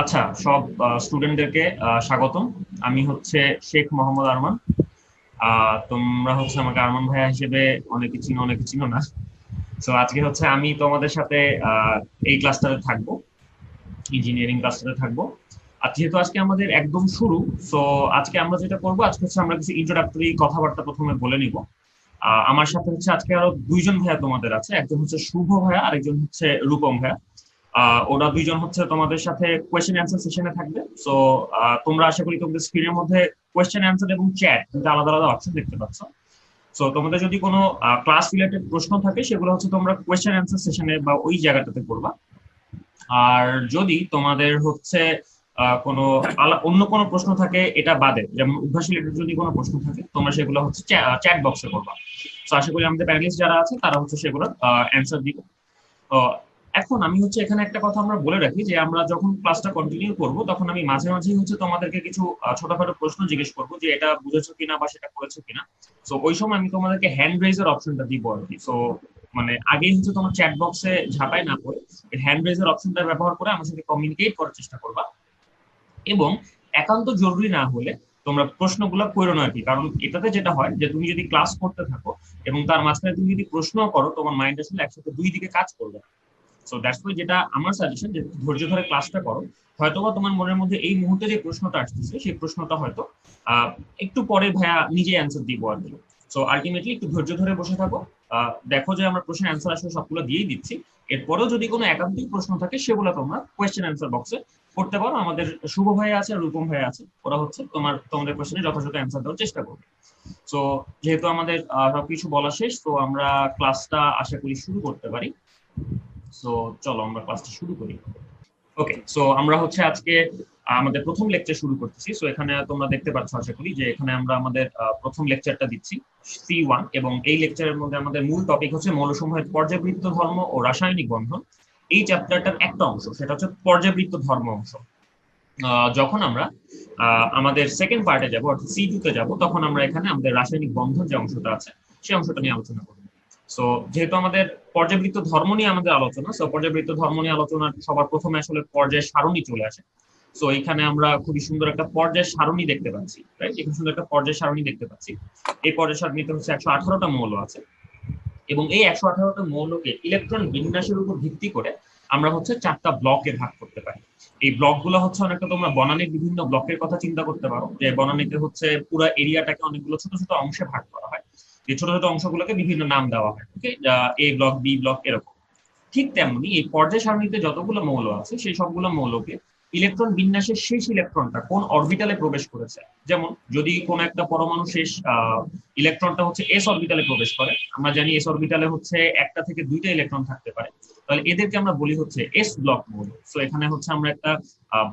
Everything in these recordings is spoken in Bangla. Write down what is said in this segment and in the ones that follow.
আচ্ছা, সব স্টুডেন্টদেরকে স্বাগতম। আমি হচ্ছে শেখ মোহাম্মদ আরমান। তোমরা হচ্ছে আমাকে আরমান ভাইয়া হিসেবে অনেকে চিনো, অনেকে চিনো না। তো আজকে হচ্ছে আমি তোমাদের সাথে এই ক্লাসটাতে থাকবো, ইঞ্জিনিয়ারিং ক্লাসটাতে থাকবো। আর যেহেতু আজকে আমাদের একদম শুরু, তো আজকে আমরা যেটা করবো, আজকে হচ্ছে আমরা কিছু ইন্ট্রোডাক্টরি কথাবার্তা প্রথমে বলে নিব। আমার সাথে হচ্ছে আজকে আরো দুইজন ভাইয়া তোমাদের আছে, একজন হচ্ছে শুভ ভাইয়া আর একজন হচ্ছে রূপম ভাইয়া। ওরা দুইজন হচ্ছে তোমাদের সাথে কোয়েশ্চেন অ্যান্সার সেশনে থাকবে। সো তোমরা আশা করি তোমাদের স্ক্রিনের মধ্যে কোয়েশ্চেন অ্যান্সার এবং চ্যাট দুটো আলাদা আলাদা অপশন দেখতে পাচ্ছ। সো তোমাদের যদি কোনো ক্লাস রিলেটেড প্রশ্ন থাকে, সেগুলো হচ্ছে তোমরা কোয়েশ্চেন অ্যান্সার সেশনে বা ওই জায়গাটাতে করবা। আর যদি তোমাদের হচ্ছে কোনো অন্য কোনো প্রশ্ন থাকে এটা বাদে, যেমন অভ্যাস রিলেটেড যদি কোনো প্রশ্ন থাকে, তোমরা সেগুলো হচ্ছে চ্যাট বক্সে করবা। তো আশা করি আমাদের প্যানেলিস্ট যারা আছে তারা হচ্ছে সেগুলো অ্যান্সার দিবে। তো এখন আমি হচ্ছে এখানে একটা কথা আমরা বলে রাখি, যে আমরা যখন ক্লাসটা কন্টিনিউ করব, তখন আমি মাঝে মাঝে হচ্ছে তোমাদেরকে কিছু ছোটখাটো প্রশ্ন জিজ্ঞেস করবো, যে এটা বুঝেছো কিনা বা সেটা করেছো কিনা। তো ওই সময় আমি তোমাদেরকে হ্যান্ড রেজের অপশনটা দিব আর কি। তো মানে আগেই হচ্ছে তোমার চ্যাট বক্সে ঝাঁপাই না করে হ্যান্ড রেজের অপশনটা ব্যবহার করে আমার সাথে কমিউনিকেট করার চেষ্টা করবা। এবং একান্ত জরুরি না হলে তোমরা প্রশ্নগুলো করো না আর কি। কারণ এটাতে যেটা হয়, যে তুমি যদি ক্লাস করতে থাকো এবং তার মাঝখানে তুমি যদি প্রশ্ন করো, তোমার মাইন্ড আসলে একসাথে দুই দিকে কাজ করবে। সো দ্যাটস ওয়াই যেটা আমার সাজেশন, যে ধৈর্য ধরে ক্লাসটা করো। হয়তোবা তোমার মনের মধ্যে এই মুহূর্তে যে প্রশ্নটা আসতেছে, সেই প্রশ্নটা হয়তো একটু পরে ভাইয়া নিজে অ্যান্সার দিব আর কি। সো আলটিমেটলি একটু ধৈর্য ধরে বসে থাকো। দেখো যে আমরা প্রশ্নের অ্যান্সার আসলে সবগুলো দিয়েই দিচ্ছি। এরপরেও যদি কোনো একান্তই প্রশ্ন থাকে, সেগুলো তোমরা কোয়েশ্চেন অ্যান্সার বক্সে করতে পারো। আমাদের শুভ ভাই আছে আর রূপম ভাই আছে, ওরা হচ্ছে তোমাদের কোয়েশ্চেনে যথাযথ অ্যান্সার দেওয়ার চেষ্টা করবে। সো যেহেতু আমাদের সবকিছু বলা শেষ, তো আমরা ক্লাসটা আশা করি শুরু করতে পারি। সো চলো আমরা ক্লাসটা শুরু করি। ওকে, সো আমরা হচ্ছে আজকে আমাদের প্রথম লেকচার শুরু করতেছি। সো এখানে তোমরা দেখতে পাচ্ছ আশা করি, যে এখানে আমরা আমাদের প্রথম লেকচারটা দিচ্ছি, C1। এবং এই লেকচারের মধ্যে আমাদের মূল টপিক হচ্ছে মৌলসমূহের পর্যাবৃত্ত ধর্ম ও রাসায়নিক বন্ধন। এই চ্যাপ্টারটার একটা অংশ, সেটা হচ্ছে পর্যাবৃত্ত ধর্ম অংশ। যখন আমরা আমাদের সেকেন্ড পার্টে যাব, অর্থাৎ C2 তে যাব, তখন আমরা এখানে আমাদের রাসায়নিক বন্ধন যে অংশটা আছে, সেই অংশটা নিয়ে আলোচনা করব। সো যেহেতু আমাদের পর্যাবৃত্ত ধর্ম নিয়ে আমাদের আলোচনা, সো পর্যাবৃত্ত ধর্ম নিয়ে আলোচনা সবার প্রথমে আসলে পর্যায় সারণী চলে আসে। সো এখানে আমরা খুবই সুন্দর একটা পর্যায় সারণী দেখতে পাচ্ছি, রাইট? এখানে সুন্দর একটা পর্যায় সারণী দেখতে পাচ্ছি। এই পর্যায় সারণীতে হচ্ছে 118টা মৌল আছে, এবং এই 118টা মৌলকে ইলেকট্রন বিন্যাসের উপর ভিত্তি করে আমরা হচ্ছে 4টা ব্লকে ভাগ করতে পারি। এই ব্লকগুলো হচ্ছে অনেকটা তোমরা বনানীর বিভিন্ন ব্লকের কথা চিন্তা করতে পারো, যে বনানীতে হচ্ছে পুরো এরিয়াটাকে অনেকগুলো ছোট ছোট অংশে ভাগ করা হয়। এই ছোট ছোট অংশগুলোকে বিভিন্ন নাম দেওয়া হয়, ওকে, A ব্লক, B ব্লক, এরকম। ঠিক তেমনি এই পর্যায় সারণীতে যতগুলো মৌল আছে, সেই সবগুলো মৌলকে ইলেকট্রন বিন্যাসের শেষ ইলেকট্রনটা কোন অরবিটালে প্রবেশ করেছে, যেমন যদি কোন একটা পরমাণু শেষ ইলেকট্রনটা হচ্ছে এস অরবিটালে প্রবেশ করে, আমরা জানি এস অরবিটালে হচ্ছে একটা থেকে দুইটা ইলেকট্রন থাকতে পারে, তাহলে এদেরকে আমরা বলি হচ্ছে এস ব্লক মৌল। তো এখানে হচ্ছে আমরা একটা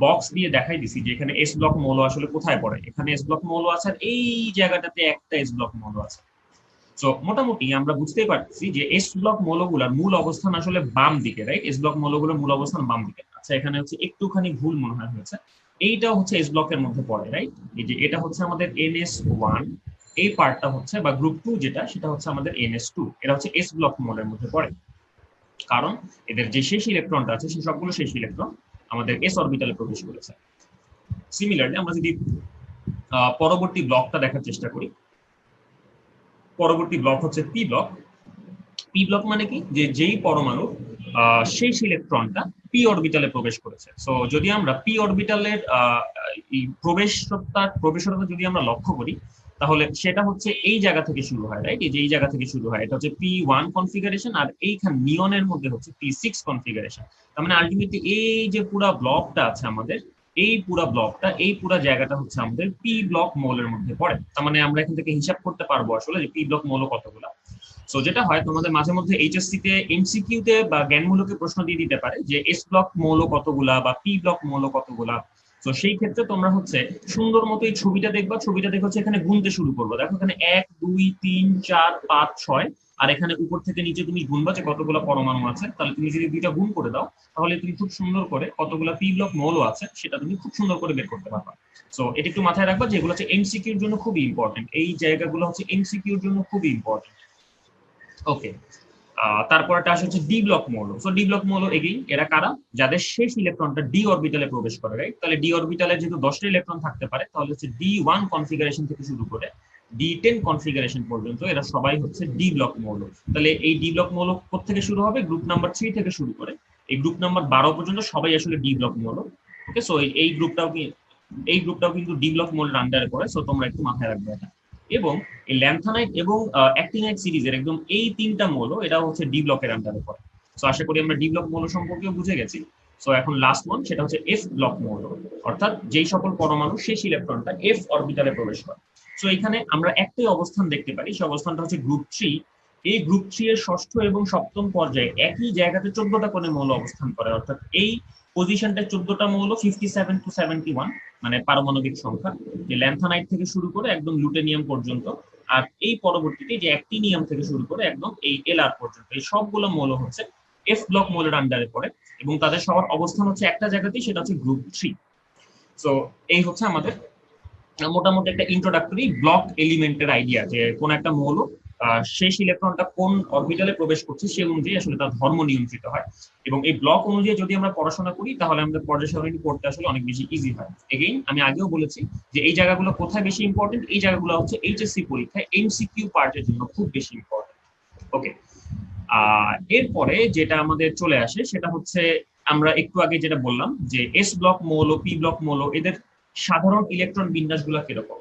বক্স দিয়ে দেখাই দিছি, যে এখানে এস ব্লক মৌল আসলে কোথায় পড়ে। এখানে এস ব্লক মৌল আছে, আর এই জায়গাটাতে একটা এস ব্লক মৌল আছে। তো মোটামুটি আমরা বুঝতেই পারছি যে এস ব্লক মৌলগুলোর মূল অবস্থান আসলে বাম দিকে, রাইট? এস ব্লক মৌলগুলোর মূল অবস্থান বাম দিকে। আচ্ছা, এখানে হচ্ছে একটুখানি ভুল মনে হয় হয়েছে। এইটা হচ্ছে এস ব্লকের মধ্যে পড়ে, রাইট? এই যে এটা হচ্ছে আমাদের NS1, এই পার্টটা হচ্ছে, বা গ্রুপ 2 যেটা, সেটা হচ্ছে আমাদের NS2। এটা হচ্ছে এস ব্লক মৌলের মধ্যে পড়ে, কারণ এদের যে শেষ ইলেকট্রনটা আছে, সেই সবগুলো শেষ ইলেকট্রন আমাদের এস অরবিটালে প্রবেশ করেছে। সিমিলারলি আমরা যদি পরবর্তী ব্লকটা দেখার চেষ্টা করি, পরবর্তী ব্লক হচ্ছে পি ব্লক। পি ব্লক মানে কি, যে যেই পরমাণু শেষ ইলেকট্রনটা পি অরবিটালে প্রবেশ করেছে। সো যদি আমরা পি অরবিটালের প্রবেশরতা যদি আমরা লক্ষ্য করি, তাহলে সেটা হচ্ছে এই জায়গা থেকে শুরু হয়, রাইট? এই যে এই জায়গা থেকে শুরু হয়, এটা হচ্ছে P1 কনফিগারেশন, আর এইখানে নিয়নের মধ্যে হচ্ছে P6 কনফিগারেশন। তার মানে আলটিমেটলি এই যে পুরো ব্লকটা আছে আমাদের, এই পুরো ব্লকটা, এই পুরো জায়গাটা হচ্ছে আমাদের পি ব্লক মৌলের মধ্যে পড়ে। তার মানে আমরা এখান থেকে হিসাব করতে পারবো আসলে যে পি ব্লক মৌল কতগুলো। সো যেটা হয়, তোমাদের মাঝে মধ্যে এইচএসসি তে এমসিকিউ তে বা জ্ঞানমূলকে প্রশ্ন দিয়ে দিতে পারে, যে এস ব্লক মৌল কতগুলা বা পি ব্লক মৌল কতগুলা। তো সেই ক্ষেত্রে তোমরা হচ্ছে সুন্দর মতো এই ছবিটা দেখবা, ছবিটা দেখে হচ্ছে এখানে গুনতে শুরু করবো। দেখো এখানে 1 2 3 4 5 6, আর এখানে উপর থেকে নিচে তুমি গুনবা যে কতগুলো পরমাণু আছে। তাহলে তুমি যদি দুইটা গুণ করে দাও, তাহলে তুমি খুব সুন্দর করে কতগুলো পি ব্লক মৌল আছে সেটা তুমি খুব সুন্দর করে বের করতে পারবা। সো এটা একটু মাথায় রাখবা, যেগুলো হচ্ছে এমসিকিউর জন্য খুবই ইম্পর্টেন্ট। এই জায়গাগুলো হচ্ছে এমসিকিউর জন্য খুবই ইম্পর্টেন্ট। ওকে, তারপরটা আসে হচ্ছে ডি ব্লক মৌল। সো ডি ব্লক মৌল এগেইন এরা কারা, যাদের শেষ ইলেকট্রনটা ডি অরবিটালে প্রবেশ করে, রাইট? তাহলে ডি অরবিটালে যেহেতু 10টা ইলেকট্রন থাকতে পারে, তাহলে হচ্ছে ডি1 কনফিগারেশন থেকে শুরু করে ডি10 কনফিগারেশন পর্যন্ত এরা সবাই হচ্ছে ডি ব্লক মৌল। তাহলে এই ডি ব্লক মৌল থেকে শুরু হবে, গ্রুপ নাম্বার 3 থেকে শুরু করে এই গ্রুপ নাম্বার 12 পর্যন্ত সবাই আসলে ডি ব্লক মৌল। ওকে, সো এই গ্রুপটাও কিন্তু ডি ব্লক মৌলের আন্ডারে পড়ে, সো তোমরা একটু মাথায় রাখবে এটা। এবং এই ল্যান্থানাইট এবং অ্যাক্টিনাইট সিরিজের একদম এই তিনটা মৌল এটা হচ্ছে ডি ব্লকের আন্ডারে পড়ে। সো আশা করি আমরা ডি ব্লক মৌল সম্পর্কেও বুঝে গেছি। সো এখন লাস্ট ওয়ান, সেটা হচ্ছে এফ ব্লক মৌল, অর্থাৎ যেই সকল পরমাণু শেষ ইলেকট্রনটা এফ অরবিটালে প্রবেশ করে। সো এখানে আমরা একটাই অবস্থান দেখতে পারি, সেই অবস্থানটা হচ্ছে গ্রুপ 3। এই গ্রুপ 3 এর ষষ্ঠ এবং সপ্তম পর্যায়ে একই জায়গাতে 14টা করে মৌল অবস্থান করে, অর্থাৎ এই পজিশনটায় 14টা মৌল 57 to 71 মানে পারমাণবিক সংখ্যা, যে ল্যান্থানাইট থেকে শুরু করে একদম লুটেনিয়াম পর্যন্ত। আর এই পরবর্তীতে যে অ্যাক্টিনিয়াম থেকে শুরু করে একদম এই এলআর পর্যন্ত, এই সবগুলো মৌল হচ্ছে এফ ব্লক মৌলের আন্ডারে পড়ে এবং তাদের সবার অবস্থান হচ্ছে একটা জায়গাতেই, সেটা হচ্ছে গ্রুপ 3। সো এই হচ্ছে আমাদের মোটামুটি একটা ইন্ট্রোডাক্টরি ব্লক এলিমেন্টের আইডিয়া, যে কোন একটা মৌল শেষ ইলেকট্রনটা কোন অরবিটালে প্রবেশ করছে সে অনুযায়ী আসলে তার ধর্ম নিয়ন্ত্রিত হয়। এবং এই ব্লক অনুযায়ী যদি আমরা পড়াশোনা করি তাহলে আমাদের পর্যায় সারণী পড়তে আসলে অনেক বেশি ইজি হয়। এগেইন আমি আগেও বলেছি যে এই জায়গাগুলো কোথায় বেশি ইম্পর্টেন্ট, এই জায়গাগুলো হচ্ছে এইচএসসি পরীক্ষায় এমসিকিউ পার্টের জন্য খুব বেশি ইম্পর্টেন্ট। ওকে, এরপরে যেটা আমাদের চলে আসে সেটা হচ্ছে আমরা একটু আগে যেটা বললাম যে এস ব্লক মৌল, পি ব্লক মৌল, এদের সাধারণ ইলেকট্রন বিন্যাসগুলো কিরকম।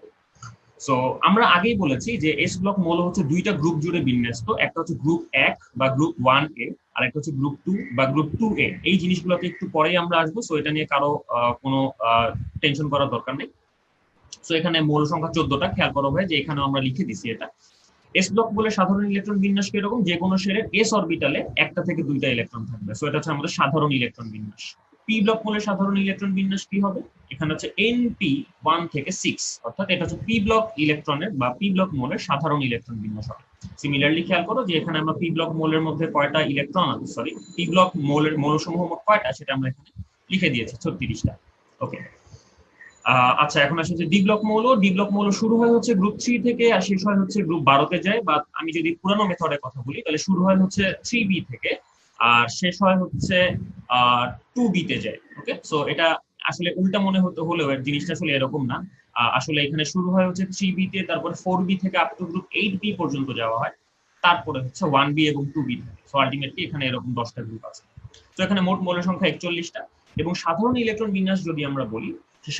সো আমরা আগেই বলেছি যে এস ব্লক মৌল হচ্ছে দুইটা গ্রুপ জুড়ে বিন্যস্ত, একটা হচ্ছে গ্রুপ 1 বা গ্রুপ 1A, আর একটা হচ্ছে গ্রুপ 2 বা গ্রুপ 2A। এই জিনিসগুলোতে একটু পরেই আমরা আসবো, সো এটা নিয়ে কারো কোনো টেনশন করার দরকার নেই। সো এখানে মৌল সংখ্যা 14টা, খেয়াল করো ভাই যে এখানে আমরা লিখে দিছি এটা। এস ব্লক বলে সাধারণ ইলেকট্রন বিন্যাস কিরকম, যে কোনো শেলের এস অরবিটালে একটা থেকে দুইটা ইলেকট্রন থাকবে, সো এটা হচ্ছে আমাদের সাধারণ ইলেকট্রন বিন্যাস। পি ব্লক বলে সাধারণ ইলেকট্রন বিন্যাস কি হবে, এখানে হচ্ছে এনপি 1 থেকে 6, অর্থাৎ এটা হচ্ছে পি ব্লক ইলেকট্রনের বা পি ব্লক মৌলের সাধারণ ইলেকট্রন বিন্যাস হবে। সিমিলারলি খেয়াল করো যে এখানে আমরা পি ব্লক মৌলের মধ্যে কয়টা ইলেকট্রন আছে, সরি পি ব্লক মৌলের মৌলসমূহ মোট কয়টা সেটা আমরা এখানে লিখে দিয়েছি, 36টা। ওকে, আচ্ছা এখন আসলে যে ডি ব্লক মৌল, ডি ব্লক মৌল শুরু হয় হচ্ছে গ্রুপ 3 থেকে আর শেষ হয় হচ্ছে গ্রুপ 12 তে যায়, বা আমি যদি পুরানো মেথডের কথা বলি তাহলে শুরু হয় হচ্ছে 3B থেকে আর শেষ হয় হচ্ছে 2B তে যায়। ওকে, সো এটা আসলে উল্টা মনে হলেও জিনিসটা আসলে এরকম না। আসলে এখানে শুরু হয় হচ্ছে 3B তে, তারপরে 4B থেকে আপ টু গ্রুপ 8B পর্যন্ত যাওয়া হয়, তারপরে হচ্ছে 1B এবং 2B থাকে। সো আলটিমেটলি এখানে এরকম 10টা গ্রুপ আছে। তো এখানে মোট মৌলের সংখ্যা 41টা। এবং সাধারণ ইলেকট্রন বিন্যাস যদি আমরা বলি,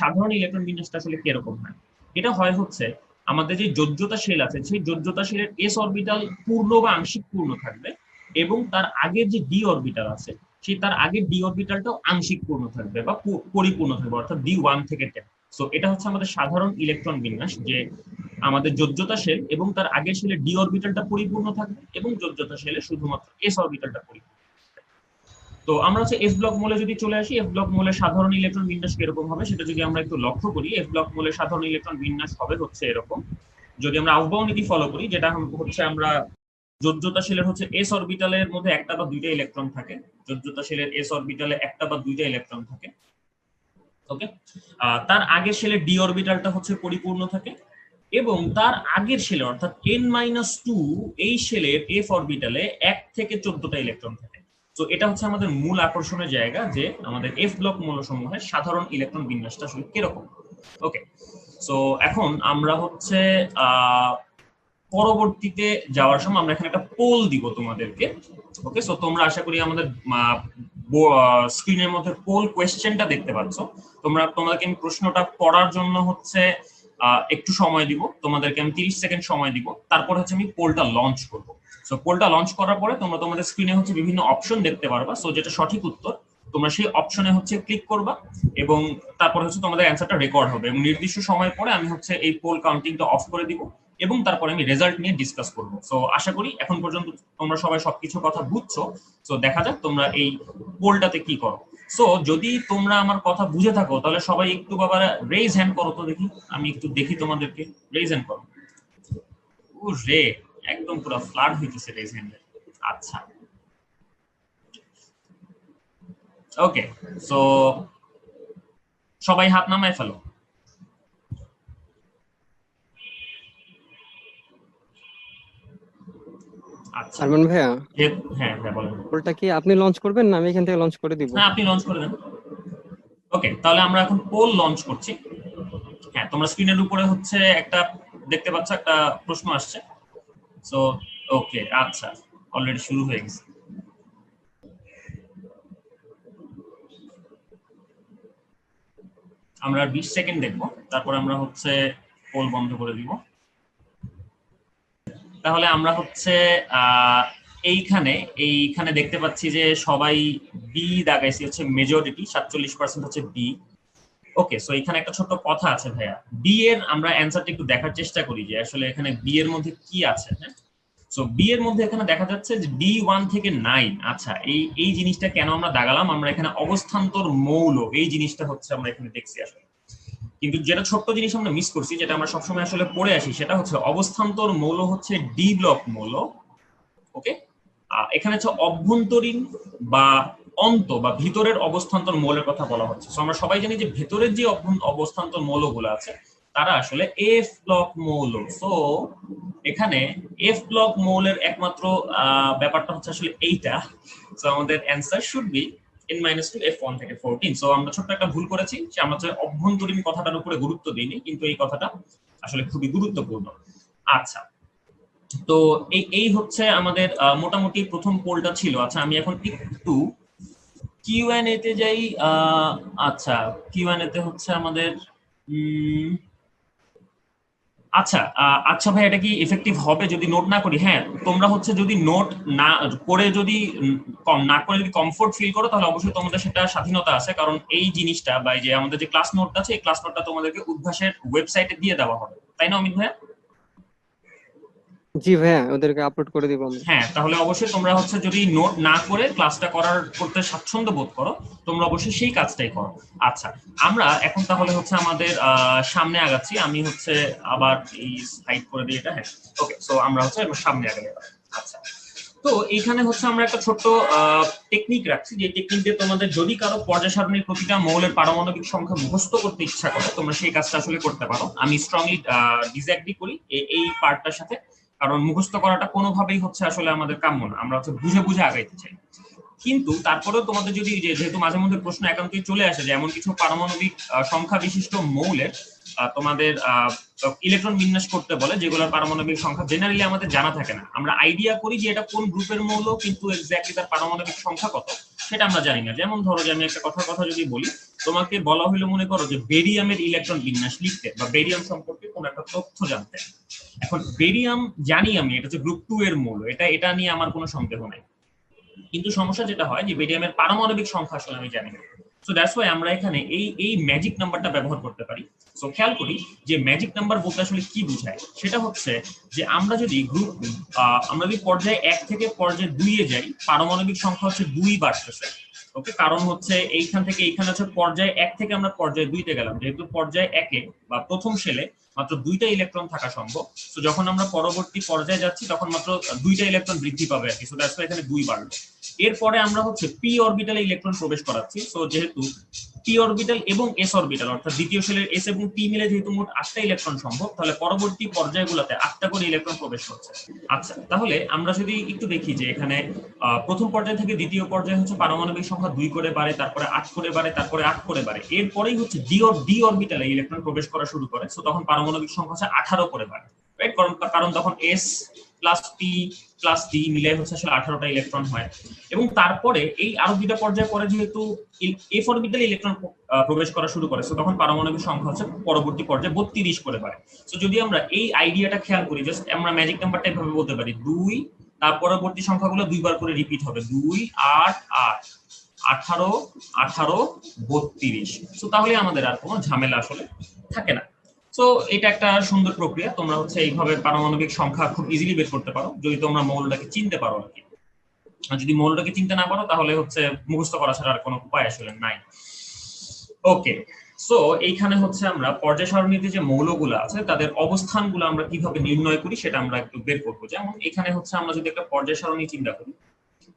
সাধারণ ইলেকট্রন বিন্যাসটা আসলে কিরকম হয়, এটা হয় হচ্ছে আমাদের যে যোজ্যতা শেল আছে সেই যোজ্যতা শেলের এস অরবিটাল পূর্ণ বা আংশিক পূর্ণ থাকবে, এবং তার আগের যে ডি অরবিটাল আছে সেই তার আগের ডি অরবিটালটাও আংশিক পূর্ণ থাকবে বা পরিপূর্ণ থাকবে, অর্থাৎ D1 থেকে 10। সো এটা হচ্ছে আমাদের সাধারণ ইলেকট্রন বিন্যাস, যে আমাদের যোজ্যতা শেল এবং তার আগের শেলের ডি অরবিটালটা পরিপূর্ণ থাকবে এবং যোজ্যতা শেলে শুধুমাত্র এস অরবিটালটা পরিপূর্ণ। তো আমরা হচ্ছে এফ ব্লক মৌলে যদি চলে আসি, এফ ব্লক মৌলের সাধারণ ইলেকট্রন বিন্যাস কিরকম হবে সেটা যদি আমরা একটু লক্ষ্য করি, এফ ব্লক মৌলের সাধারণ ইলেকট্রন বিন্যাস হবে হচ্ছে এরকম। যদি আমরা আউফবাউ নীতি ফলো করি, যেটা হচ্ছে আমরা যোজ্যতা শেলের হচ্ছে এস অরবিটালের মধ্যে একটা বা দুইটা ইলেকট্রন থাকে, যোজ্যতা শেলের এস অরবিটালে একটা বা দুইটা ইলেকট্রন থাকে। ওকে, তার আগের শেলের ডি অরবিটালটা হচ্ছে পরিপূর্ণ থাকে, এবং তার আগের শেলে অর্থাৎ n-2 এই শেলের এফ অরবিটালে 1 থেকে 14টা ইলেকট্রন থাকে। তো এটা হচ্ছে আমাদের মূল আকর্ষণের জায়গা, যে আমাদের এফ ব্লক মৌলসমূহের সাধারণ ইলেকট্রন বিন্যাসটা আসলে কিরকম। ওকে, সো এখন আমরা হচ্ছে পরবর্তীতে যাওয়ার সময় আমরা এখানে একটা পোল দিব তোমাদেরকে। ওকে, সো তোমরা আশা করি আমাদের স্ক্রিনের মধ্যে পোল কোয়েশ্চেনটা দেখতে পাচ্ছ। তোমাদেরকে আমি প্রশ্নটা পড়ার জন্য হচ্ছে একটু সময় দিব, তোমাদেরকে আমি 30 সেকেন্ড সময় দিব, তারপর হচ্ছে আমি পোলটা লঞ্চ করব। সো পোলটা লঞ্চ করার পরে তোমরা তোমাদের স্ক্রিনে হচ্ছে বিভিন্ন অপশন দেখতে পারবা, সো যেটা সঠিক উত্তর তোমরা সেই অপশনে হচ্ছে ক্লিক করবা, এবং তারপর হচ্ছে তোমাদের অ্যান্সারটা রেকর্ড হবে, এবং নির্দিষ্ট সময় পরে আমি হচ্ছে এই পোল কাউন্টিংটা অফ করে দিব, এবং তারপরে আমি রেজাল্ট নিয়ে ডিসকাস করব। সো আশা করি এখন পর্যন্ত তোমরা সবাই সবকিছু কথা বুঝছো। সো দেখা যাক তোমরা এই পোলটাতে কি করো। সো যদি তোমরা আমার কথা বুঝে থাকো তাহলে সবাই একটু বাবা রেজ হ্যান্ড করো তো দেখি, আমি একটু দেখি তোমাদেরকে, রেজ হ্যান্ড করো। ও রে, একদম পুরো ফ্লাড হইতেছে রেজ হ্যান্ডে। আচ্ছা, ওকে, সো সবাই হাত নামায় ফেলো। আচ্ছা, আরমান ভাইয়া, হ্যাঁ হ্যাঁ বলেন। পোলটা কি আপনি লঞ্চ করবেন না আমি এখান থেকে লঞ্চ করে দিব? হ্যাঁ, আপনি লঞ্চ করে দেন। ওকে, তাহলে আমরা এখন পোল লঞ্চ করছি। হ্যাঁ, তোমরা স্ক্রিনের উপরে হচ্ছে একটা দেখতে পাচ্ছ, একটা প্রশ্ন আসছে। সো ওকে, আচ্ছা, অলরেডি শুরু হয়ে গেছে। আমরা 20 সেকেন্ড দেখবো, তারপর আমরা হচ্ছে পোল বন্ধ করে দিব। তাহলে আমরা হচ্ছে এইখানে এইখানে দেখতে পাচ্ছি যে সবাই বি দাগাইছি, হচ্ছে মেজরিটি 47% হচ্ছে বি। ওকে, সো এখানে একটা ছোট্ট কথা আছে ভাইয়া, বি এর আমরা অ্যানসারটা একটু দেখার চেষ্টা করি যে আসলে এখানে বি এর মধ্যে কি আছে। হ্যাঁ, সো বি এর মধ্যে এখানে দেখা যাচ্ছে যে ডি 1 থেকে 9। আচ্ছা, এই এই জিনিসটা কেন আমরা দাগালাম, আমরা এখানে অবস্থান্তর মৌল এই জিনিসটা হচ্ছে আমরা এখানে দেখছি আসলে। কিন্তু যেটা ছোট্ট জিনিস আমরা মিস করছি, যেটা আমরা সবসময় আসলে পড়ে আসি, সেটা হচ্ছে অবস্থান্তর মৌল হচ্ছে ডি ব্লক মৌল। ওকে, এখানে হচ্ছে অভ্যন্তরীণ বা অন্ত বা ভিতরের অবস্থান্তর মৌলের কথা বলা হচ্ছে। সো আমরা সবাই জানি যে ভেতরের যে অবস্থান্তর মৌলগুলো আছে তারা আসলে এফ ব্লক মৌল। সো এখানে এফ ব্লক মৌলের একমাত্র ব্যাপারটা হচ্ছে আসলে এইটা। সো আমাদের answer should be n-2 f1 থেকে 14। সো আমরা ছোট্ট একটা ভুল করেছি যে আমরা হচ্ছে অভ্যন্তরীণ কথাটার উপরে গুরুত্ব দিইনি, কিন্তু এই কথাটা আসলে খুবই গুরুত্বপূর্ণ। আচ্ছা, তো এই হচ্ছে আমাদের মোটামুটি প্রথম পোলটা ছিল। আচ্ছা, আমি এখন একটু কিউএনএ তে যাই। আচ্ছা, কিউএনএ তে হচ্ছে আমাদের আচ্ছা আচ্ছা ভাই, এটা কি ইফেক্টিভ হবে যদি নোট না করি? হ্যাঁ, তোমরা হচ্ছে যদি নোট না করে, যদি কম না করে যদি কমফোর্ট ফিল করো, তাহলে অবশ্যই তোমাদের সেটা স্বাধীনতা আছে। কারণ এই জিনিসটা বা যে আমাদের যে ক্লাস নোটটা আছে, এই ক্লাস নোটটা তোমাদেরকে উদ্ভাসের ওয়েবসাইটে দিয়ে দেওয়া হবে, তাই না অমিত ভাইয়া? জি ভাইয়া, ওদেরকে আপলোড করে দিব আমরা। হ্যাঁ, তাহলে অবশ্যই তোমরা হচ্ছে যদি নোট না করে ক্লাসটা করতে স্বাচ্ছন্দ্য বোধ করো, তোমরা অবশ্যই সেই কাজটাই করো। আচ্ছা, আমরা এখন তাহলে হচ্ছে আমাদের সামনে আগাচ্ছি। আমি হচ্ছে আবার এই সাইড করে দিই এটা। হ্যাঁ, ওকে, সো আমরা হচ্ছে সামনে আগাই। আচ্ছা, তো এইখানে হচ্ছে আমরা একটা ছোট্ট টেকনিক রাখছি, যে টেকনিক দিয়ে তোমাদের যদি কারো পর্যায় সারণীর প্রতিটা মৌলের পারমাণবিক সংখ্যা মুখস্থ করতে ইচ্ছা করে, তোমরা সেই কাজটা আসলে করতে পারো। আমি স্ট্রংলি ডিসএগ্রি করি এই পার্টটার সাথে, কারণ মুখস্থ করাটা কোনোভাবেই হচ্ছে আসলে আমাদের কাম্য না। আমরা হচ্ছে বুঝে বুঝে আগাইতে চাই। কিন্তু তারপরেও তোমাদের যদি যেহেতু মাঝে মধ্যে প্রশ্ন একান্তই চলে আসে যে এমন কিছু পারমাণবিক সংখ্যা বিশিষ্ট মৌলের তোমাদের ইলেকট্রন বিন্যাস করতে বলে, যেগুলোর পারমাণবিক সংখ্যা জেনারেলি আমাদের জানা থাকে না। আমরা আইডিয়া করি যে এটা কোন গ্রুপের মৌল, কিন্তু এক্স্যাক্টলি তার পারমাণবিক সংখ্যা কত সেটা আমরা জানি না। যেমন ধরো যে আমি একটা কথা যদি বলি, তোমাকে বলা হলো মনে করো যে বেরিয়ামের ইলেকট্রন বিন্যাস লিখতে বা বেরিয়াম সম্পর্কে কোন একটা তথ্য জানতে। এখন বেরিয়াম জানি আমি, এটা হচ্ছে গ্রুপ 2 এর মৌল, এটা নিয়ে আমার কোনো সন্দেহ নাই। কিন্তু সমস্যা যেটা হয় যে বেরিয়ামের পারমাণবিক সংখ্যা আসলে আমি জানি না। সো দ্যাটস ওয়াই আমরা এখানে এই ম্যাজিক নাম্বারটা ব্যবহার করতে পারি। সো খেয়াল করি যে ম্যাজিক নাম্বার বলতে আসলে কি বোঝায়। সেটা হচ্ছে যে আমরা যদি পর্যায়ে 1 থেকে পর্যায়ে 2 এ যাই, পারমাণবিক সংখ্যা হচ্ছে 2 বাড়তেছে। ওকে, কারণ হচ্ছে এইখান থেকে এইখানে হচ্ছে পর্যায়ে 1 থেকে আমরা পর্যায়ে 2 তে গেলাম, যেহেতু পর্যায়ে 1 এ বা প্রথম শেলে মাত্র 2টা ইলেকট্রন থাকা সম্ভব। তো যখন আমরা পরবর্তী পর্যায়ে যাচ্ছি তখন মাত্র 2টা ইলেকট্রন বৃদ্ধি পাবে আর কি। সো দ্যাটস ওয়াই এখানে 2 বাড়লো। এরপরে আমরা হচ্ছে পি অরবিটালে ইলেকট্রন প্রবেশ করাচ্ছি। সো যেহেতু পি অরবিটাল এবং এস অরবিটাল, অর্থাৎ দ্বিতীয় শেলের এস এবং পি মিলে যেহেতু মোট 8টা ইলেকট্রন সম্ভব, তাহলে পরবর্তী পর্যায়গুলোতে 8টা করে ইলেকট্রন প্রবেশ করছে। আচ্ছা, তাহলে আমরা যদি একটু দেখি যে এখানে প্রথম পর্যায় থেকে দ্বিতীয় পর্যায়ে হচ্ছে পারমাণবিক সংখ্যা 2 করে বাড়ে, তারপরে 8 করে বাড়ে, তারপরে 8 করে বাড়ে। এরপরেই হচ্ছে ডি অরবিটালে ইলেকট্রন প্রবেশ করা শুরু করে। সো তখন পারমাণবিক সংখ্যা হচ্ছে 18 করে বাড়ে, রাইট? কারণ তখন S plus P plus D মিলে হচ্ছে আসলে 18টা ইলেকট্রন হয়। এবং তারপরে এই আরো 2টা পর্যায়ে পরে যেহেতু এফ অরবিটালে ইলেকট্রন প্রবেশ করা শুরু করে, সো তখন পারমাণবিক সংখ্যা হচ্ছে পরবর্তী পর্যায়ে 32 করে বাড়ে। সো যদি আমরা এই আইডিয়াটা খেয়াল করি, জাস্ট আমরা ম্যাজিক নাম্বারটা এভাবে বলতে পারি, 2, তার পরবর্তী সংখ্যাগুলো 2 বার করে রিপিট হবে, 2, 8, 8, 18, 18, 32। সো তাহলে আমাদের আর কোনো ঝামেলা আসলে থাকে না। সো এটা একটা সুন্দর প্রক্রিয়া। তোমরা হচ্ছে এইভাবে পারমাণবিক সংখ্যা খুব ইজিলি বের করতে পারো যদি তোমরা মৌলটাকে চিনতে পারো আর কি। আর যদি মৌলটাকে চিনতে না পারো তাহলে হচ্ছে মুখস্থ করা ছাড়া আর কোনো উপায় আসলে নাই। ওকে, সো এইখানে হচ্ছে আমরা পর্যায় সারণীতে যে মৌলগুলো আছে তাদের অবস্থানগুলো আমরা কিভাবে নির্ণয় করি সেটা আমরা একটু বের করবো। যেমন এখানে হচ্ছে আমরা যদি একটা পর্যায় সারণী চিন্তা করি,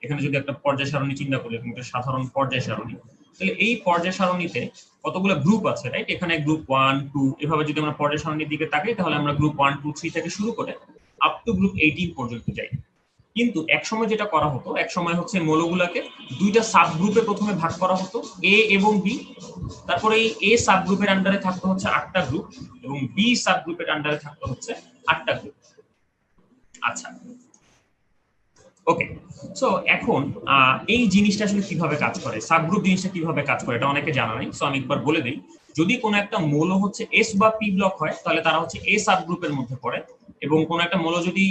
এখানে যদি একটা পর্যায় সারণী চিন্তা করি, একটা সাধারণ পর্যায় সারণী, তাহলে এই পর্যায় সারণীতে কতগুলো গ্রুপ আছে, রাইট? এখানে গ্রুপ 1, 2, এভাবে যদি আমরা পর্যায় সারণীর দিকে তাকাই তাহলে আমরা গ্রুপ 1, 2, 3 থেকে শুরু করে আপ টু গ্রুপ 18 পর্যন্ত যাই। কিন্তু এক সময় যেটা করা হতো, এক সময় হচ্ছে মৌলগুলোকে দুইটা সাব গ্রুপে প্রথমে ভাগ করা হতো, এ এবং বি। তারপরে এই এ সাব গ্রুপের আন্ডারে থাকতো হচ্ছে 8টা গ্রুপ এবং বি সাব গ্রুপের আন্ডারে থাকতো হচ্ছে 8টা গ্রুপ। আচ্ছা, ওকে। সো এখন এই জিনিসটা আসলে কিভাবে কাজ করে, সাবগ্রুপ জিনিসটা কিভাবে কাজ করে, এটা অনেকে জানা নেই। সো আমি একবার বলে দিই, যদি কোনো একটা মৌল হচ্ছে এস বা পি ব্লক হয় তাহলে তারা হচ্ছে এ সাবগ্রুপের মধ্যে পড়ে, এবং কোনো একটা মৌল যদি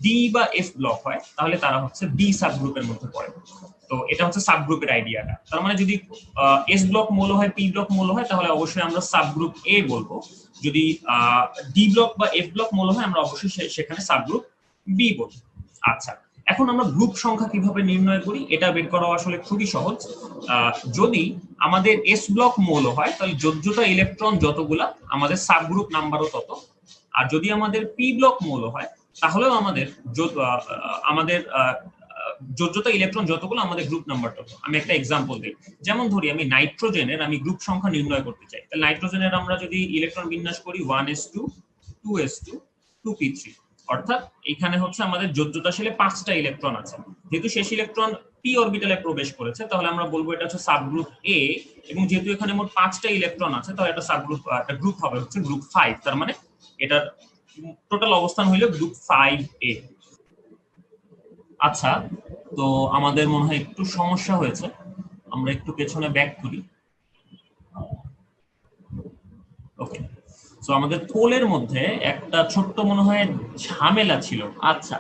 ডি বা এফ ব্লক হয় তাহলে তারা হচ্ছে বি সাবগ্রুপের মধ্যে পড়ে। তো এটা হচ্ছে সাবগ্রুপের আইডিয়াটা। তার মানে যদি এস ব্লক মৌল হয়, পি ব্লক মৌল হয়, তাহলে অবশ্যই আমরা সাবগ্রুপ এ বলবো। যদি ডি ব্লক বা এফ ব্লক মৌল হয় আমরা অবশ্যই সেখানে সাবগ্রুপ বি বলবো। আচ্ছা, এখন আমরা গ্রুপ সংখ্যা কিভাবে নির্ণয় করি, এটা বের করা আসলে খুবই সহজ। যদি আমাদের এস ব্লক মৌল হয় তাহলে যোজ্যতা ইলেকট্রন যতগুলা আমাদের সাবগ্রুপ নাম্বারও তত। আর যদি আমাদের পি ব্লক মৌল হয় তাহলেও আমাদের যোজ্যতা ইলেকট্রন যতগুলো আমাদের গ্রুপ নাম্বার তত। আমি একটা এক্সাম্পল দিই, যেমন ধরি আমি নাইট্রোজেনের আমি গ্রুপ সংখ্যা নির্ণয় করতে চাই, তাহলে নাইট্রোজেনের আমরা যদি ইলেকট্রন বিন্যাস করি 1s2 2s2 2p3, অর্থাৎ এখানে হচ্ছে আমাদের যোজ্যতাশীলে 5টা ইলেকট্রন আছে। যেহেতু শেষ ইলেকট্রন পি অরবিটালে প্রবেশ করেছে তাহলে আমরা বলবো এটা হচ্ছে সাবগ্রুপ এ, এবং যেহেতু এখানে মোট 5টা ইলেকট্রন আছে তাহলে এটা সাবগ্রুপ, একটা গ্রুপ হবে হচ্ছে গ্রুপ 5। তার মানে এটার টোটাল অবস্থান হলো গ্রুপ 5A। আচ্ছা, তো আমাদের মনে হয় একটু সমস্যা হয়েছে, আমরা একটু পেছনে ব্যাক করি। ওকে, সো আমাদের পোলের মধ্যে একটা ছোট্ট মনে হয় ঝামেলা ছিল। আচ্ছা,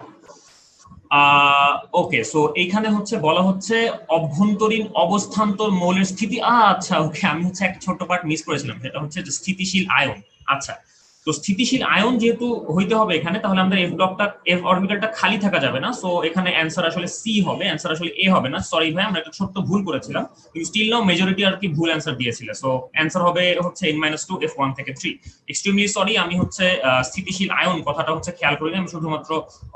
ওকে, সো এইখানে হচ্ছে বলা হচ্ছে অভ্যন্তরীণ অবস্থান্তর মৌলের স্থিতি। আচ্ছা, ওকে, আমি হচ্ছে একটা ছোট্ট পার্ট মিস করেছিলাম, সেটা হচ্ছে স্থিতিশীল আয়ন। আচ্ছা, তো স্থিতিশীল আয়ন যেহেতু হইতে হবে এখানে, তাহলে আমাদের এফ ব্লকটা, এফ অরবিটালটা খালি থাকা যাবে না। সো এখানে অ্যানসার আসলে সি হবে, অ্যানসার আসলে এ হবে না। সরি ভাই, আমরা একটা ছোট্ট ভুল করেছিলাম, কিন্তু স্টিল নাও মেজরিটি আর কি ভুল অ্যানসার দিয়েছিল। সো অ্যানসার হবে হচ্ছে n-2 f1 থেকে 3। এক্সট্রিমলি সরি, আমি হচ্ছে স্থিতিশীল আয়ন কথাটা হচ্ছে খেয়াল করিনি, আমি শুধুমাত্র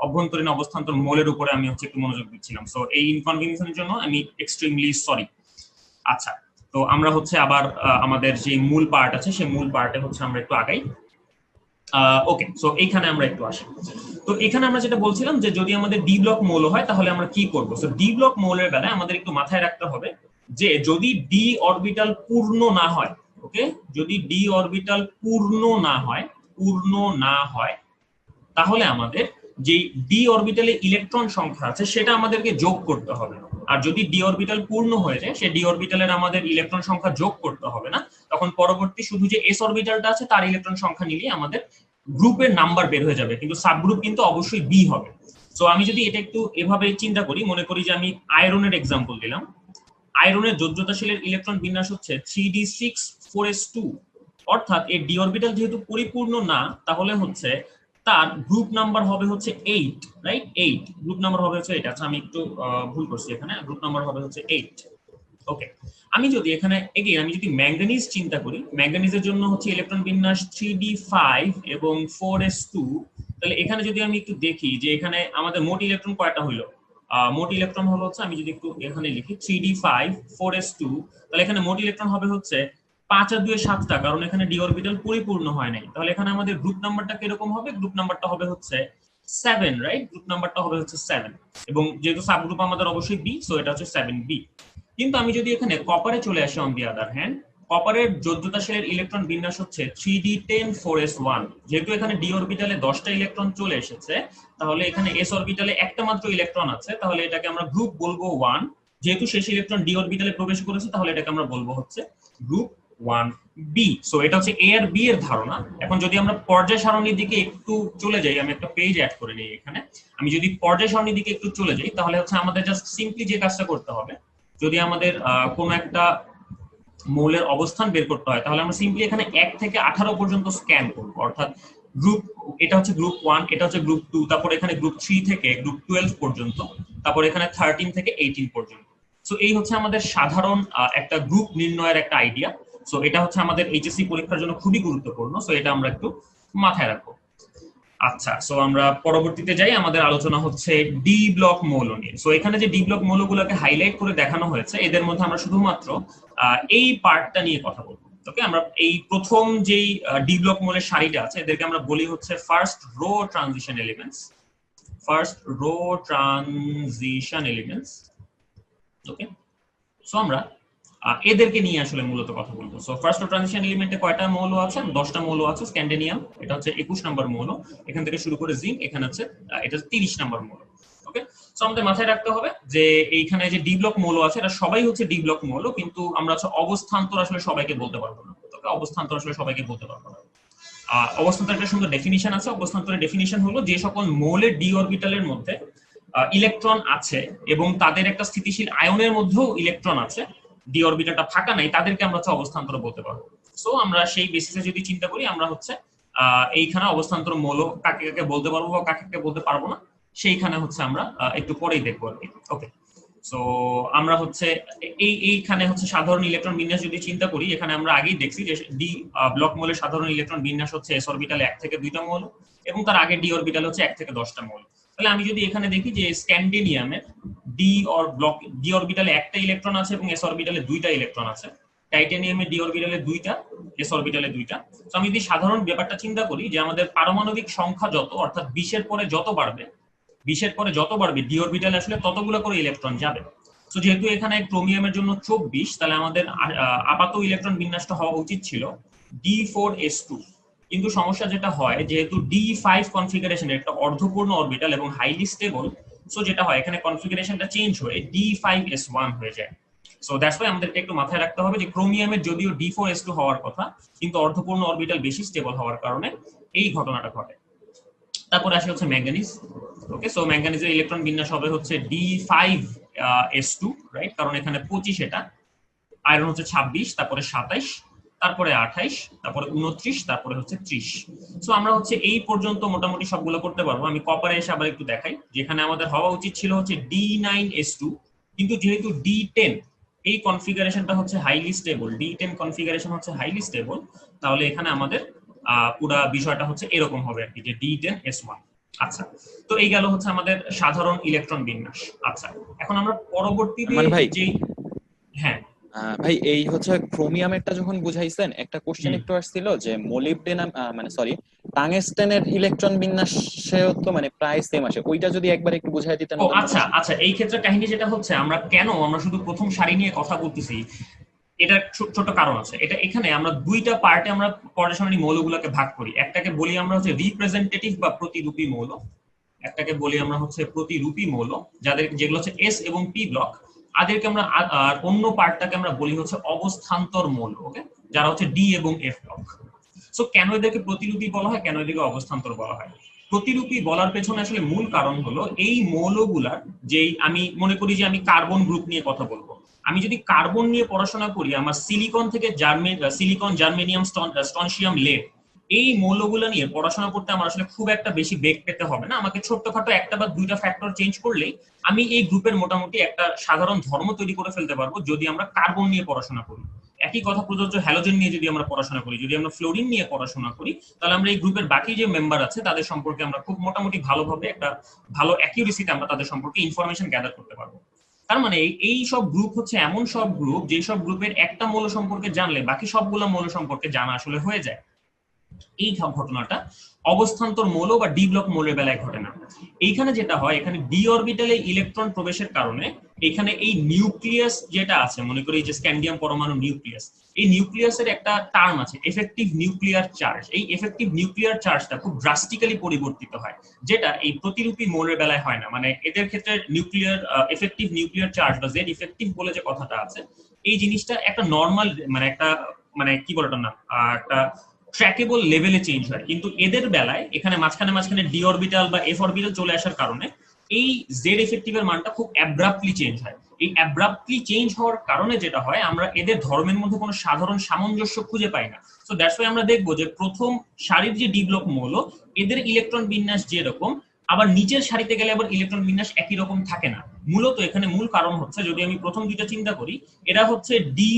অভ্যন্তরীণ অবস্থান্তর মৌলের উপরে আমি হচ্ছে একটু মনোযোগ দিচ্ছিলাম। সো এই ইনকনভিনিয়েন্সের জন্য আমি এক্সট্রিমলি সরি। আচ্ছা, তো আমরা হচ্ছে আবার আমাদের যে মূল পার্ট আছে সেই মূল পার্টে হচ্ছে আমরা একটু আগাই। ওকে, সো এইখানে আমরা একটু আসি। তো এখানে আমরা যেটা বলছিলাম যে যদি আমাদের ডি ব্লক মৌল হয় তাহলে আমরা কি করব। সো ডি ব্লক মৌলের বেলায় আমাদের একটু মাথায় রাখতে হবে যে যদি ডি অরবিটাল পূর্ণ না হয়, ওকে, যদি ডি অরবিটাল পূর্ণ না হয় তাহলে আমাদের যে ডি অরবিটালে ইলেকট্রন সংখ্যা আছে সেটা আমাদেরকে যোগ করতে হবে। আর যদি ডি অরবিটাল পূর্ণ হয়ে যায়, সেই ডি অরবিটালের আমাদের ইলেকট্রন সংখ্যা যোগ করতে হবে না, তখন পরবর্তী শুধু যে এস অরবিটালটা আছে তার ইলেকট্রন সংখ্যা নিলে আমাদের গ্রুপের নাম্বার বের হয়ে যাবে, কিন্তু সাবগ্রুপ কিন্তু অবশ্যই বি হবে। সো আমি যদি এটা একটু এভাবে চিন্তা করি, মনে করি যে আমি আয়রনের এক্সাম্পল দিলাম। আয়রনের যোজ্যতাশীলের ইলেকট্রন বিন্যাস হচ্ছে 3d6 4s2, অর্থাৎ এর ডি অরবিটাল যেহেতু পরিপূর্ণ না তাহলে হচ্ছে তার গ্রুপ নাম্বার হবে হচ্ছে 8, রাইট? 8 গ্রুপ নাম্বার হবে হচ্ছে 8। আচ্ছা, আমি একটু ভুল করছি, এখানে গ্রুপ নাম্বার হবে হচ্ছে 8। ওকে, আমি যদি এখানে এগেইন আমি যদি ম্যাঙ্গানিজ চিন্তা করি, ম্যাঙ্গানিজের জন্য হচ্ছে ইলেকট্রন বিন্যাস 3d5 এবং 4s2, তাহলে এখানে যদি আমি একটু দেখি যে এখানে আমাদের মোট ইলেকট্রন কয়টা হইলো, মোট ইলেকট্রন হলো হচ্ছে, আমি যদি একটু এখানে লিখি 3d5 4s2, তাহলে এখানে মোট ইলেকট্রন হবে হচ্ছে 5 আর 2 7টা, কারণ এখানে ডি অরবিটাল পরিপূর্ণ হয় নাই। তাহলে এখানে আমাদের গ্রুপ নাম্বারটা কিরকম হবে? গ্রুপ নাম্বারটা হবে হচ্ছে 7, রাইট? গ্রুপ নাম্বারটা হবে হচ্ছে 7, এবং যেহেতু সাবগ্রুপ আমাদের অবশ্যই বি, সো এটা হচ্ছে 7b। কিন্তু আমি যদি এখানে কপারে চলে আসি, অন দি আদার হ্যান্ড, কপারের যোজ্যতাশীলের ইলেকট্রন বিন্যাস হচ্ছে 3d10 4s1। যেহেতু এখানে ডি অরবিটালে 10টা ইলেকট্রন চলে এসেছে, তাহলে এখানে এস অরবিটালে একটা মাত্র ইলেকট্রন আছে, তাহলে এটাকে আমরা গ্রুপ বলবো 1। যেহেতু শেষ ইলেকট্রন ডি অরবিটালে প্রবেশ করেছে তাহলে এটাকে আমরা বলবো হচ্ছে গ্রুপ 1b। সো এটা হচ্ছে এ আর বি এর ধারণা। এখন যদি আমরা পর্যায় সারণীর দিকে একটু চলে যাই, আমি একটা পেজ অ্যাড করে নিই এখানে। আমি যদি পর্যায় সারণীর দিকে একটু চলে যাই তাহলে হচ্ছে আমাদের জাস্ট সিম্পলি যে কাজটা করতে হবে, যদি আমাদের কোনো একটা মৌলের অবস্থান বের করতে হয় তাহলে আমরা সিম্পলি এখানে 1 থেকে 18 পর্যন্ত স্ক্যান করব, অর্থাৎ গ্রুপ, এটা হচ্ছে গ্রুপ 1, এটা হচ্ছে গ্রুপ 2, তারপর এখানে গ্রুপ 3 থেকে গ্রুপ 12 পর্যন্ত, তারপর এখানে 13 থেকে 18 পর্যন্ত। সো এই হচ্ছে আমাদের সাধারণ একটা গ্রুপ নির্ণয়ের একটা আইডিয়া। সো এটা হচ্ছে আমাদের এইচএসসি পরীক্ষার জন্য খুবই গুরুত্বপূর্ণ। সো এটা আমরা একটু মাথায় রাখবো। আচ্ছা, সো আমরা পরবর্তীতে যাই, আমাদের আলোচনা হচ্ছে ডি ব্লক মৌল নিয়ে। সো এখানে যে ডি ব্লক মৌলগুলোকে হাইলাইট করে দেখানো হয়েছে, এদের মধ্যে আমরা শুধুমাত্র এই পার্টটা নিয়ে কথা বলবো। ওকে, আমরা এই প্রথম যেই ডি ব্লক মৌলের সারিটা আছে এদেরকে আমরা বলি হচ্ছে first row transition elements. First row transition elements. Okay, so আমরা এদেরকে নিয়ে আসলে মূলত কথা বলবো। সো ফার্স্ট রো ট্রানজিশন এলিমেন্টে কয়টা মৌল আছে? 10টা মৌল আছে। স্ক্যান্ডিনিয়াম এটা হচ্ছে 21 নম্বর মৌল, এখান থেকে শুরু করে জিঙ্ক এখানে আছে এটা 30 নম্বর মৌল। ওকে, সো আমাদের মাথায় রাখতে হবে যে এইখানে যে ডি ব্লক মৌল আছে এটা সবাই হচ্ছে ডি ব্লক মৌল, কিন্তু আমরা হচ্ছে অবস্থান্তর আসলে সবাইকে বলতে পারবো না। ওকে, অবস্থান্তর আসলে সবাইকে বলতে পারবো না। অবস্থান্তর একটা সুন্দর ডেফিনিশন আছে। অবস্থান্তরের ডেফিনিশন হলো যে সকল মৌলের ডি অরবিটালের মধ্যে ইলেকট্রন আছে এবং তাদের একটা স্থিতিশীল আয়নের মধ্যেও ইলেকট্রন আছে, ডি অরবিটালটা ফাঁকা নাই, তাদেরকে আমরা হচ্ছে অবস্থান্তর বলতে পারবো। সো আমরা সেই বেসিসে যদি চিন্তা করি আমরা হচ্ছে এইখানে অবস্থান্তর মৌল কাকে কাকে বলতে পারবো বা কাকে কাকে বলতে পারবো না সেইখানে হচ্ছে আমরা একটু পরেই দেখবো আর কি। ওকে, সো আমরা হচ্ছে এইখানে হচ্ছে সাধারণ ইলেকট্রন বিন্যাস যদি চিন্তা করি, এখানে আমরা আগেই দেখছি যে ডি ব্লক মৌলের সাধারণ ইলেকট্রন বিন্যাস হচ্ছে এস অরবিটালে 1 থেকে 2টা মৌল এবং তার আগে ডি অরবিটাল হচ্ছে 1 থেকে 10টা মৌল। তাহলে আমি যদি এখানে দেখি যে স্ক্যান্ডিনিয়ামের ডি অরবিটালে 1টা ইলেকট্রন আছে এবং এস অরবিটালে 2টা ইলেকট্রন আছে। টাইটানিয়ামের ডি অরবিটালে 2টা, এস অরবিটালে 2টা। তো আমি যদি সাধারণ ব্যাপারটা চিন্তা করি যে আমাদের পারমাণবিক সংখ্যা যত, অর্থাৎ 20 এর পরে যত বাড়বে ডি অরবিটালে আসলে ততগুলো করে ইলেকট্রন যাবে। সো যেহেতু এখানে ক্রোমিয়ামের জন্য 24, তাহলে আমাদের আপাত ইলেকট্রন বিন্যাসটা হওয়া উচিত ছিল D4s2। কিন্তু সমস্যা যেটা হয়, যেহেতু D5 কনফিগারেশনের একটা অর্ধপূর্ণ অরবিটাল এবং হাইলি স্টেবল, সো যেটা হয় এখানে কনফিগারেশনটা চেঞ্জ হয়ে D5s1 হয়ে যায়। সো দ্যাটস ওয়াই আমাদেরকে একটু মাথায় রাখতে হবে যে ক্রোমিয়ামের যদিও D4s2 হওয়ার কথা, কিন্তু অর্ধপূর্ণ অরবিটাল বেশি স্টেবল হওয়ার কারণে এই ঘটনাটা ঘটে। তারপরে আসে হচ্ছে ম্যাঙ্গানিজ। ওকে, সো ম্যাঙ্গানিজের ইলেকট্রন বিন্যাস হবে হচ্ছে D5s2, রাইট, কারণ এখানে 25, এটা আয়রন হচ্ছে 26, তারপরে 27, তারপরে 28, তারপরে 29, তারপরে হচ্ছে 30। সো আমরা হচ্ছে এই পর্যন্ত মোটামুটি সবগুলো করতে পারবো। আমি কপারে এসে আবার একটু দেখাই, যেখানে আমাদের হওয়া উচিত ছিল হচ্ছে D9s2, কিন্তু যেহেতু D10 এই কনফিগারেশনটা হচ্ছে হাইলি স্টেবল, D10 কনফিগারেশন হচ্ছে হাইলি স্টেবল, তাহলে এখানে আমাদের পুরো বিষয়টা হচ্ছে এরকম হবে আর কি, যে D10s1। আচ্ছা, তো এই গেল হচ্ছে আমাদের সাধারণ ইলেকট্রন বিন্যাস। আচ্ছা, এখন আমরা পরবর্তীতে যে হ্যাঁ ভাই এই হচ্ছে ক্রোমিয়ামেরটা যখন বুঝাইছেন, একটা কোশ্চেন একটু আসছিল যে মোলিবডেনাম মানে সরি টাংস্টেনের ইলেকট্রন বিন্যাসেও তো মানে প্রায় সেম আসে, ওইটা যদি একবার একটু বুঝাই দিতেন। আচ্ছা আচ্ছা, এই ক্ষেত্রে কাহিনী যেটা হচ্ছে, আমরা শুধু প্রথম সারি নিয়ে কথা বলতেছি, এটা ছোট কারণ আছে। এটা এখানে আমরা 2টা পার্টে আমরা পর্যায়সারণী মৌলগুলোকে ভাগ করি। একটাকে বলি আমরা হচ্ছে রিপ্রেজেন্টেটিভ বা প্রতিরূপী মৌল, একটাকে বলি আমরা হচ্ছে প্রতিরূপী মৌল, যেগুলো হচ্ছে এস এবং পি ব্লক। আদেরকে আমরা আর অন্য পার্টটাকে আমরা বলি হচ্ছে অবস্থান্তর মৌল। ওকে, যারা হচ্ছে ডি এবং এফ ব্লক। সো কেন এদেরকে প্রতিরূপী বলা হয়, কেন এদেরকে অবস্থান্তর বলা হয়? প্রতিরূপী বলার পেছনে আসলে মূল কারণ হলো এই মৌলগুলার, যেই আমি মনে করি যে আমি কার্বন গ্রুপ নিয়ে কথা বলবো, আমি যদি কার্বন নিয়ে পড়াশোনা করি, আমার সিলিকন থেকে সিলিকন, জার্মেনিয়াম, স্ট্রনশিয়াম, লেড, এই মৌলগুলো নিয়ে পড়াশোনা করতে আমার আসলে খুব একটা বেশি বেগ পেতে হবে না। আমাকে ছোট্টখাটো একটা বা 2টা ফ্যাক্টর চেঞ্জ করলেই আমি এই গ্রুপের মোটামুটি একটা সাধারণ ধর্ম তৈরি করে ফেলতে পারবো, যদি আমরা কার্বন নিয়ে পড়াশোনা করি। একই কথা প্রযোজ্য হ্যালোজেন নিয়ে যদি আমরা পড়াশোনা করি, যদি আমরা ফ্লোরিন নিয়ে পড়াশোনা করি, তাহলে আমরা এই গ্রুপের বাকি যে মেম্বার আছে তাদের সম্পর্কে আমরা খুব মোটামুটি ভালোভাবে একটা ভালো অ্যাকিউরেসিতে আমরা তাদের সম্পর্কে ইনফরমেশন গ্যাদার করতে পারবো। তার মানে এই সব গ্রুপ হচ্ছে এমন সব গ্রুপ, যে সব গ্রুপের একটা মৌল সম্পর্কে জানলে বাকি সবগুলো মৌল সম্পর্কে জানা আসলে হয়ে যায়। এই ঘটনাটা অবস্থান্তর মৌল বা ডি ব্লক মৌলের বেলায় ঘটে না। এইখানে যেটা হয়, এখানে ডি অরবিটালে ইলেকট্রন প্রবেশের কারণে এখানে এই নিউক্লিয়াস যেটা আছে, মনে করি যে স্ক্যান্ডিয়াম পরমাণু নিউক্লিয়াস, এই নিউক্লিয়াসের একটা টার্ম আছে এফেক্টিভ নিউক্লিয়ার চার্জ। এই এফেক্টিভ নিউক্লিয়ার চার্জটা খুব ড্রাস্টিক্যালি পরিবর্তিত হয়, যেটা এই প্রতিরূপী মৌলের বেলায় হয় না। মানে এদের ক্ষেত্রে নিউক্লিয়ার এফেক্টিভ নিউক্লিয়ার চার্জ বা জেড ইফেক্টিভ বলে যে কথাটা আছে, এই জিনিসটা একটা নর্মাল মানে একটা মানে কি বলে না একটা ট্র্যাকেবল লেভেলে চেঞ্জ হয়। কিন্তু এদের বেলায় এখানে মাঝখানে ডি অরবিটাল বা এফ অরবিটাল চলে আসার কারণে এই জেড এফেক্টিভের মানটা খুব অ্যাব্রাপ্টলি চেঞ্জ হয়। এই অ্যাব্রাপ্টলি চেঞ্জ হওয়ার কারণে যেটা হয়, আমরা এদের ধর্মের মধ্যে কোনো সাধারণ সামঞ্জস্য খুঁজে পাই না। সো দ্যাটস ওয়াই আমরা দেখবো যে প্রথম সারির যে ডি ব্লক মৌল, এদের ইলেকট্রন বিন্যাস যেরকম, আবার নিচের সারিতে গেলে আবার ইলেকট্রন বিন্যাস একই রকম থাকে না। মূলত এখানে মূল কারণ হচ্ছে, যদি আমি প্রথম দুইটা চিন্তা করি, এরা হচ্ছে ডি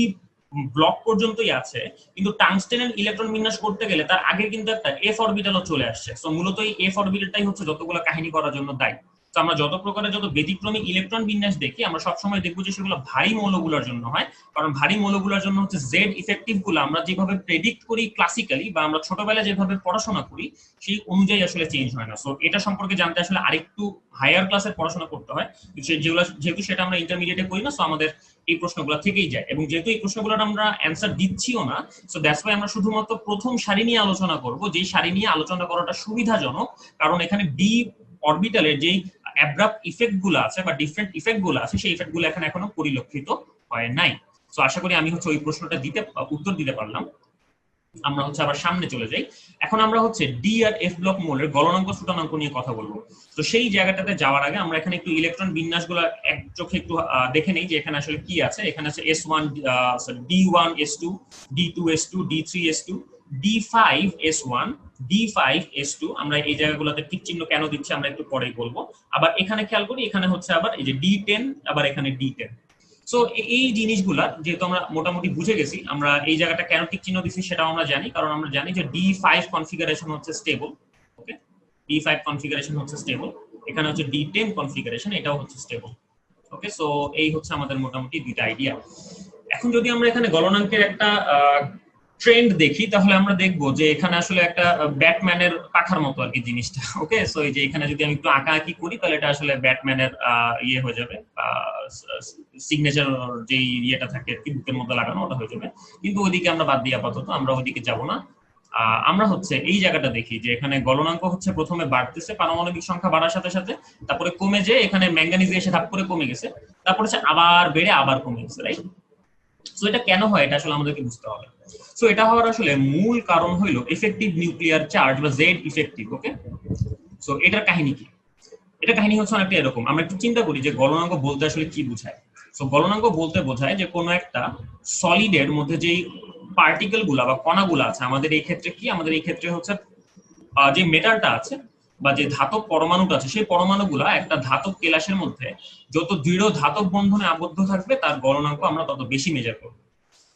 ব্লক পর্যন্তই আছে, কিন্তু টাংস্টেনের ইলেকট্রন বিন্যাস করতে গেলে তার আগে কিন্তু একটা এফ অরবিটালও চলে আসছে। সো মূলত এই এফ অরবিটালটাই হচ্ছে যতগুলো কাহিনী করার জন্য দায়ী। তো আমরা যত প্রকারের যত ব্যতিক্রমী ইলেকট্রন বিন্যাস দেখি আমরা সবসময় দেখবো যে সেগুলো ভারী মৌলগুলোর জন্য হয়, কারণ ভারী মৌলগুলোর জন্য হচ্ছে জেড ইফেক্টিভ গুলো আমরা যেভাবে প্রেডিক্ট করি ক্লাসিক্যালি বা আমরা ছোটবেলায় যেভাবে পড়াশোনা করি সেই অনুযায়ী আসলে চেঞ্জ হয় না। সো এটা সম্পর্কে জানতে আসলে আরেকটু হায়ার ক্লাসের পড়াশোনা করতে হয়, যেহেতু সেটা আমরা ইন্টারমিডিয়েটে করি না, সো আমাদের এই প্রশ্নগুলো থেকেই যায়, এবং যেহেতু এই প্রশ্নগুলোর আমরা অ্যান্সার দিচ্ছিও না, সো দ্যাটস ওয়াই আমরা শুধুমাত্র প্রথম সারি নিয়ে আলোচনা করব, যেই সারি নিয়ে আলোচনা করাটা সুবিধাজনক, কারণ এখানে ডি অরবিটালের যেই অ্যাব্রাপ্ট ইফেক্ট গুলো আছে বা ডিফারেন্ট ইফেক্ট গুলো আছে সেই ইফেক্ট গুলো এখনো পরিলক্ষিত হয় নাই। সো আশা করি আমি হচ্ছে ওই প্রশ্নটা উত্তর দিতে পারলাম। আমরা হচ্ছে আবার সামনে চলে যাই। এখন আমরা হচ্ছে ডি আর এফ ব্লক মৌলের গলনাঙ্ক ছোটানাঙ্ক নিয়ে কথা বলবো। তো সেই জায়গাটাতে যাওয়ার আগে আমরা এখানে একটু ইলেকট্রন বিন্যাসগুলো এক চোখে একটু দেখে নেই যে এখানে আসলে কি আছে। এখানে আছে S1 D1S2 D2S2 D3S2 D5S1 D5S2। আমরা এই জায়গাগুলোতে টিক চিহ্ন কেন দিচ্ছি আমরা একটু পরেই বলবো। আবার এখানে খেয়াল করি, এখানে হচ্ছে আবার এই যে D10, আবার এখানে D10। সো এই জিনিসগুলা যেহেতু আমরা মোটামুটি বুঝে গেছি, আমরা এই জায়গাটা কেন টিক চিহ্ন দিচ্ছি সেটাও আমরা জানি, কারণ আমরা জানি যে D5 কনফিগারেশন হচ্ছে স্টেবল। ওকে, D5 কনফিগারেশন হচ্ছে স্টেবল, এখানে হচ্ছে D10 কনফিগারেশন, এটাও হচ্ছে স্টেবল। ওকে, সো এই হচ্ছে আমাদের মোটামুটি দুইটা আইডিয়া। এখন যদি আমরা এখানে গলনাঙ্কের একটা ট্রেন্ড দেখি তাহলে আমরা দেখবো যে এখানে আসলে একটা ব্যাটম্যানের পাখার মতো আর কি জিনিসটা। ওকে, সো এই যে এখানে যদি আমি একটু আঁকাআঁকি করি তাহলে এটা আসলে ব্যাটম্যানের ইয়ে হয়ে যাবে, সিগনেচার যে ইয়েটা থাকে আর কি বুকের মধ্যে লাগানো, ওটা হয়ে যাবে। কিন্তু ওইদিকে আমরা বাদ দিয়ে আপাতত আমরা ওইদিকে যাব না। আমরা হচ্ছে এই জায়গাটা দেখি যে এখানে গলনাঙ্ক হচ্ছে প্রথমে বাড়তেছে পারমাণবিক সংখ্যা বাড়ার সাথে সাথে, তারপরে কমে যে এখানে ম্যাঙ্গানিজ এসে ধাপ করে কমে গেছে, তারপরে আবার বেড়ে আবার কমে গেছে, রাইট? সো এটা কেন হয় এটা আসলে আমাদেরকে বুঝতে হবে। সো এটা হওয়ার আসলে মূল কারণ হইলো এফেক্টিভ নিউক্লিয়ার চার্জ বা জেড ইফেক্টিভ। ওকে, সো এটার কাহিনী কি? এটা কাহিনী হচ্ছে অনেকটা এরকম। আমরা একটু চিন্তা করি যে গলনাঙ্ক বলতে আসলে কি বোঝায়। সো গলনাঙ্ক বলতে বোঝায় যে কোনো একটা সলিডের মধ্যে যেই পার্টিকেল গুলা বা কণাগুলা আছে, আমাদের এই ক্ষেত্রে কি, আমাদের এই ক্ষেত্রে হচ্ছে যে মেটালটা আছে বা যে ধাতব পরমাণুটা আছে, সেই পরমাণুগুলা একটা ধাতব কেলাসের মধ্যে যত দৃঢ় ধাতব বন্ধনে আবদ্ধ থাকবে তার গলনাঙ্ক আমরা তত বেশি মেজার করবো।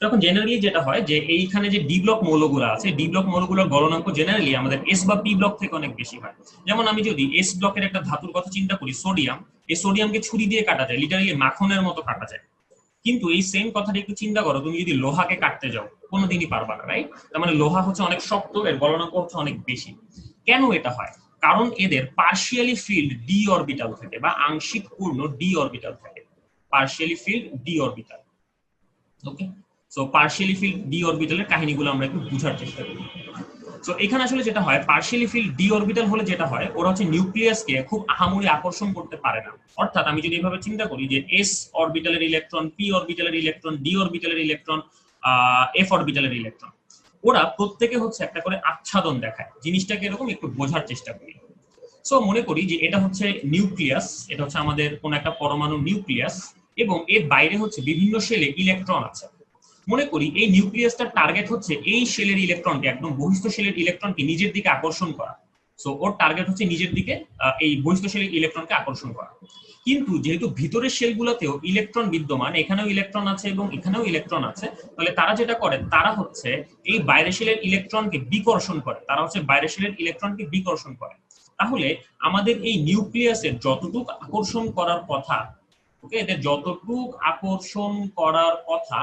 তখন জেনারেলি যেটা হয় যে এইখানে যে ডি ব্লক মৌলগুলো আছে, ডি ব্লক মৌলগুলোর গলনাঙ্ক জেনারেলি আমাদের এস বা পি ব্লক থেকে অনেক বেশি হয়। যেমন আমি যদি এস ব্লকের একটা ধাতুর কথা চিন্তা করি, সোডিয়াম, এই সোডিয়ামকে ছুরি দিয়ে কাটা যায়, লিটারালি মাখনের মতো কাটা যায়। কিন্তু এই সেম কথাটা একটু চিন্তা করো, তুমি যদি লোহাকে কাটতে যাও কোনোদিনই পারবা না, রাইট? তার মানে লোহা হচ্ছে অনেক শক্ত, এর গলনাঙ্ক হচ্ছে অনেক বেশি। কেন এটা হয়? কারণ এদের পার্শিয়ালি ফিল্ড ডি অরবিটাল থাকে বা আংশিক পূর্ণ ডি অরবিটাল থাকে, পার্শিয়ালি ফিল্ড ডি অরবিটাল। ওকে, সো পার্শিয়ালি ফিল্ড ডি অরবিটালের কাহিনীগুলো আমরা একটু বুঝার চেষ্টা করি। সো এখানে আসলে যেটা হয়, পার্শিয়ালি ফিল্ড ডি অরবিটাল হলে যেটা হয়, ওরা হচ্ছে নিউক্লিয়াসকে খুব আহামরি আকর্ষণ করতে পারে না। অর্থাৎ আমি যদি এভাবে চিন্তা করি যে এস অরবিটালের ইলেকট্রন, পি অরবিটালের ইলেকট্রন, ডি অরবিটালের ইলেকট্রন, এফ অরবিটালের ইলেকট্রন, ওরা প্রত্যেকে হচ্ছে একটা করে আচ্ছাদন দেখায়। জিনিসটাকে এরকম একটু বোঝার চেষ্টা করি। সো মনে করি যে এটা হচ্ছে নিউক্লিয়াস, এটা হচ্ছে আমাদের কোন একটা পরমাণু নিউক্লিয়াস, এবং এর বাইরে হচ্ছে বিভিন্ন শেলে ইলেকট্রন আছে। মনে করি এই নিউক্লিয়াসটার টার্গেট হচ্ছে এই শেলের ইলেকট্রনকে, একদম বহিস্থ শেলের ইলেকট্রনকে নিজের দিকে আকর্ষণ করা। সো ওর টার্গেট হচ্ছে নিজের দিকে এই বহিস্থ শেলের ইলেকট্রনকে আকর্ষণ করা। কিন্তু যেহেতু ভিতরের শেলগুলোতেও ইলেকট্রন বিদ্যমান, এখানেও ইলেকট্রন আছে এবং এখানেও ইলেকট্রন আছে, তাহলে তারা যেটা করে তারা হচ্ছে এই বাইরের শেলের ইলেকট্রনকে বিকর্ষণ করে, তারা হচ্ছে বাইরের শেলের ইলেকট্রনকে বিকর্ষণ করে। তাহলে আমাদের এই নিউক্লিয়াসের যতটুকু আকর্ষণ করার কথা, ওকে, এদের যতটুকু আকর্ষণ করার কথা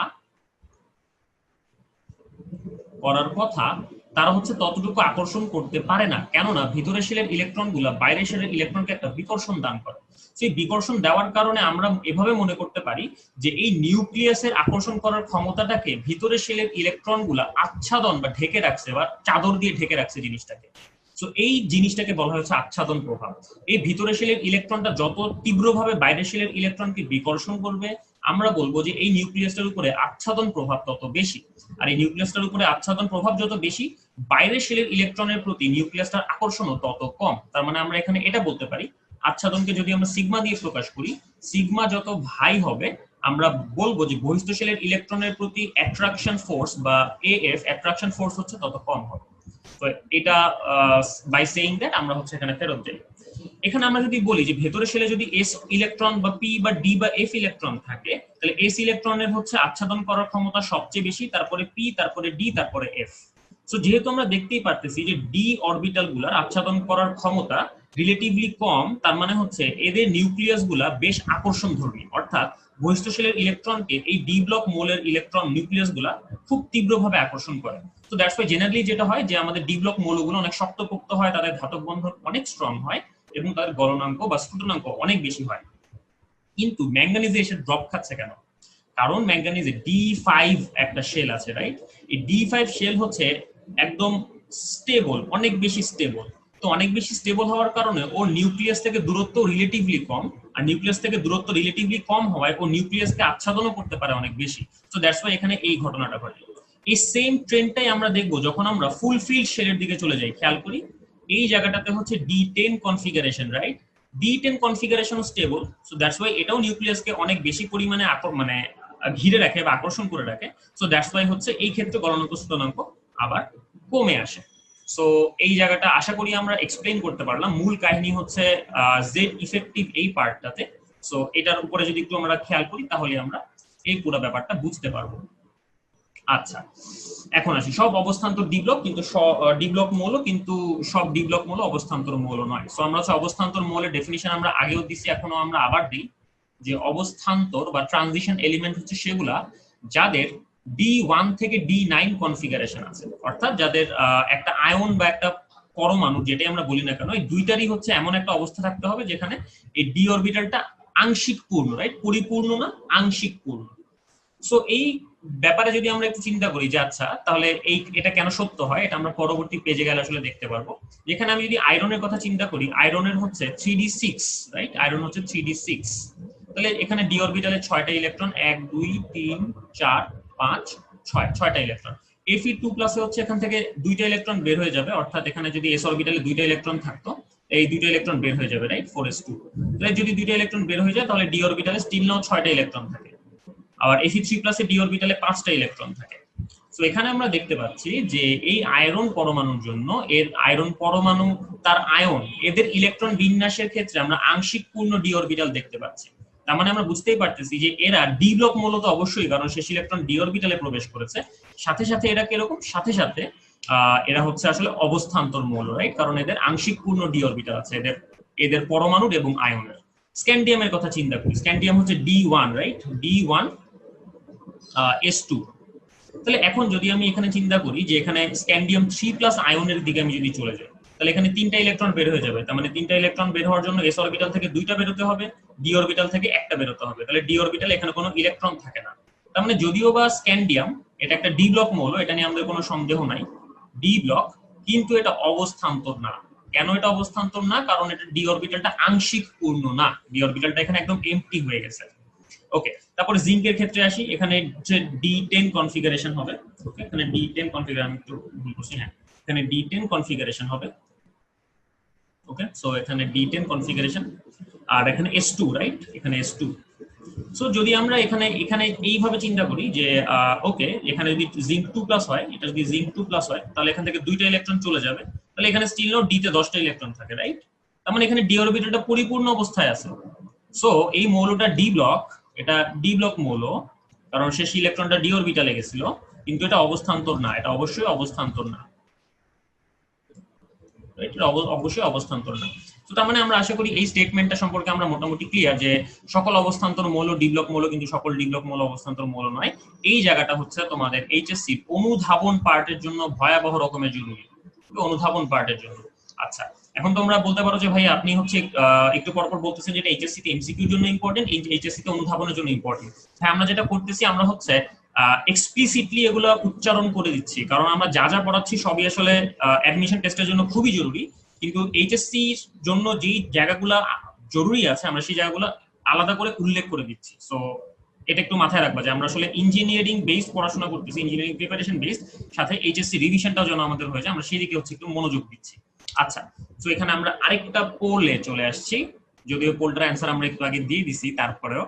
তারা হচ্ছে ততটুকু আকর্ষণ করতে পারে না। কেননা ভিতরের শেলের ইলেকট্রন গুলা বাইরের শেলের ইলেকট্রনকে একটা বিকর্ষণ দান করে। সেই বিকর্ষণ দেওয়ার কারণে আমরা এভাবে মনে করতে পারি যে এই নিউক্লিয়াসের আকর্ষণ করার ক্ষমতাটাকে ভিতরের শেলের ইলেকট্রন গুলা আচ্ছাদন বা ঢেকে রাখছে বা চাদর দিয়ে ঢেকে রাখছে জিনিসটাকে। সো এই জিনিসটাকে বলা হচ্ছে আচ্ছাদন প্রভাব। এই ভিতরের শেলের ইলেকট্রনটা যত তীব্রভাবে বাইরের শেলের ইলেকট্রনকে বিকর্ষণ করবে, আমরা বলবো যে এই নিউক্লিয়াসটার উপরে আচ্ছাদন প্রভাব তত বেশি। আর এই নিউক্লিয়াসটার উপরে আচ্ছাদন প্রভাব যত বেশি, বাইরের শেলের ইলেকট্রনের প্রতি নিউক্লিয়াসটার আকর্ষণও তত কম। তার মানে আমরা এখানে এটা বলতে পারি, আচ্ছাদনকে যদি আমরা সিগমা দিয়ে প্রকাশ করি, সিগমা যত হাই হবে আমরা বলবো যে বহিস্থ শেলের ইলেকট্রনের প্রতি অ্যাট্রাকশন ফোর্স বা এএফ, অ্যাট্রাকশন ফোর্স হচ্ছে তত কম হবে। তো এটা বাই সেইং দ্যাট আমরা হচ্ছে এখানে ফেরত যাই। এখানে আমরা যদি বলি যে ভেতরের শেলে যদি এস ইলেকট্রন বা পি বা ডি বা এফ ইলেকট্রন থাকে, তাহলে এস ইলেকট্রনের হচ্ছে আচ্ছাদন করার ক্ষমতা সবচেয়ে বেশি, তারপরে পি, তারপরে ডি, তারপরে এফ। সো যেহেতু আমরা দেখতেই পারতেছি যে ডি অরবিটাল গুলার আচ্ছাদন করার ক্ষমতা রিলেটিভলি কম, তার মানে হচ্ছে এদের নিউক্লিয়াস গুলা বেশ আকর্ষণধর্মী, অর্থাৎ বহিস্থ শেলের ইলেকট্রনকে এই ডি ব্লক মোলের ইলেকট্রন নিউক্লিয়াস গুলা খুব তীব্রভাবে আকর্ষণ করে। তো দ্যাটস ওয়াই জেনারেলি যেটা হয় যে আমাদের ডি ব্লক মৌলগুলো অনেক শক্তপোক্ত হয়, তাদের ধাতব বন্ধন অনেক স্ট্রং হয় এবং তাদের গলনাঙ্ক বা স্ফুটনাঙ্ক অনেক বেশি হয়। কিন্তু ম্যাঙ্গানিজে এসে ড্রপ খাচ্ছে কেন? কারণ ম্যাঙ্গানিজে D5 একটা শেল আছে, রাইট? এই D5 শেল হচ্ছে একদম স্টেবল, অনেক বেশি স্টেবল। তো অনেক বেশি স্টেবল হওয়ার কারণে ওর নিউক্লিয়াস থেকে দূরত্ব রিলেটিভলি কম, আর নিউক্লিয়াস থেকে দূরত্ব রিলেটিভলি কম হওয়ায় ও নিউক্লিয়াসকে আচ্ছাদনও করতে পারে অনেক বেশি। সো দ্যাটস ওয়াই এখানে এই ঘটনাটা ঘটে। এই সেম ট্রেন্ডটাই আমরা দেখবো যখন আমরা ফুলফিল্ড শেলের দিকে চলে যাই। খেয়াল করি এই জায়গাটাতে হচ্ছে D10 configuration, right? D10 configuration stable, so that's why এটাও নিউক্লিয়াসকে অনেক বেশি পরিমাণে মানে ঘিরে রাখে বা আকর্ষণ করে রাখে। সো দ্যাটস ওয়াই হচ্ছে এই ক্ষেত্রে গলনাঙ্ক স্ফুটনাঙ্ক আবার কমে আসে। সো এই জায়গাটা আশা করি আমরা এক্সপ্লেইন করতে পারলাম। মূল কাহিনী হচ্ছে জেড ইফেক্টিভ এই পার্টটাতে। সো এটার উপরে যদি একটু আমরা খেয়াল করি তাহলে আমরা এই পুরো ব্যাপারটা বুঝতে পারবো। আচ্ছা, এখন আসি সব অবস্থান্তর ডি ব্লক, কিন্তু ডি ব্লক মৌল, কিন্তু সব ডি ব্লক মৌল অবস্থান্তর মৌল নয়। সো আমরা হচ্ছে অবস্থান্তর মৌলের ডেফিনিশন আমরা আগেও দিছি, এখনো আমরা আবার দিই যে অবস্থান্তর বা ট্রানজিশন এলিমেন্ট হচ্ছে সেগুলা যাদের D1 থেকে D9 কনফিগারেশন আছে, অর্থাৎ যাদের একটা আয়ন বা একটা পরমাণু যেটাই আমরা বলি না কেন, এই দুইটারই হচ্ছে এমন একটা অবস্থা থাকতে হবে যেখানে এই ডি অরবিটালটা আংশিক পূর্ণ, রাইট? পরিপূর্ণ না, আংশিক পূর্ণ। সো এই ব্যাপারে যদি আমরা একটু চিন্তা করি যে আচ্ছা তাহলে এটা কেন সত্য হয়, এটা আমরা পরবর্তী পেজে গেলে আসলে দেখতে পারবো। যেখানে আমি যদি আয়রনের কথা চিন্তা করি, আয়রনের হচ্ছে 3d6, রাইট? আয়রন হচ্ছে 3d6। তাহলে এখানে ডি অরবিটালে 6টা ইলেকট্রন, 1 2 3 4 5 6, 6টা ইলেকট্রন। Fe2+ হচ্ছে এখান থেকে 2টা ইলেকট্রন বের হয়ে যাবে, অর্থাৎ এখানে যদি s অরবিটালে 2টা ইলেকট্রন থাকতো, এই 2টা ইলেকট্রন বের হয়ে যাবে, রাইট? 4s2। তাহলে যদি 2টা ইলেকট্রন বের হয়ে যায় তাহলে ডি অরবিটালে স্টিল নাও 6টা ইলেকট্রন থাকে। আবার Fe3+ এ ডি অরবিটালে 5টা ইলেকট্রন থাকে। সো এখানে আমরা দেখতে পাচ্ছি যে এই আয়রন পরমাণুর জন্য এর আয়রন পরমাণু, তার আয়ন, এদের ইলেকট্রন বিন্যাসের ক্ষেত্রে আমরা আংশিক পূর্ণ ডি অরবিটাল দেখতে পাচ্ছি। তার মানে আমরা বুঝতেই পারতেছি যে এরা ডি ব্লক মূলত অবশ্যই, কারণ শেষ ইলেকট্রন ডি অরবিটালে প্রবেশ করেছে। সাথে সাথে এরা কিরকম, সাথে সাথে এরা হচ্ছে আসলে অবস্থান্তর মৌল, রাইট? কারণ এদের আংশিক পূর্ণ ডি অরবিটাল আছে এদের পরমাণুর এবং আয়নের। স্ক্যান্ডিয়ামের কথা চিন্তা করি, স্ক্যান্ডিয়াম হচ্ছে D1, রাইট? D1 S2। তাহলে এখন যদি আমি এখানে চিন্তা করি যে এখানে স্ক্যান্ডিয়াম 3+ আয়নের দিকে আমি যদি চলে যাই, তাহলে এখানে 3টা ইলেকট্রন বের হয়ে যাবে। তার মানে 3টা ইলেকট্রন বের হওয়ার জন্য s অরবিটাল থেকে 2টা বেরোতে হবে, d অরবিটাল থেকে একটা বেরোতে হবে। তাহলে d অরবিটালে এখানে কোনো ইলেকট্রন থাকে না। তার মানে যদিও বা স্ক্যান্ডিয়াম এটা একটা ডি ব্লক মৌল, এটা নিয়ে আমাদের কোনো সন্দেহ নাই, ডি ব্লক, কিন্তু এটা অবস্থান্তর না। কেন এটা অবস্থান্তর না? কারণ এটা ডি অরবিটালটা আংশিক পূর্ণ না, ডি অরবিটালটা এখানে একদম এমটি হয়ে গেছে। ওকে, তারপরে জিঙ্কের ক্ষেত্রে আসি, এখানে হচ্ছে D10 কনফিগারেশন হবে। ওকে, এখানে D10 কনফিগারেশন, একটু ভুল করছি, হ্যাঁ, এখানে D10 কনফিগারেশন হবে। ওকে, সো এখানে D10 কনফিগারেশন, আর এখানে S2, রাইট? এখানে S2। সো যদি আমরা এখানে এইভাবে চিন্তা করি যে ওকে, এখানে যদি জিঙ্ক 2+ হয়, এটা যদি জিঙ্ক 2+ হয়, তাহলে এখান থেকে 2টা ইলেকট্রন চলে যাবে। তাহলে এখানে স্টিল নো D তে 10টা ইলেকট্রন থাকে, রাইট? তার মানে এখানে ডি অরবিটালটা পরিপূর্ণ অবস্থায় আছে। সো এই মৌলটা ডি ব্লক, এটা ডি ব্লক মৌল, কারণ শেষ ইলেকট্রনটা ডি অরবিটালে গেছিল, কিন্তু এটা অবস্থান্তর না, এটা অবশ্যই অবস্থান্তর না, এটা অবশ্যই অবস্থান্তর না। তো তার মানে আমরা আশা করি এই স্টেটমেন্টটা সম্পর্কে আমরা মোটামুটি ক্লিয়ার যে সকল অবস্থান্তর মৌল ডি ব্লক মৌল, কিন্তু সকল ডি ব্লক মৌল অবস্থান্তর মৌল নয়। এই জায়গাটা হচ্ছে তোমাদের এইচএসসি অনুধাবন পার্টের জন্য ভয়াবহ রকমের জরুরি, অনুধাবন পার্টের জন্য। আচ্ছা, এখন তোমরা বলতে পারো যে ভাই আপনি হচ্ছে একটু পরপর বলতেছেন যেটা এইচএসসি তে এমসিকিউর জন্য ইম্পর্টেন্ট, এইচএসসি তে অনুধাবনের জন্য ইম্পর্টেন্ট। হ্যাঁ, আমরা যেটা করতেছি আমরা হচ্ছে এক্সপ্লিসিটলি এগুলো উচ্চারণ করে দিচ্ছি, কারণ আমরা যা যা পড়াচ্ছি সবই আসলে অ্যাডমিশন টেস্টের জন্য খুবই জরুরি, কিন্তু এইচএসসির জন্য যেই জায়গাগুলো জরুরি আছে আমরা সেই জায়গাগুলো আলাদা করে উল্লেখ করে দিচ্ছি। সো এটা একটু মাথায় রাখবা যে আমরা আসলে ইঞ্জিনিয়ারিং বেসড পড়াশোনা করতেছি, ইঞ্জিনিয়ারিং প্রিপারেশন বেসড, সাথে এইচএসসি রিভিশনটাও যেন আমাদের হয়ে যায়, আমরা সেই দিকে হচ্ছে একটু মনোযোগ দিচ্ছি। আচ্ছা, তো এখানে আমরা আরেকটা পোলে চলে আসছি, যদিও পোলটার অ্যান্সার আমরা একটু আগে দিয়ে দিছি, তারপরেও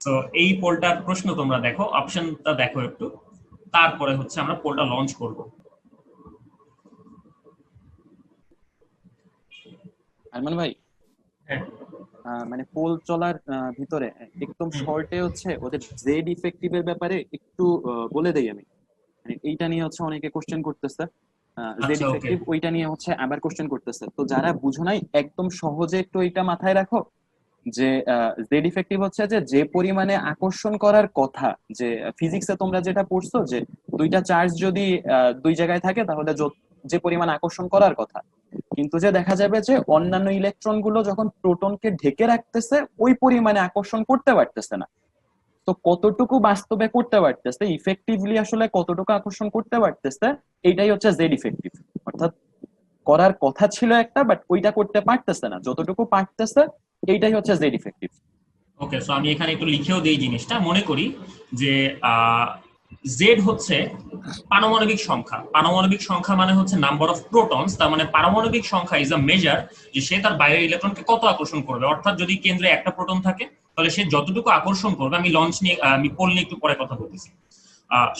তো এই পোলটার প্রশ্ন তোমরা দেখো, অপশনটা দেখো একটু, তারপরে হচ্ছে আমরা পোলটা লঞ্চ করব। আরমান ভাই, হ্যাঁ, মানে পোল চলার ভিতরে একদম শর্টে হচ্ছে ওদের জেড ইফেক্টিভের ব্যাপারে একটু বলে দেই আমি। মানে এইটা নিয়ে হচ্ছে অনেকে কোশ্চেন করতেছে। জেড আচ্ছা, ওকে। ইফেক্টিভ, ওইটা নিয়ে হচ্ছে আবার কোশ্চেন করতেছে। তো যারা বুঝো নাই একদম সহজে একটু এটা মাথায় রাখো যে জেড ইফেক্টিভ হচ্ছে যে যে পরিমাণে আকর্ষণ করার কথা, যে ফিজিক্সে তোমরা যেটা পড়ছো যে দুইটা চার্জ যদি দুই জায়গায় থাকে তাহলে যে পরিমাণ আকর্ষণ করার কথা, কিন্তু যে দেখা যাবে যে অন্যান্য ইলেকট্রন গুলো যখন প্রোটনকে ঢেকে রাখতেছে ওই পরিমাণে আকর্ষণ করতে পারতেছে না। তো কতটুকু বাস্তবে করতে পারতেছে, ইফেক্টিভলি আসলে কতটুকু আকর্ষণ করতে পারতেছে, এইটাই হচ্ছে জেড ইফেক্টিভ। অর্থাৎ করার কথা ছিল একটা, বাট ওইটা করতে পারতেছে না, যতটুকু পারতেছে এইটাই হচ্ছে জেড ইফেক্টিভ। ওকে, সো আমি এখানে একটু লিখেও দিই জিনিসটা। মনে করি যে জেড হচ্ছে পারমাণবিক সংখ্যা। পারমাণবিক সংখ্যা মানে হচ্ছে নাম্বার অফ প্রোটনস, তার মানে পারমাণবিক সংখ্যা ইজ আ মেজার যে সে তার বাইরের ইলেকট্রনকে কত আকর্ষণ করবে। অর্থাৎ যদি কেন্দ্রে একটা প্রোটন থাকে তাহলে সে যতটুকু আকর্ষণ করবে, আমি লঞ্চ নিয়ে আমি পোল নিয়ে একটু পরে কথা বলতেছি,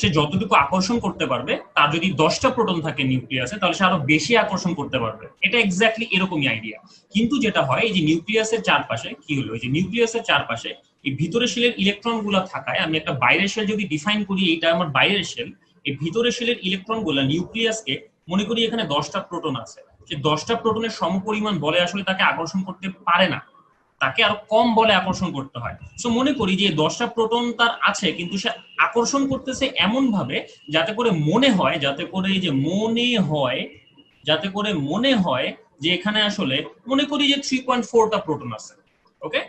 সে যতটুকু আকর্ষণ করতে পারবে, তার যদি 10টা প্রোটন থাকে নিউক্লিয়াসে তাহলে সে আরো বেশি আকর্ষণ করতে পারবে। এটা এক্স্যাক্টলি এরকমই আইডিয়া। কিন্তু যেটা হয় এই যে নিউক্লিয়াসের চারপাশে কি হলো, এই যে নিউক্লিয়াসের চারপাশে এই ভিতরের শেলের ইলেকট্রন গুলা থাকায়, আমি একটা বাইরের শেল যদি ডিফাইন করি, এইটা আমার বাইরের শেল, এই ভিতরের শেলের ইলেকট্রন গুলা নিউক্লিয়াসকে মনে করি এখানে 10টা প্রোটন আছে, সে 10টা প্রোটনের সমপরিমাণ বলে আসলে তাকে আকর্ষণ করতে পারে না, তাকে আরো কম বলে আকর্ষণ করতে হয়। সো মনে করি যে 10টা প্রোটন তার আছে, কিন্তু সে আকর্ষণ করতেছে এমন ভাবে যাতে করে মনে হয়, যে এখানে আসলে মনে করি যে 3.4টা প্রোটন আছে। ওকে,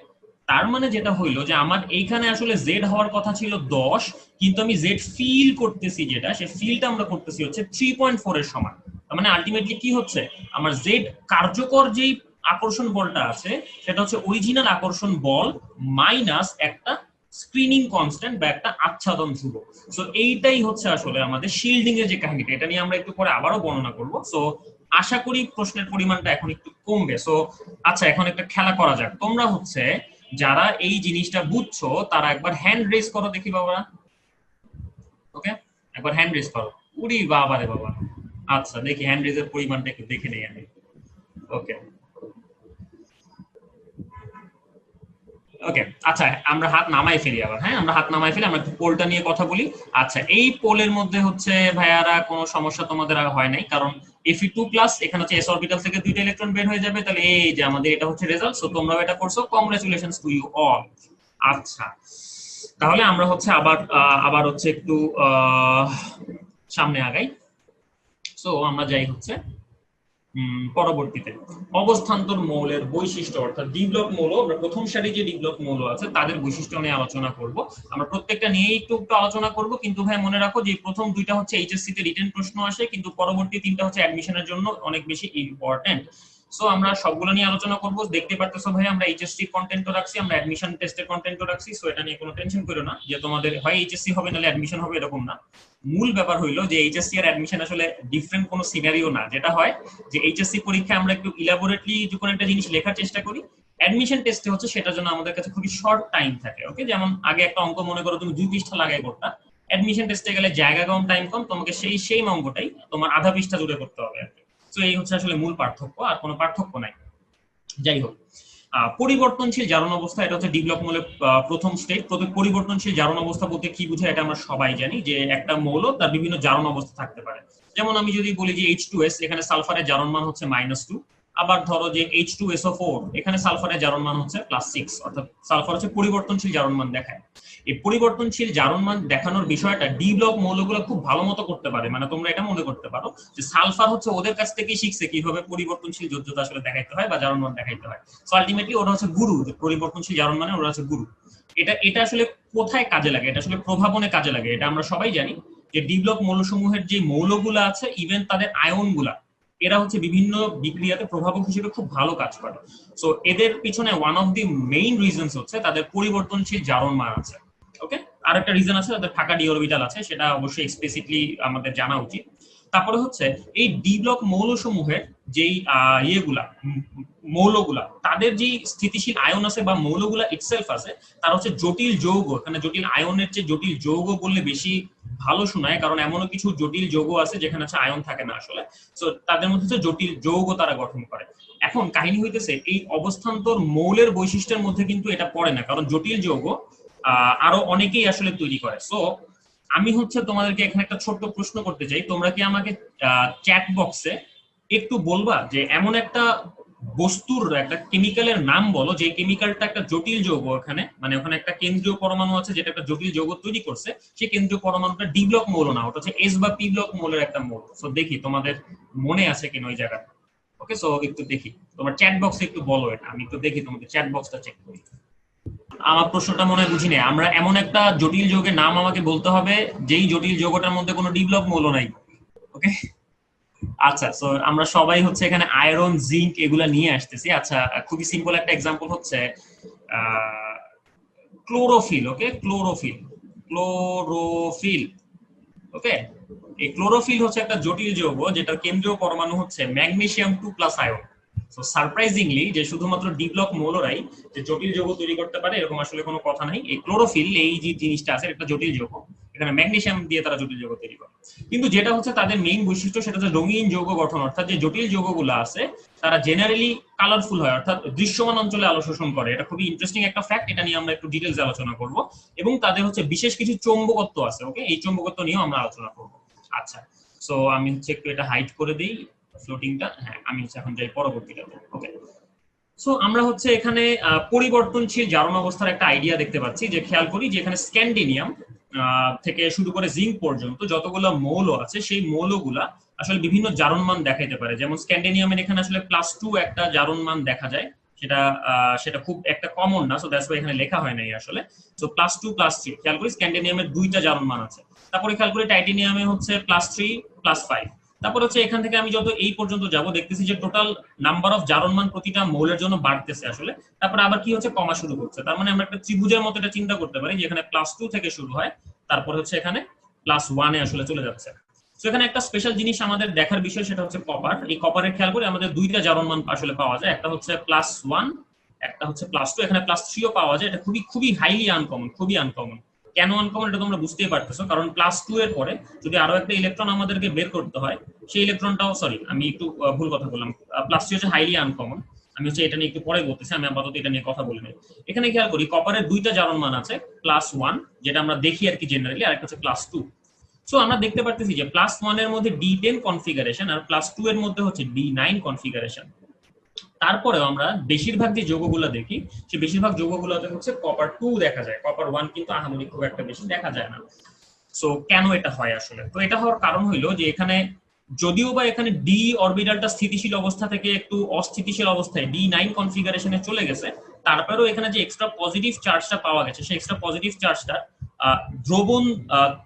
তার মানে যেটা হইলো যে আমার এইখানে আসলে জেড হওয়ার কথা ছিল 10, কিন্তু আমি জেড ফিল করতেছি, যেটা সে ফিলটা আমরা করতেছি হচ্ছে 3.4 এর সমান। তার মানে আলটিমেটলি কি হচ্ছে, আমার জেড কার্যকর যেই আকর্ষণ বলটা আছে সেটা হচ্ছে অরিজিনাল আকর্ষণ বল মাইনাস একটা স্ক্রিনিং কনস্ট্যান্ট বা একটা আচ্ছাদন ধ্রুবক। সো এইটাই হচ্ছে আসলে আমাদের শিল্ডিং এর যে কাহিনীটা, এটা নিয়ে আমরা একটু পরে আবারও বর্ণনা করব। সো আশা করি প্রশ্নের পরিমাণটা এখন একটু কমবে। সো আচ্ছা, এখন একটা খেলা করা যাক। তোমরা হচ্ছে যারা এই জিনিসটা বুঝছো তারা একবার হ্যান্ড রেজ করো দেখি বাবা। ওকে, একবার হ্যান্ড রেজ করো। উরি বাবা রে বাবা। আচ্ছা, দেখি হ্যান্ড রেজের পরিমাণটা একটু দেখে নেই আমি। ওকে ওকে, আচ্ছা আমরা হাত নামাই ফেলি আবার। হ্যাঁ, আমরা হাত নামাই ফেলি, আমরা পোলটা নিয়ে কথা বলি। আচ্ছা, এই পোলের মধ্যে হচ্ছে ভাইয়ারা কোনো সমস্যা তোমাদের আর হয় নাই, কারণ Fe2+ এখানে হচ্ছে s অরবিটাল থেকে দুইটা ইলেকট্রন বের হয়ে যাবে। তাহলে এই যে আমাদের এটা হচ্ছে রেজাল্ট। সো তোমরাও এটা করছো, কংগ্রাচুলেশনস টু ইউ অল। আচ্ছা, তাহলে আমরা হচ্ছে আবার হচ্ছে একটু সামনে আগাই। সো আমরা যাই হচ্ছে পরবর্তীতে অবস্থান্তর মৌলের বৈশিষ্ট্য, অর্থাৎ ডি ব্লক মৌল। আমরা প্রথম সারি যে ডি ব্লক মৌল আছে তাদের বৈশিষ্ট্য নিয়ে আলোচনা করব। আমরা প্রত্যেকটা নিয়ে একটু আলোচনা করব, কিন্তু ভাই মনে রাখো যে প্রথম দুইটা হচ্ছে এইচএসসি তে রিটেন প্রশ্ন আসে, কিন্তু পরবর্তী তিনটা হচ্ছে অ্যাডমিশনের জন্য অনেক বেশি ইম্পর্টেন্ট। সো আমরা সবগুলো নিয়ে আলোচনা করব। দেখতে পারতেছো ভাই, আমরা এইচএসসি কন্টেন্টও রাখছি, আমরা অ্যাডমিশন টেস্টের কন্টেন্টও রাখছি। সো এটা নিয়ে কোনো টেনশন করো না যে তোমাদের হয় এইচএসসি হবে নাহলে অ্যাডমিশন হবে, এরকম না। মূল ব্যাপার হইলো যে এইচএসসি আর অ্যাডমিশন আসলে ডিফারেন্ট কোনো সিনারিও না। যেটা হয় যে এইচএসসি পরীক্ষায় আমরা একটু ইলাবোরেটলি যখন একটা জিনিস লেখার চেষ্টা করি, অ্যাডমিশন টেস্টে হচ্ছে সেটার জন্য আমাদের কাছে খুবই শর্ট টাইম থাকে। ওকে, যেমন আগে একটা অঙ্ক মনে করো তুমি 2 পৃষ্ঠা লাগাই করতা, অ্যাডমিশন টেস্টে গেলে জায়গা কম, টাইম কম, তোমাকে সেই অঙ্কটাই তোমার আধা পৃষ্ঠা জুড়ে করতে হবে আর কি। তো এই হচ্ছে আসলে মূল পার্থক্য, আর কোনো পার্থক্য নাই। যাই হোক, পরিবর্তনশীল জারণ অবস্থা, এটা হচ্ছে ডি ব্লক মৌলের প্রথম স্টেজ। পরিবর্তনশীল জারণ অবস্থা বলতে কি বোঝায় এটা আমরা সবাই জানি, যে একটা মৌল তার বিভিন্ন জারণ অবস্থা থাকতে পারে। যেমন আমি যদি বলি যে H2S, এখানে সালফারের জারণ মান হচ্ছে -2। আবার ধরো যে H2SO4, এখানে সালফারের জারণ মান হচ্ছে +6, অর্থাৎ সালফার হচ্ছে পরিবর্তনশীল জারণ মান দেখায়। এই পরিবর্তনশীল জারণ মান দেখানোর বিষয়টা ডি ব্লক মৌলগুলো খুব ভালো মতো করতে পারে। মানে তোমরা এটা মনে করতে পারো যে সালফার হচ্ছে ওদের কাছ থেকে শিখছে কিভাবে পরিবর্তনশীল যোজ্যতা আসলে দেখাইতে হয় বা জারণ মান দেখাইতে হয়। সো আলটিমেটলি ওরা হচ্ছে গুরু, পরিবর্তনশীল জারণ মানে ওরা হচ্ছে গুরু। এটা আসলে কোথায় কাজে লাগে, এটা আসলে প্রভাবনে কাজে লাগে। এটা আমরা সবাই জানি যে ডি ব্লক মৌলসমূহের যে মৌলগুলা আছে, ইভেন তাদের আয়নগুলা, এরা হচ্ছে বিভিন্ন বিক্রিয়াতে প্রভাবক হিসেবে খুব ভালো কাজ করে। সো এদের পিছনে one of the main reasons হচ্ছে তাদের পরিবর্তনশীল জারণ মান আছে। ওকে, আরেকটা রিজন আছে তাদের ফাঁকা ডি অরবিটাল আছে, সেটা অবশ্যই এক্সপ্লিসিটলি আমাদের জানা উচিত। তারপরে হচ্ছে এই ডি ব্লক মৌলসমূহের যেই মৌলগুলা, তাদের যে স্থিতিশীল আয়ন আছে বা মৌলগুলা ইটসেলফ আছে, তার হচ্ছে জটিল যৌগ। এখানে জটিল আয়নের চেয়ে জটিল যৌগ বললে বেশি ভালো শোনায়, কারণ এমনও কিছু জটিল যৌগ আছে যেখানে হচ্ছে আয়ন থাকে না আসলে। সো তাদের মধ্যে হচ্ছে জটিল যৌগ তারা গঠন করে। এখন কাহিনী হইতেছে এই অবস্থান্তর মৌলের বৈশিষ্ট্যের মধ্যে কিন্তু এটা পড়ে না, কারণ জটিল যৌগ আরো অনেকেই আসলে তৈরি করে। সো আমি হচ্ছে তোমাদেরকে এখানে একটা ছোট্ট প্রশ্ন করতে চাই, তোমরা কি আমাকে চ্যাট বক্সে একটু বলবা যে এমন একটা বস্তুর একটা কেমিক্যালের নাম বলো যে কেমিক্যালটা একটা জটিল যৌগ, ওখানে মানে ওখানে একটা কেন্দ্রীয় পরমাণু আছে যেটা একটা জটিল যৌগ তৈরি করছে, সেই কেন্দ্রীয় পরমাণুটা ডি ব্লক মৌল না, ওটা হচ্ছে এস বা পি ব্লক মৌলের একটা মৌল। সো দেখি তোমাদের মনে আছে কিনা ওই জায়গাটা। ওকে, সো একটু দেখি তোমার চ্যাট বক্সে একটু বলো এটা, আমি একটু দেখি তোমাদের চ্যাট বক্সটা চেক করি। আমার প্রশ্নটা মনে হয় বুঝি নাই, আমরা এমন একটা জটিল যৌগের নাম আমাকে বলতে হবে যেই জটিল যৌগটার মধ্যে কোনো ডি ব্লক মৌল নাই। ওকে, আচ্ছা, সো আমরা সবাই হচ্ছে এখানে আয়রন জিঙ্ক এগুলা নিয়ে আসতেছি। আচ্ছা, খুবই সিম্পল একটা এক্সাম্পল হচ্ছে ক্লোরোফিল। ওকে, ক্লোরোফিল, ক্লোরোফিল। ওকে, এই ক্লোরোফিল হচ্ছে একটা জটিল যৌগ যেটার কেন্দ্রীয় পরমাণু হচ্ছে ম্যাগনেসিয়াম 2+ আয়ন। সো সারপ্রাইজিংলি যে শুধুমাত্র ডি ব্লক মৌলরাই যে জটিল যৌগ তৈরি করতে পারে এরকম আসলে কোনো কথা নাই। এই ক্লোরোফিল এই যে জিনিসটা আছে একটা জটিল যৌগ, এখানে ম্যাগনেসিয়াম দিয়ে তারা জটিল যৌগ তৈরি করে। কিন্তু যেটা হচ্ছে তাদের মেইন বৈশিষ্ট্য সেটা হচ্ছে রঙিন যৌগ গঠন, অর্থাৎ যে জটিল যৌগগুলো আছে তারা জেনারেলি কালারফুল হয়, অর্থাৎ দৃশ্যমান অঞ্চলে আলো শোষণ করে। এটা খুবই ইন্টারেস্টিং একটা ফ্যাক্ট, এটা নিয়ে আমরা একটু ডিটেইলসে আলোচনা করব। এবং তাদের হচ্ছে বিশেষ কিছু চৌম্বকত্ব আছে। ওকে, এই চৌম্বকত্ব নিয়েও আমরা আলোচনা করব। আচ্ছা, সো আমি হচ্ছে একটু এটা হাইড করে দেই ফ্লোটিংটা। হ্যাঁ, আমি হচ্ছে এখন যাই পরবর্তীটাতে। ওকে, সো আমরা হচ্ছে এখানে পরিবর্তনশীল জারণ অবস্থার একটা আইডিয়া দেখতে পাচ্ছি, যে খেয়াল করি যে এখানে স্ক্যান্ডিনিয়াম থেকে শুরু করে জিঙ্ক পর্যন্ত যতগুলো মৌল আছে সেই মৌলগুলা আসলে বিভিন্ন জারণ মান দেখাইতে পারে। যেমন স্ক্যান্ডিনিয়ামের এখানে আসলে +2 একটা জারণ মান দেখা যায়, সেটা সেটা খুব একটা কমন না, সো দ্যাটস ওয়াই এখানে লেখা হয় নাই আসলে। সো +2 +3 খেয়াল করি স্ক্যান্ডিনিয়ামের 2টা জারণ মান আছে। তারপরে খেয়াল করি টাইটেনিয়ামে হচ্ছে +3 +5। তারপর হচ্ছে এখান থেকে আমি যত এই পর্যন্ত যাব দেখতেছি যে টোটাল নাম্বার অফ জারণ মান প্রতিটা মৌলের জন্য বাড়তেছে আসলে। তারপর আবার কি হচ্ছে কমা শুরু করছে, তার মানে আমরা একটা ত্রিভুজের মতো এটা চিন্তা করতে পারি, যেখানে +2 থেকে শুরু হয়, তারপর হচ্ছে এখানে +1 এ আসলে চলে যাচ্ছে। তো এখানে একটা স্পেশাল জিনিস আমাদের দেখার বিষয়, সেটা হচ্ছে কপার। এই কপারের খেয়াল করে আমাদের 2টা জারণ মান আসলে পাওয়া যায়, একটা হচ্ছে +1, একটা হচ্ছে +2, এখানে +3ও পাওয়া যায়। এটা খুবই খুবই হাইলি আনকমন, খুবই আনকমন। কেন আনকমন এটা তোমরা বুঝতেই পারতেছো, কারণ +2 এর পরে যদি আরো একটা ইলেকট্রন আমাদেরকে বের করতে হয়, সেই ইলেকট্রনটাও, সরি আমি একটু ভুল কথা বললাম, +3 হচ্ছে হাইলি আনকমন। আমি হচ্ছে এটা নিয়ে একটু পরে বলতেছি, আমি আপাতত এটা নিয়ে কথা বলি নাই। এখানে খেয়াল করি কপারের 2টা জারণ মান আছে, +1 যেটা আমরা দেখি আর কি জেনারেলি, আর একটা হচ্ছে +2। সো আমরা দেখতে পারতেছি যে +1 এর মধ্যে D10 কনফিগারেশন আর +2 এর মধ্যে হচ্ছে D9 কনফিগারেশন। তারপরেও আমরা বেশিরভাগ যে যৌগগুলো দেখি সেই বেশিরভাগ যৌগগুলোতে হচ্ছে কপার 2 দেখা যায়, কপার 1 কিন্তু আহামরি খুব একটা বেশি দেখা যায় না। সো কেন এটা হয় আসলে? তো এটা হওয়ার কারণ হইলো যে এখানে যদিও বা এখানে ডি অরবিটালটা স্থিতিশীল অবস্থা থেকে একটু অস্থিতিশীল অবস্থায় D9 কনফিগারেশনে চলে গেছে, তারপরেও এখানে যে এক্সট্রা পজিটিভ চার্জটা পাওয়া গেছে সেই এক্সট্রা পজিটিভ চার্জটা দ্রবণ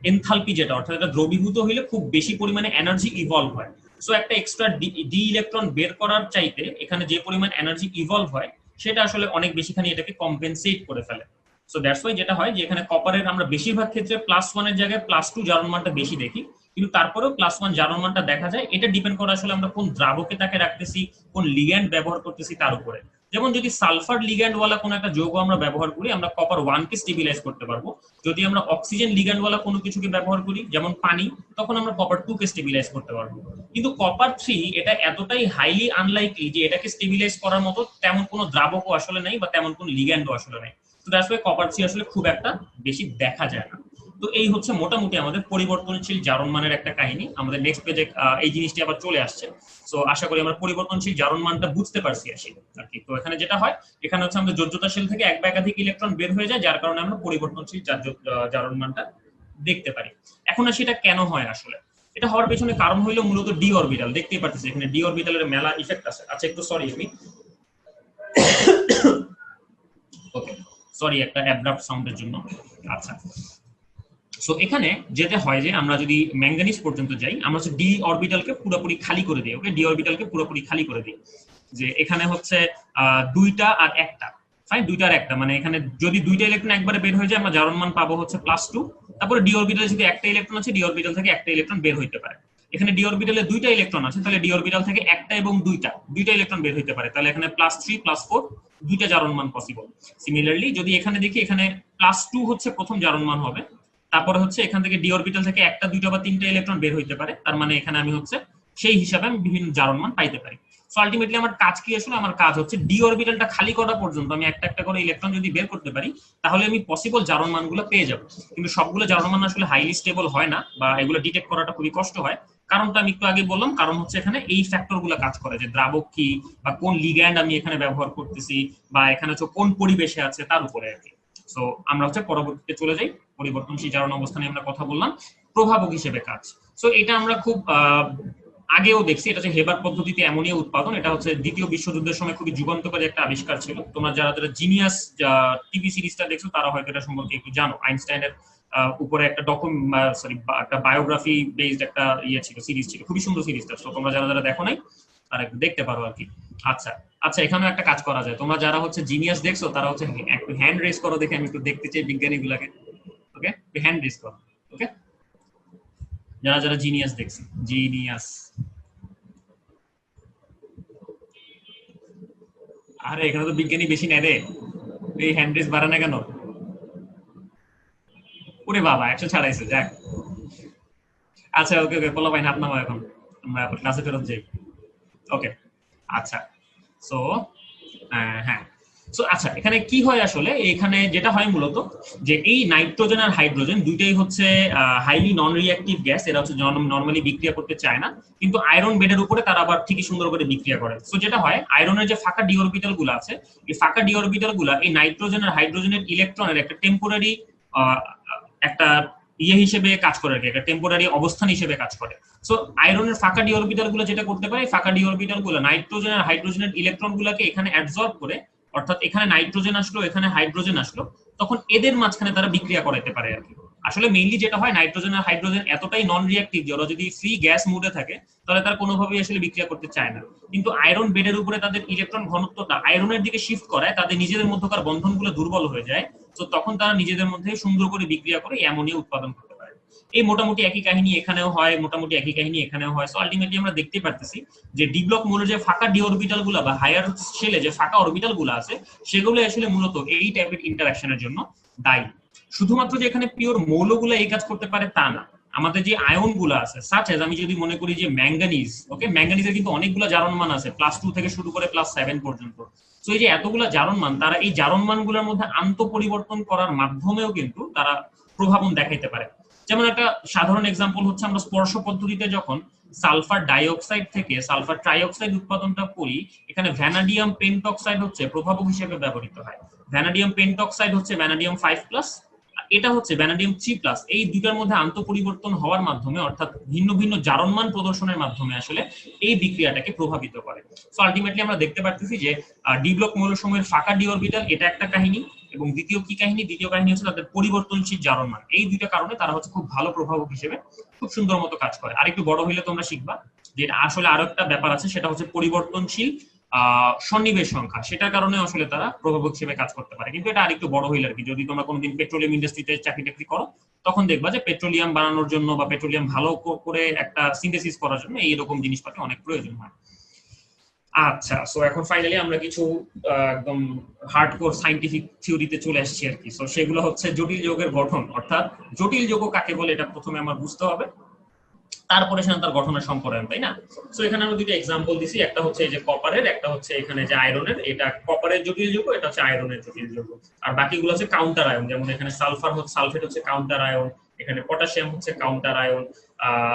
এনথালপি যেটা, অর্থাৎ এটা দ্রবীভূত হইলে খুব বেশি পরিমাণে এনার্জি ইভলভ হয়। সো একটা এক্সট্রা ডি ইলেকট্রন বের করার চাইতে এখানে যে পরিমাণ এনার্জি ইভলভ হয় সেটা আসলে অনেক বেশিখানি এটাকে কম্পেনসেট করে ফেলে। সো দ্যাটস ওয়াই যেটা হয় যে এখানে কপারের আমরা বেশিরভাগ ক্ষেত্রে +1 এর জায়গায় +2 জারণ মানটা বেশি দেখি, কিন্তু তারপরেও +1 জারণ মানটা দেখা যায়। এটা ডিপেন্ড করে আসলে আমরা কোন দ্রাবকে তাকে রাখতেছি, কোন লিগ্যান্ড ব্যবহার করতেছি তার উপরে। যেমন যদি সালফার লিগ্যান্ড ওয়ালা কোনো একটা যৌগ আমরা ব্যবহার করি, আমরা কপার 1 কে স্টেবিলাইজ করতে পারবো। যদি আমরা অক্সিজেন লিগ্যান্ড ওয়ালা কোনো কিছুকে ব্যবহার করি যেমন পানি, তখন আমরা কপার 2 কে স্টেবিলাইজ করতে পারবো। কিন্তু কপার 3 এটা এতটাই হাইলি আনলাইকলি যে এটাকে স্টেবিলাইজ করার মতো তেমন কোনো দ্রাবকও আসলে নাই বা তেমন কোনো লিগ্যান্ডও আসলে নাই। তো দ্যাটস ওয়াই কপার 3 আসলে খুব একটা বেশি দেখা যায় না। তো এই হচ্ছে মোটামুটি আমাদের পরিবর্তনশীল জারণ মানের একটা কাহিনী। আমাদের নেক্সট পেজে এই জিনিসটি আবার চলে আসছে। সো আশা করি আমরা পরিবর্তনশীল জারণ মানটা বুঝতে পারছি আর কি। তো এখানে যেটা হয়, এখানে হচ্ছে আমাদের যোজ্যতাশীল থেকে এক বা একাধিক ইলেকট্রন বের হয়ে যায়, যার কারণে আমরা পরিবর্তনশীল জারণ মানটা দেখতে পারি। এখন আর সেটা কেন হয় আসলে? এটা হওয়ার পেছনে কারণ হইলো মূলত ডি অরবিটাল। দেখতেই পাচ্ছি এখানে ডি অরবিটালের মেলা ইফেক্ট আছে। আচ্ছা, একটু সরি আমি ওকে, সরি একটা অ্যাব্রাপ্ট সাউন্ডের জন্য। আচ্ছা, সো এখানে যেটা হয় যে আমরা যদি ম্যাঙ্গানিজ পর্যন্ত যাই, আমরা হচ্ছে ডি অরবিটালকে পুরোপুরি খালি করে দিই। ওকে, ডি অরবিটালকে পুরোপুরি খালি করে দিই, যে এখানে হচ্ছে 2টা আর 1টা, ফাইন, 2টা আর 1টা, মানে এখানে যদি 2টা ইলেকট্রন একবারে বের হয়ে যায় আমরা জারণ মান পাবো হচ্ছে +2। তারপরে ডি অরবিটালে যদি একটা ইলেকট্রন আছে, ডি অরবিটাল থেকে একটা ইলেকট্রন বের হইতে পারে। এখানে ডি অরবিটালে 2টা ইলেকট্রন আছে, তাহলে ডি অরবিটাল থেকে একটা এবং 2টা ইলেকট্রন বের হইতে পারে, তাহলে এখানে +3 +4 2টা জারণ মান পসিবল। সিমিলারলি যদি এখানে দেখি, এখানে +2 হচ্ছে প্রথম জারণ মান হবে, তারপরে হচ্ছে এখান থেকে ডি অরবিটাল থেকে একটা, 2টা বা 3টা ইলেকট্রন বের হইতে পারে, তার মানে এখানে আমি হচ্ছে সেই হিসাবে আমি বিভিন্ন জারণ মান পাইতে পারি। সো আলটিমেটলি আমার কাজ কি আসলে, আমার কাজ হচ্ছে ডি অরবিটালটা খালি করা পর্যন্ত আমি একটা একটা করে ইলেকট্রন যদি বের করতে পারি তাহলে আমি পসিবল জারণ মানগুলো পেয়ে যাব। কিন্তু সবগুলো জারণ মান আসলে হাইলি স্টেবল হয় না বা এগুলো ডিটেক্ট করাটা খুবই কষ্ট হয়। কারণটা আমি একটু আগে বললাম, কারণ হচ্ছে এখানে এই ফ্যাক্টর গুলো কাজ করে, যে দ্রাবক কি বা কোন লিগ্যান্ড আমি এখানে ব্যবহার করতেছি বা এখানে হচ্ছে কোন পরিবেশে আছে তার উপরে আর কি। সো আমরা হচ্ছে পরবর্তীতে চলে যাই, পরিবর্তনশীল জারণ অবস্থানে আমরা কথা বললাম, প্রভাবক হিসেবে কাজ। সো এটা আমরা খুব আগেও দেখছি, এটা হচ্ছে হেবার পদ্ধতিতে অ্যামোনিয়া উৎপাদন। এটা হচ্ছে দ্বিতীয় বিশ্বযুদ্ধের সময় খুবই যুগান্তকারী একটা আবিষ্কার ছিল। তোমরা যারা যারা জিনিয়াস টিভি সিরিজটা দেখছো তারা হয়তো এটা সম্পর্কে একটু জানো। আইনস্টাইনের উপরে একটা একটা বায়োগ্রাফি বেসড একটা ছিল, সিরিজ ছিল, খুবই সুন্দর সিরিজটা। তো তোমরা যারা যারা দেখো নাই তারা একটু দেখতে পারো আর কি। আচ্ছা আচ্ছা, এখানেও একটা কাজ করা যায়, তোমরা যারা হচ্ছে জিনিয়াস দেখছো তারা হচ্ছে একটু হ্যান্ড রেজ করো, দেখে আমি একটু দেখতে চাই বিজ্ঞানীগুলাকে। ওকে, হ্যান্ড রেজ করো। ওকে, যারা যারা জিনিয়াস দেখছি, জিনিয়াস। আরে এখানে তো বিজ্ঞানী বেশি নেই রে, এই হ্যান্ড রেজ বাড়ানো কেন? ওরে বাবা 100 ছাড়াইছে, যাক। আচ্ছা ওকে ওকে, বলো ভাই, হাত নামাও, এখন আমরা ক্লাসে ফেরত যাই। ওকে আচ্ছা, সো হ্যাঁ, সো আচ্ছা এখানে কি হয় আসলে, এখানে যেটা হয় মূলত যে এই নাইট্রোজেন আর হাইড্রোজেন দুইটাই হচ্ছে হাইলি নন রিঅ্যাক্টিভ গ্যাস। এরা হচ্ছে নরমালি বিক্রিয়া করতে চায় না, কিন্তু আয়রন বেডের উপরে তারা আবার ঠিকই সুন্দর করে বিক্রিয়া করে। সো যেটা হয়, আয়রনের যে ফাঁকা ডি অরবিটাল গুলো আছে, এই ফাঁকা ডি অরবিটাল গুলা এই নাইট্রোজেন আর হাইড্রোজেনের ইলেকট্রনের একটা টেম্পোরারি একটা হিসেবে কাজ করে, একটা টেম্পোরারি অবস্থান হিসেবে কাজ করে। সো আয়রনের ফাঁকা ডি অরবিটাল গুলো যেটা করতে পারে, ফাঁকা ডি অরবিটাল গুলো নাইট্রোজেন আর হাইড্রোজেনের ইলেকট্রন গুলাকে এখানে অ্যাবজর্ব করে, অর্থাৎ এখানে নাইট্রোজেন আসলো, এখানে হাইড্রোজেন আসলো, তখন এদের মাঝখানে তারা বিক্রিয়া করাতে পারে আর কি। আসলে মেইনলি যেটা হয়, নাইট্রোজেন আর হাইড্রোজেন এতটাই নন রিঅ্যাক্টিভ যে ওরা যদি ফ্রি গ্যাস মুডে থাকে তাহলে তারা কোনোভাবেই আসলে বিক্রিয়া করতে চায় না। কিন্তু আয়রন বেডের উপরে তাদের ইলেকট্রন ঘনত্বটা আয়রনের দিকে শিফট করায়, তাদের নিজেদের মধ্যকার বন্ধনগুলো দুর্বল হয়ে যায়। তো তখন তারা নিজেদের মধ্যে সুন্দর করে বিক্রিয়া করে অ্যামোনিয়া উৎপাদন করতে পারে। এই মোটামুটি একই কাহিনী এখানেও হয়, মোটামুটি একই কাহিনী এখানেও হয়। সো আলটিমেটলি আমরা দেখতে পারতেছি যে ডি ব্লক মৌলের যে ফাঁকা ডি অরবিটাল গুলা বা হায়ার শেলে যে ফাঁকা অরবিটাল গুলো আছে, সেগুলো আসলে মূলত এই টাইপের ইন্টারঅ্যাকশনের জন্য দায়ী। শুধুমাত্র যে এখানে পিওর মৌলগুলো এই কাজ করতে পারে তা না, আমাদের যে আয়ন গুলো আছে, সাচ এজ আমি যদি মনে করি যে ম্যাঙ্গানিজ, ওকে, ম্যাঙ্গানিজের কিন্তু অনেকগুলো জারণ মান আছে, +2 থেকে শুরু করে +7 পর্যন্ত। তো এই যে এতগুলো জারণ মান, তারা এই জারণ মানগুলোর মধ্যে আন্ত পরিবর্তন করার মাধ্যমেও কিন্তু তারা প্রভাবন দেখাইতে পারে। যেমন একটা সাধারণ এক্সাম্পল হচ্ছে, আমরা স্পর্শ পদ্ধতিতে যখন সালফার ডাইঅক্সাইড থেকে সালফার ট্রাইঅক্সাইড উৎপাদনটা করি, এখানে ভ্যানাডিয়াম পেন্টক্সাইড হচ্ছে প্রভাবক হিসেবে ব্যবহৃত হয়। ভ্যানাডিয়াম পেন্টক্সাইড হচ্ছে ভ্যানাডিয়াম 5+, এটা হচ্ছে ভ্যানাডিয়াম 3+। এই দুটার মধ্যে আন্ত পরিবর্তন হওয়ার মাধ্যমে, অর্থাৎ ভিন্ন ভিন্ন জারণমান প্রদর্শনের মাধ্যমে আসলে এই বিক্রিয়াটাকে প্রভাবিত করে। সো আলটিমেটলি আমরা দেখতে পাচ্ছি যে ডি ব্লক মৌলসমূহের ফাঁকা ডি অরবিটাল, এটা একটা কাহিনী, এবং দ্বিতীয় কি কাহিনী, দ্বিতীয় কাহিনী হচ্ছে তাদের পরিবর্তনশীল জারণমান। এই দুইটা কারণে তারা হচ্ছে খুব ভালো প্রভাবক হিসেবে খুব সুন্দর মতো কাজ করে। আর একটু বড় হইলে তোমরা শিখবা যে আসলে আরো একটা ব্যাপার আছে, সেটা হচ্ছে পরিবর্তনশীল সন্নিবেশ সংখ্যা, সেটার কারণে আসলে তারা প্রভাবক হিসেবে কাজ করতে পারে। কিন্তু এটা আরেকটু বড় হইলে আর কি, যদি তোমরা কোনোদিন পেট্রোলিয়াম ইন্ডাস্ট্রিতে চাকরি টাকরি করো, তখন দেখবা যে পেট্রোলিয়াম বানানোর জন্য বা পেট্রোলিয়াম ভালো করে একটা সিনথেসিস করার জন্য এইরকম জিনিসপাতি অনেক প্রয়োজন হয়। আচ্ছা, সো এখন ফাইনালি আমরা কিছু একদম হার্ডকোর সায়েন্টিফিক থিওরিতে চলে আসছি আর কি। সো সেগুলো হচ্ছে জটিল যৌগের গঠন, অর্থাৎ জটিল যৌগ কাকে বলে এটা প্রথমে আমার বুঝতে হবে, তারপরে সেখানে তার গঠনের সম্পর্ক, তাই না? সো এখানে আমরা দুটো एग्जांपल দিছি, একটা হচ্ছে এই যে কপারের, একটা হচ্ছে এখানে যে আয়রনের। এটা কপারের জটিল যৌগ, এটা হচ্ছে আয়রনের জটিল যৌগ। আর বাকিগুলো হচ্ছে কাউন্টার আয়ন, যেমন এখানে সালফেট হচ্ছে কাউন্টার আয়ন, এখানে পটাশিয়াম হচ্ছে কাউন্টার আয়ন,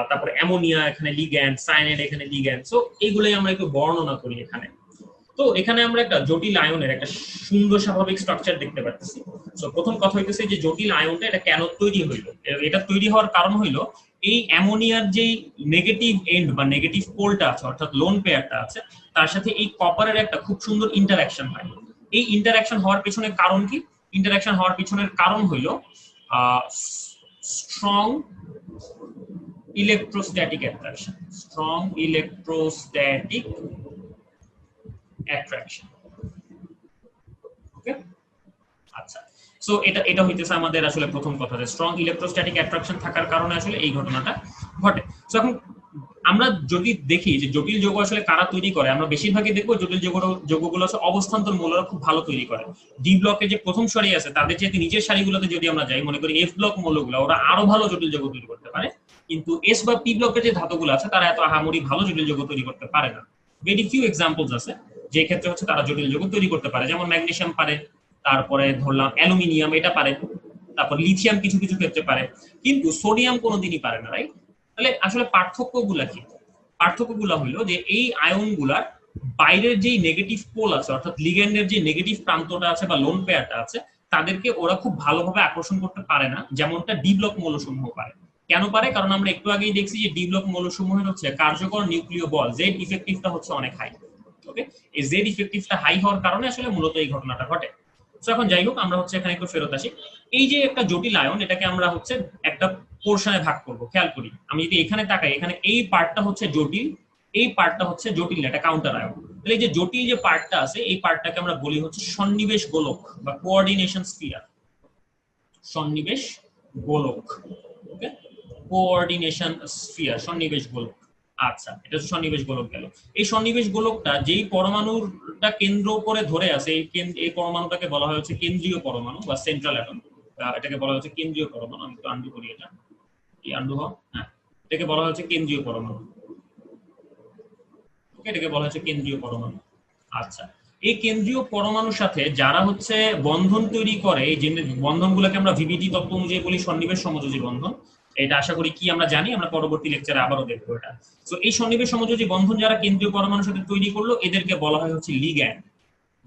তারপর অ্যামোনিয়া এখানে লিগ্যান্ড, সায়ানাইড এখানে লিগ্যান্ড। সো এইগুলাই আমরা একটু বর্ণনা করি এখানে। তো এখানে আমরা একটা জটিল আয়নের একটা সুন্দর স্বাভাবিক স্ট্রাকচার দেখতে পাচ্ছি। সো প্রথম কথা হইতেছে যে জটিল আয়নটা এটা কেন তৈরি হইলো। এটা তৈরি হওয়ার কারণ হইলো এই অ্যামোনিয়ার যে নেগেটিভ এন্ড বা নেগেটিভ পোলটা আছে, অর্থাৎ লোন পেয়ারটা আছে, তার সাথে এই কপারের একটা খুব সুন্দর ইন্টারঅ্যাকশন হয়। এই ইন্টারঅ্যাকশন হওয়ার পিছনে কারণ কি? ইন্টারঅ্যাকশন হওয়ার পিছনের কারণ হইলো strong electrostatic attraction. Strong electrostatic attraction. Okay, আচ্ছা। সো এটা হইতেছে আমাদের আসলে প্রথম কথা, যে স্ট্রং ইলেকট্রোস্ট্যাটিক অ্যাট্রাকশন থাকার কারণে আসলে এই ঘটনাটা ঘটে। সো এখন আমরা যদি দেখি যে জটিল যৌগ আসলে কারা তৈরি করে, আমরা বেশিরভাগই দেখবো জটিল যৌগগুলো আছে অবস্থান্তর মৌলরা খুব ভালো তৈরি করে। ডি ব্লকে যে প্রথম সারি আছে তাদের যে নিজের সারিগুলোতে যদি আমরা যাই, মনে করি এফ ব্লক মৌলগুলো, ওরা আরো ভালো জটিল যৌগ তৈরি করতে পারে, কিন্তু এস বা পি ব্লকের যে ধাতুগুলো আছে তারা এত আহামরি ভালো জটিল যৌগ তৈরি করতে পারে না। ভেরি ফিউ এক্সাম্পলস আছে যে ক্ষেত্রে হচ্ছে তারা জটিল যৌগ তৈরি করতে পারে, যেমন ম্যাগনেসিয়াম পারে, তারপরে ধরলাম অ্যালুমিনিয়াম এটা পারে, তারপর লিথিয়াম কিছু কিছু ক্ষেত্রে পারে, কিন্তু সোডিয়াম কোনোদিনই পারে না, রাইট? তাহলে আসলে পার্থক্যগুলা কি? পার্থক্যগুলো হলো যে এই আয়নগুলার বাইরের যে নেগেটিভ পোল আছে, অর্থাৎ লিগ্যান্ডের যে নেগেটিভ প্রান্তটা আছে বা লোন পেয়ারটা আছে, তাদেরকে ওরা খুব ভালোভাবে আকর্ষণ করতে পারে না, যেমনটা ডি ব্লক মৌলসমূহ পারে। কেন পারে? কারণ আমরা একটু আগেই দেখছি যে ডি ব্লক মৌলসমূহের হচ্ছে কার্যকর নিউক্লিয় বল জেড ইফেক্টিভটা হচ্ছে অনেক হাই। ওকে, এই জেড ইফেক্টিভটা হাই হওয়ার কারণে আসলে মূলত এই ঘটনাটা ঘটে। তো এখন যাই হোক, আমরা হচ্ছে এখানে একটু ফেরত আসি। এই যে একটা জটিল আয়ন, এটাকে আমরা হচ্ছে একটা পোর্শনে ভাগ করব। খেয়াল করি, আমি যদি এখানে তাকাই, এখানে এই পার্টটা হচ্ছে জটিল, এই পার্টটা হচ্ছে জটিল, এটা কাউন্টার আয়ন। তাহলে এই যে জটিল যে পার্টটা আছে, এই পার্টটাকে আমরা বলি হচ্ছে সন্নিবেশ গোলক বা কোঅর্ডিনেশন স্ফিয়ার। সন্নিবেশ গোলক, ওকে, কোঅর্ডিনেশন স্ফিয়ার, সন্নিবেশ গোলক। আচ্ছা, এটা হচ্ছে সন্নিবেশ গোলক গেল। এই সন্নিবেশ গোলকটা যেই পরমাণুটা কেন্দ্র করে ধরে আছে, এই পরমাণুটাকে বলা হয় হচ্ছে কেন্দ্রীয় পরমাণু বা সেন্ট্রাল অ্যাটম। এটাকে বলা হচ্ছে কেন্দ্রীয় পরমাণু। আমি একটু আন্ডু করি এটা, এই আন্ডু হও, হ্যাঁ, এটাকে বলা হচ্ছে কেন্দ্রীয় পরমাণু। ওকে, এটাকে বলা হচ্ছে কেন্দ্রীয় পরমাণু। আচ্ছা, এই কেন্দ্রীয় পরমাণুর সাথে যারা হচ্ছে বন্ধন তৈরি করে, এই যে বন্ধনগুলোকে আমরা ভিবিটি তত্ত্ব অনুযায়ী বলি সন্নিবেশ সমযোজী বন্ধন। এটা আশা করি কি আমরা জানি, আমরা পরবর্তী লেকচারে আবারও দেখবো এটা। তো এই সন্নিবেশ সমযোজী বন্ধন যারা কেন্দ্রীয় পরমাণুর সাথে তৈরি করলো, এদেরকে বলা হয় হচ্ছে লিগ্যান্ড।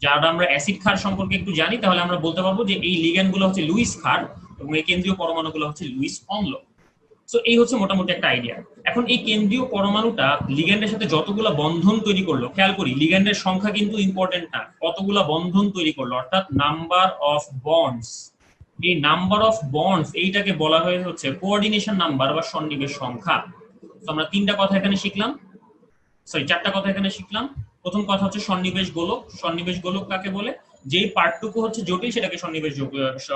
যারা আমরা অ্যাসিড ক্ষার সম্পর্কে একটু জানি, তাহলে আমরা বলতে পারবো যে এই লিগ্যান্ড গুলো হচ্ছে লুইস ক্ষার এবং এই কেন্দ্রীয় পরমাণুগুলো হচ্ছে লুইস অম্ল। সো এই হচ্ছে মোটামুটি একটা আইডিয়া। এখন এই কেন্দ্রীয় পরমাণুটা লিগ্যান্ডের সাথে যতগুলো বন্ধন তৈরি করলো, খেয়াল করি লিগ্যান্ডের সংখ্যা কিন্তু ইম্পর্টেন্ট না, কতগুলো বন্ধন তৈরি করলো, অর্থাৎ নাম্বার অফ বন্ডস। এই নাম্বার অফ বন্ডস এইটাকে বলা হয় হচ্ছে কোঅর্ডিনেশন নাম্বার বা সন্নিবেশ সংখ্যা। তো আমরা তিনটা কথা এখানে শিখলাম, চারটা কথা এখানে শিখলাম। প্রথম কথা হচ্ছে সন্নিবেশ গোলক। সন্নিবেশ গোলক কাকে বলে? যেই পার্টটুকু হচ্ছে জটিল সেটাকে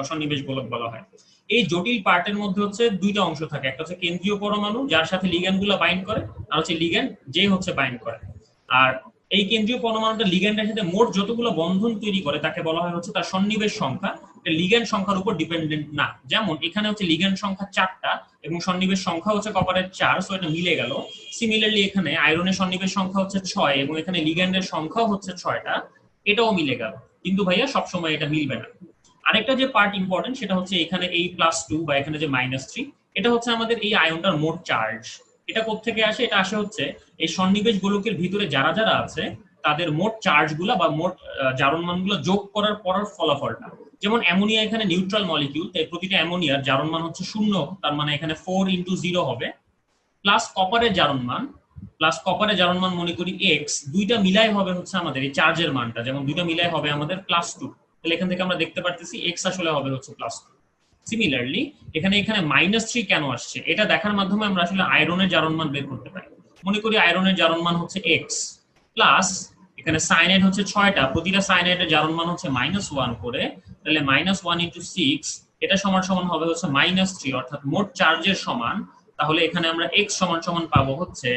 সন্নিবেশ গোলক বলা হয়। এই জটিল পার্টের মধ্যে হচ্ছে দুইটা অংশ থাকে, একটা হচ্ছে কেন্দ্রীয় পরমাণু যার সাথে লিগ্যান্ড গুলো বাইন্ড করে, আর হচ্ছে লিগ্যান্ড যে হচ্ছে বাইন্ড করে। আর এই কেন্দ্রীয় পরমাণুটা লিগ্যান্ডের সাথে মোট যতগুলো বন্ধন তৈরি করে তাকে বলা হয় হচ্ছে তার সন্নিবেশ সংখ্যা। লিগ্যান্ড সংখ্যার উপর ডিপেন্ডেন্ট না। যেমন এখানে হচ্ছে লিগ্যান্ড সংখ্যা 4টা এবং সন্নিবেশ সংখ্যা হচ্ছে কপারের 4, সো এটা মিলে গেল। সিমিলারলি এখানে আয়রনের সন্নিবেশ সংখ্যা হচ্ছে 6 এবং এখানে লিগ্যান্ডের সংখ্যাও হচ্ছে 6টা, এটাও মিলে গেল। কিন্তু ভাইয়া সবসময় এটা মিলবে না। আরেকটা যে পার্ট ইম্পর্টেন্ট সেটা হচ্ছে এখানে এই +2 বা এখানে যে -3, এটা হচ্ছে আমাদের এই আয়নটার মোট চার্জ। এটা কোত্থেকে আসে? এটা আসে হচ্ছে এই সন্নিবেশ গোলকের ভিতরে যারা যারা আছে তাদের মোট চার্জগুলা বা মোট জারণমানগুলো যোগ করার পরের ফলাফলটা। যেমন অ্যামোনিয়া এখানে নিউট্রাল মলিকিউল, তাই প্রতিটা অ্যামোনিয়ার জারণমান হচ্ছে 0, তার মানে এখানে 4 × 0 হবে, প্লাস কপারের জারণমান মনে করি x, দুইটা মিলাই হবে হচ্ছে আমাদের এই চার্জের মানটা, যেমন দুইটা মিলাই হবে আমাদের +2। তাহলে এখান থেকে আমরা দেখতে পারতেছি x আসলে হবে হচ্ছে +2। সিমিলারলি এখানে -3 কেন আসছে, এটা দেখার মাধ্যমে আমরা আসলে আয়রনের জারণমান বের করতে পারি। মনে করি আয়রনের জারণমান হচ্ছে x, প্লাস এখানে সায়ানাইড হচ্ছে 6টা, প্রতিটা সায়ানাইডের জারণমান হচ্ছে -1 করে, তাহলে -1 × 6 এটা সমান সমান হবে হচ্ছে -3, অর্থাৎ মোট চার্জের সমান। তাহলে এখানে আমরা x সমান সমান পাবো হচ্ছে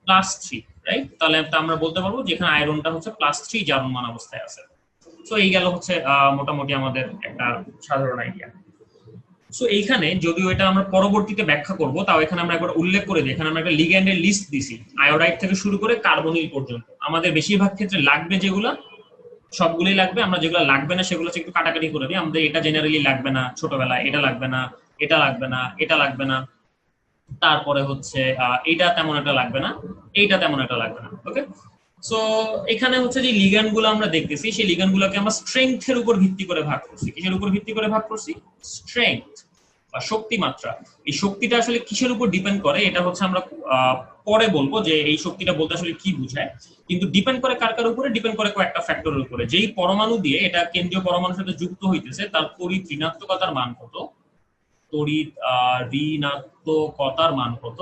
+3, রাইট? তাহলে আমরা বলতে পারবো যে এখানে আয়রনটা হচ্ছে +3 জারণমান অবস্থায় আছে। সো এই গেল হচ্ছে মোটামুটি আমাদের একটা সাধারণ আইডিয়া। সো এইখানে যদিও এটা আমরা পরবর্তীতে ব্যাখ্যা করব, তাও এখানে আমরা একবার উল্লেখ করে দিই, এখানে আমরা একটা লিগ্যান্ডের লিস্ট দিছি, আয়োডাইড থেকে শুরু করে কার্বনিল পর্যন্ত। আমাদের বেশিরভাগ ক্ষেত্রে লাগবে যেগুলো, সবগুলোই লাগবে। আমরা যেগুলো লাগবে না সেগুলো একটু কাটাকাটি করে দিই। আমাদের এটা জেনারেলি লাগবে না ছোটবেলায়, এটা লাগবে না, এটা লাগবে না, এটা লাগবে না, তারপরে হচ্ছে এইটা তেমন একটা লাগবে না, এইটা তেমন একটা লাগবে না। ওকে, সো এখানে হচ্ছে যে লিগ্যান্ড গুলো আমরা দেখতেছি, সেই লিগ্যান্ড গুলোকে আমরা স্ট্রেংথের উপর ভিত্তি করে ভাগ করছি। কিসের উপর ভিত্তি করে ভাগ করছি? স্ট্রেংথ বা শক্তি মাত্রা। এই শক্তিটা আসলে কিসের উপর ডিপেন্ড করে এটা হচ্ছে আমরা পরে বলবো যে এই শক্তিটা বলতে আসলে কি বোঝায়। কিন্তু ডিপেন্ড করে কার কার উপরে? ডিপেন্ড করে কয়েকটা ফ্যাক্টরের উপরে। যেই পরমাণু দিয়ে এটা কেন্দ্রীয় পরমাণুর সাথে যুক্ত হইতেছে তার তড়িৎ ঋণাত্মকতার মান কত, ঋণাত্মকতার মান কত,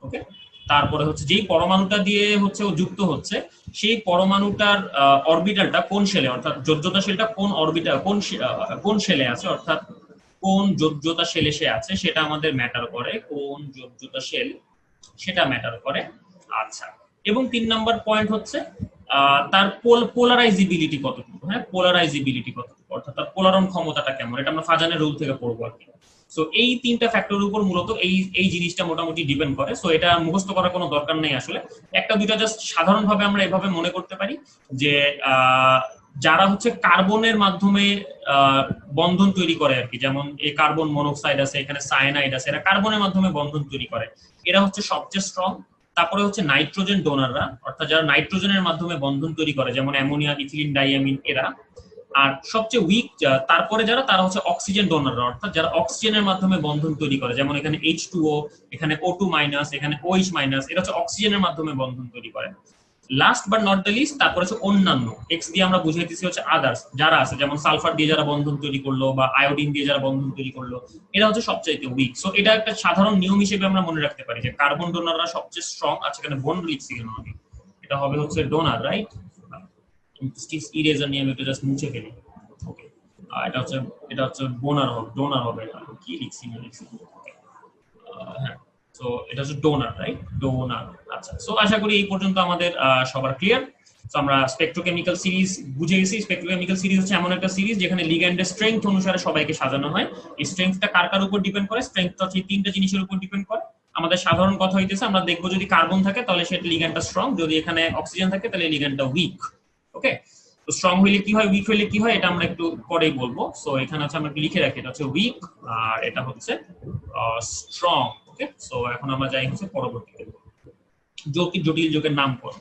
ওকে। তারপরে হচ্ছে যেই পরমাণুটা দিয়ে হচ্ছে ও যুক্ত হচ্ছে সেই পরমাণুটার অরবিটালটা কোন শেলে, অর্থাৎ যোজ্যতা শেলটা কোন অরবিটাল কোন শেলে আছে, অর্থাৎ কোন যোজ্যতা শেলে সে আছে সেটা আমাদের ম্যাটার করে, কোন যোজ্যতা শেল সেটা ম্যাটার করে। আচ্ছা, এবং 3 নাম্বার পয়েন্ট হচ্ছে তার পোলারাইজিবিলিটি কতটুকু, হ্যাঁ, পোলারাইজিবিলিটি কতটুকু, অর্থাৎ তার পোলারন ক্ষমতাটা কেমন, এটা আমরা ফাজানের রুল থেকে পড়বো আর কি। সো এই তিনটা ফ্যাক্টরের উপর মূলত এই জিনিসটা মোটামুটি ডিপেন্ড করে। সো এটা মুখস্থ করার কোনো দরকার নেই আসলে, একটা দুইটা জাস্ট সাধারণভাবে আমরা এভাবে মনে করতে পারি যে যারা হচ্ছে কার্বনের মাধ্যমে বন্ধন তৈরি করে আর কি, যেমন এই কার্বন মনোক্সাইড আছে, এখানে সায়ানাইড আছে, এরা কার্বনের মাধ্যমে বন্ধন তৈরি করে, এরা হচ্ছে সবচেয়ে স্ট্রং। তারপরে হচ্ছে নাইট্রোজেন ডোনাররা, অর্থাৎ যারা নাইট্রোজেনের মাধ্যমে বন্ধন তৈরি করে, যেমন অ্যামোনিয়া, ইথিলিন, ডাইঅ্যামিন, এরা। আর সবচেয়ে উইক তারপরে যারা, তারা হচ্ছে অক্সিজেন ডোনাররা, অর্থাৎ যারা অক্সিজেনের মাধ্যমে বন্ধন তৈরি করে, যেমন এখানে H2O, এখানে O2-, এখানে OH-, এরা হচ্ছে অক্সিজেনের মাধ্যমে বন্ধন তৈরি করে। Last but not the least, তারপরে হচ্ছে অন্যান্য, এক্স দিয়ে আমরা বুঝাইতেছি হচ্ছে আদার্স যারা আছে, যেমন সালফার দিয়ে যারা বন্ধন তৈরি করলো বা আয়োডিন দিয়ে যারা বন্ধন তৈরি করলো, এরা হচ্ছে সবচেয়ে উইক। সো এটা একটা সাধারণ নিয়ম হিসেবে আমরা মনে রাখতে পারি যে কার্বন ডোনাররা সবচেয়ে স্ট্রং। আচ্ছা, এখানে বন্ড লিখছি কেন আমি, এটা হবে হচ্ছে ডোনার, রাইট? ইরেজার নিয়ে আমি একটু জাস্ট মুছে ফেলি। ওকে, এটা হচ্ছে ডোনার হবে, এটা কি লিখছি না লিখছি, হ্যাঁ। সো এটা হচ্ছে ডোনার, রাইট? ডোনার। আচ্ছা, সো আশা করি এই পর্যন্ত আমাদের সবার ক্লিয়ার। সো আমরা স্পেকট্রোকেমিক্যাল সিরিজ বুঝে গেছি। স্পেকট্রোকেমিক্যাল সিরিজ হচ্ছে এমন একটা সিরিজ যেখানে লিগ্যান্ডের স্ট্রেংথ অনুসারে সবাইকে সাজানো হয়। এই স্ট্রেংথটা কার কার উপর ডিপেন্ড করে? স্ট্রেংথটা হচ্ছে তিনটা জিনিসের উপর ডিপেন্ড করে। আমাদের সাধারণ কথা হইতেছে, আমরা দেখবো যদি কার্বন থাকে তাহলে সেটা লিগ্যান্ডটা স্ট্রং, যদি এখানে অক্সিজেন থাকে তাহলে লিগ্যান্ডটা উইক। ওকে, তো স্ট্রং হইলে কি হয়, উইক হইলে কি হয়, এটা আমরা একটু পরেই বলবো। সো এখানে হচ্ছে আমরা লিখে রাখি, এটা হচ্ছে উইক আর এটা হচ্ছে স্ট্রং। ওকে, সো এখন আমরা যাই হচ্ছে পরবর্তীতে জটিল যৌগের নামকরণ।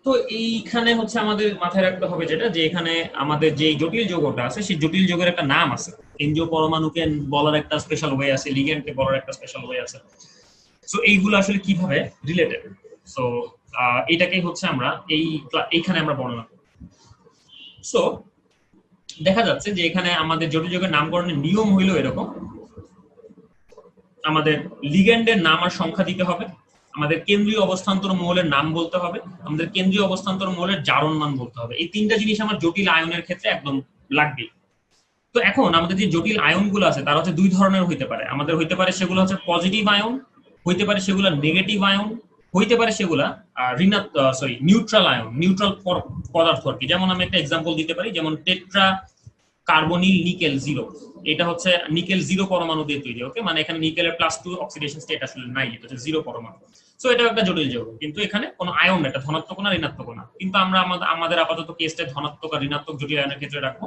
তো এইখানে হচ্ছে আমাদের মাথায় রাখতে হবে যেটা, যে এখানে আমাদের যে জটিল যৌগটা আছে সেই জটিল যৌগের একটা নাম আছে। কেন্দ্রীয় পরমাণুকে বলার একটা স্পেশাল ওয়ে আছে, লিগ্যান্ডকে বলার একটা স্পেশাল ওয়ে আছে। সো এইগুলো আসলে কিভাবে রিলেটেড, সো এটাকেই হচ্ছে আমরা এইখানে আমরা বর্ণনা করব। সো দেখা যাচ্ছে যে এখানে আমাদের জটিল যৌগের নামকরণের নিয়ম হইলো এরকম, আমাদের লিগ্যান্ডের নাম আর সংখ্যা দিতে হবে, আমাদের কেন্দ্রীয় অবস্থান্তর মৌলের নাম বলতে হবে, আমাদের কেন্দ্রীয় অবস্থান্তর মৌলের জারণ মান বলতে হবে। এই তিনটা জিনিস আমার জটিল আয়নের ক্ষেত্রে একদম লাগবে। তো এখন আমাদের যে জটিল আয়নগুলো আছে তারা হচ্ছে দুই ধরনের হইতে পারে। আমাদের হইতে পারে সেগুলো হচ্ছে পজিটিভ আয়ন, হইতে পারে সেগুলো নেগেটিভ আয়ন, হইতে পারে সেগুলা নিউট্রাল আয়ন, নিউট্রাল পদার্থ আর কি। যেমন আমি একটা এক্সাম্পল দিতে পারি, যেমন টেট্রা কার্বনিল নিকেল 0, এটা হচ্ছে নিকেল 0 পরমাণু দিয়ে তৈরি। ওকে, মানে এখানে নিকেলের +2 অক্সিডেশন স্টেট আসলে নাই, এটা হচ্ছে 0 পরমাণু। সো এটা একটা জটিল যৌগ, কিন্তু এখানে কোনো আয়ন না, এটা ধনাত্মক না ঋণাত্মক না, কিন্তু আমরা আমাদের আপাতত কেসটা ধনাত্মক আর ঋণাত্মক জটিল আয়নের ক্ষেত্রে রাখবো।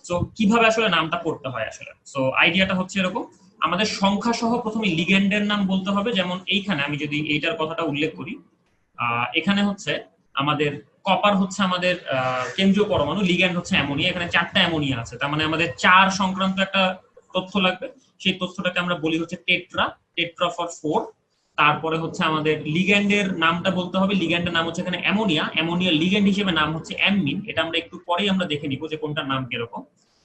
সো কিভাবে আসলে নামটা করতে হয় আসলে, সো আইডিয়াটা হচ্ছে এরকম, আমাদের সংখ্যা সহ প্রথমে লিগ্যান্ডের নাম বলতে হবে। যেমন এইখানে আমি যদি এইটার কথাটা উল্লেখ করি, এখানে হচ্ছে আমাদের কপার হচ্ছে আমাদের কেন্দ্রীয় পরমাণু, লিগ্যান্ড হচ্ছে অ্যামোনিয়া, এখানে 4টা অ্যামোনিয়া আছে, তার মানে আমাদের 4 সংক্রান্ত একটা তথ্য লাগবে। সেই তথ্যটাকে আমরা বলি হচ্ছে টেট্রা ফর 4। তারপরে হচ্ছে আমাদের লিগ্যান্ডের নামটা বলতে হবে, লিগ্যান্ডের নাম হচ্ছে এখানে অ্যামোনিয়া লিগ্যান্ড হিসেবে নাম হচ্ছে অ্যামিন, এটা আমরা একটু পরেই আমরা দেখে নিব যে কোনটার নাম কিরকম,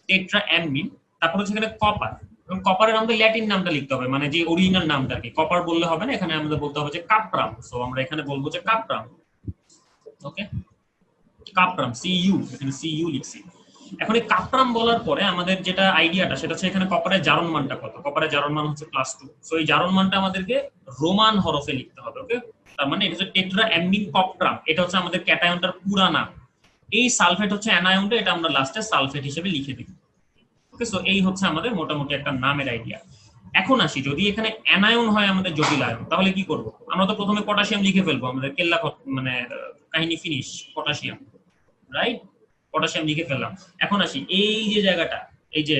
টেট্রা অ্যামিন। তারপর হচ্ছে এখানে কপার, এবং কপারের আমাদের ল্যাটিন নামটা লিখতে হবে, মানে যে অরিজিনাল নামটা আর কি। কপার বললে হবে না, এখানে আমাদের বলতে হবে যে কাপ্রাম। সো আমরা এখানে বলবো যে কাপ্রাম। ওকে, কাপ্রাম, সিইউ, এখানে সিইউ লিখছি। এখন এই কাপ্রাম বলার পরে আমাদের যেটা আইডিয়াটা সেটা হচ্ছে এখানে কপারের জারণ মানটা কত, কপারের জারণ মান হচ্ছে +2। সো এই জারণ মানটা আমাদেরকে রোমান হরফে লিখতে হবে। ওকে, তার মানে এটা হচ্ছে টেট্রা অ্যামিন কপ্রাম, এটা হচ্ছে আমাদের ক্যাটায়নটার পুরা নাম। এই সালফেট হচ্ছে অ্যানায়নটা, এটা আমরা লাস্টে সালফেট হিসেবে লিখে দিই। ওকে, সো এই হচ্ছে আমাদের মোটামুটি একটা নামের আইডিয়া। এখন আসি, যদি এখানে অ্যানায়ন হয় আমাদের জটিল আয়ন, তাহলে কি করব? আমরা তো প্রথমে পটাশিয়াম লিখে ফেলবো, আমাদের কেল্লা মানে কাহিনী ফিনিশ, পটাশিয়াম, রাইট? পটাশিয়াম লিখে ফেললাম। এখন আসি এই যে জায়গাটা, এই যে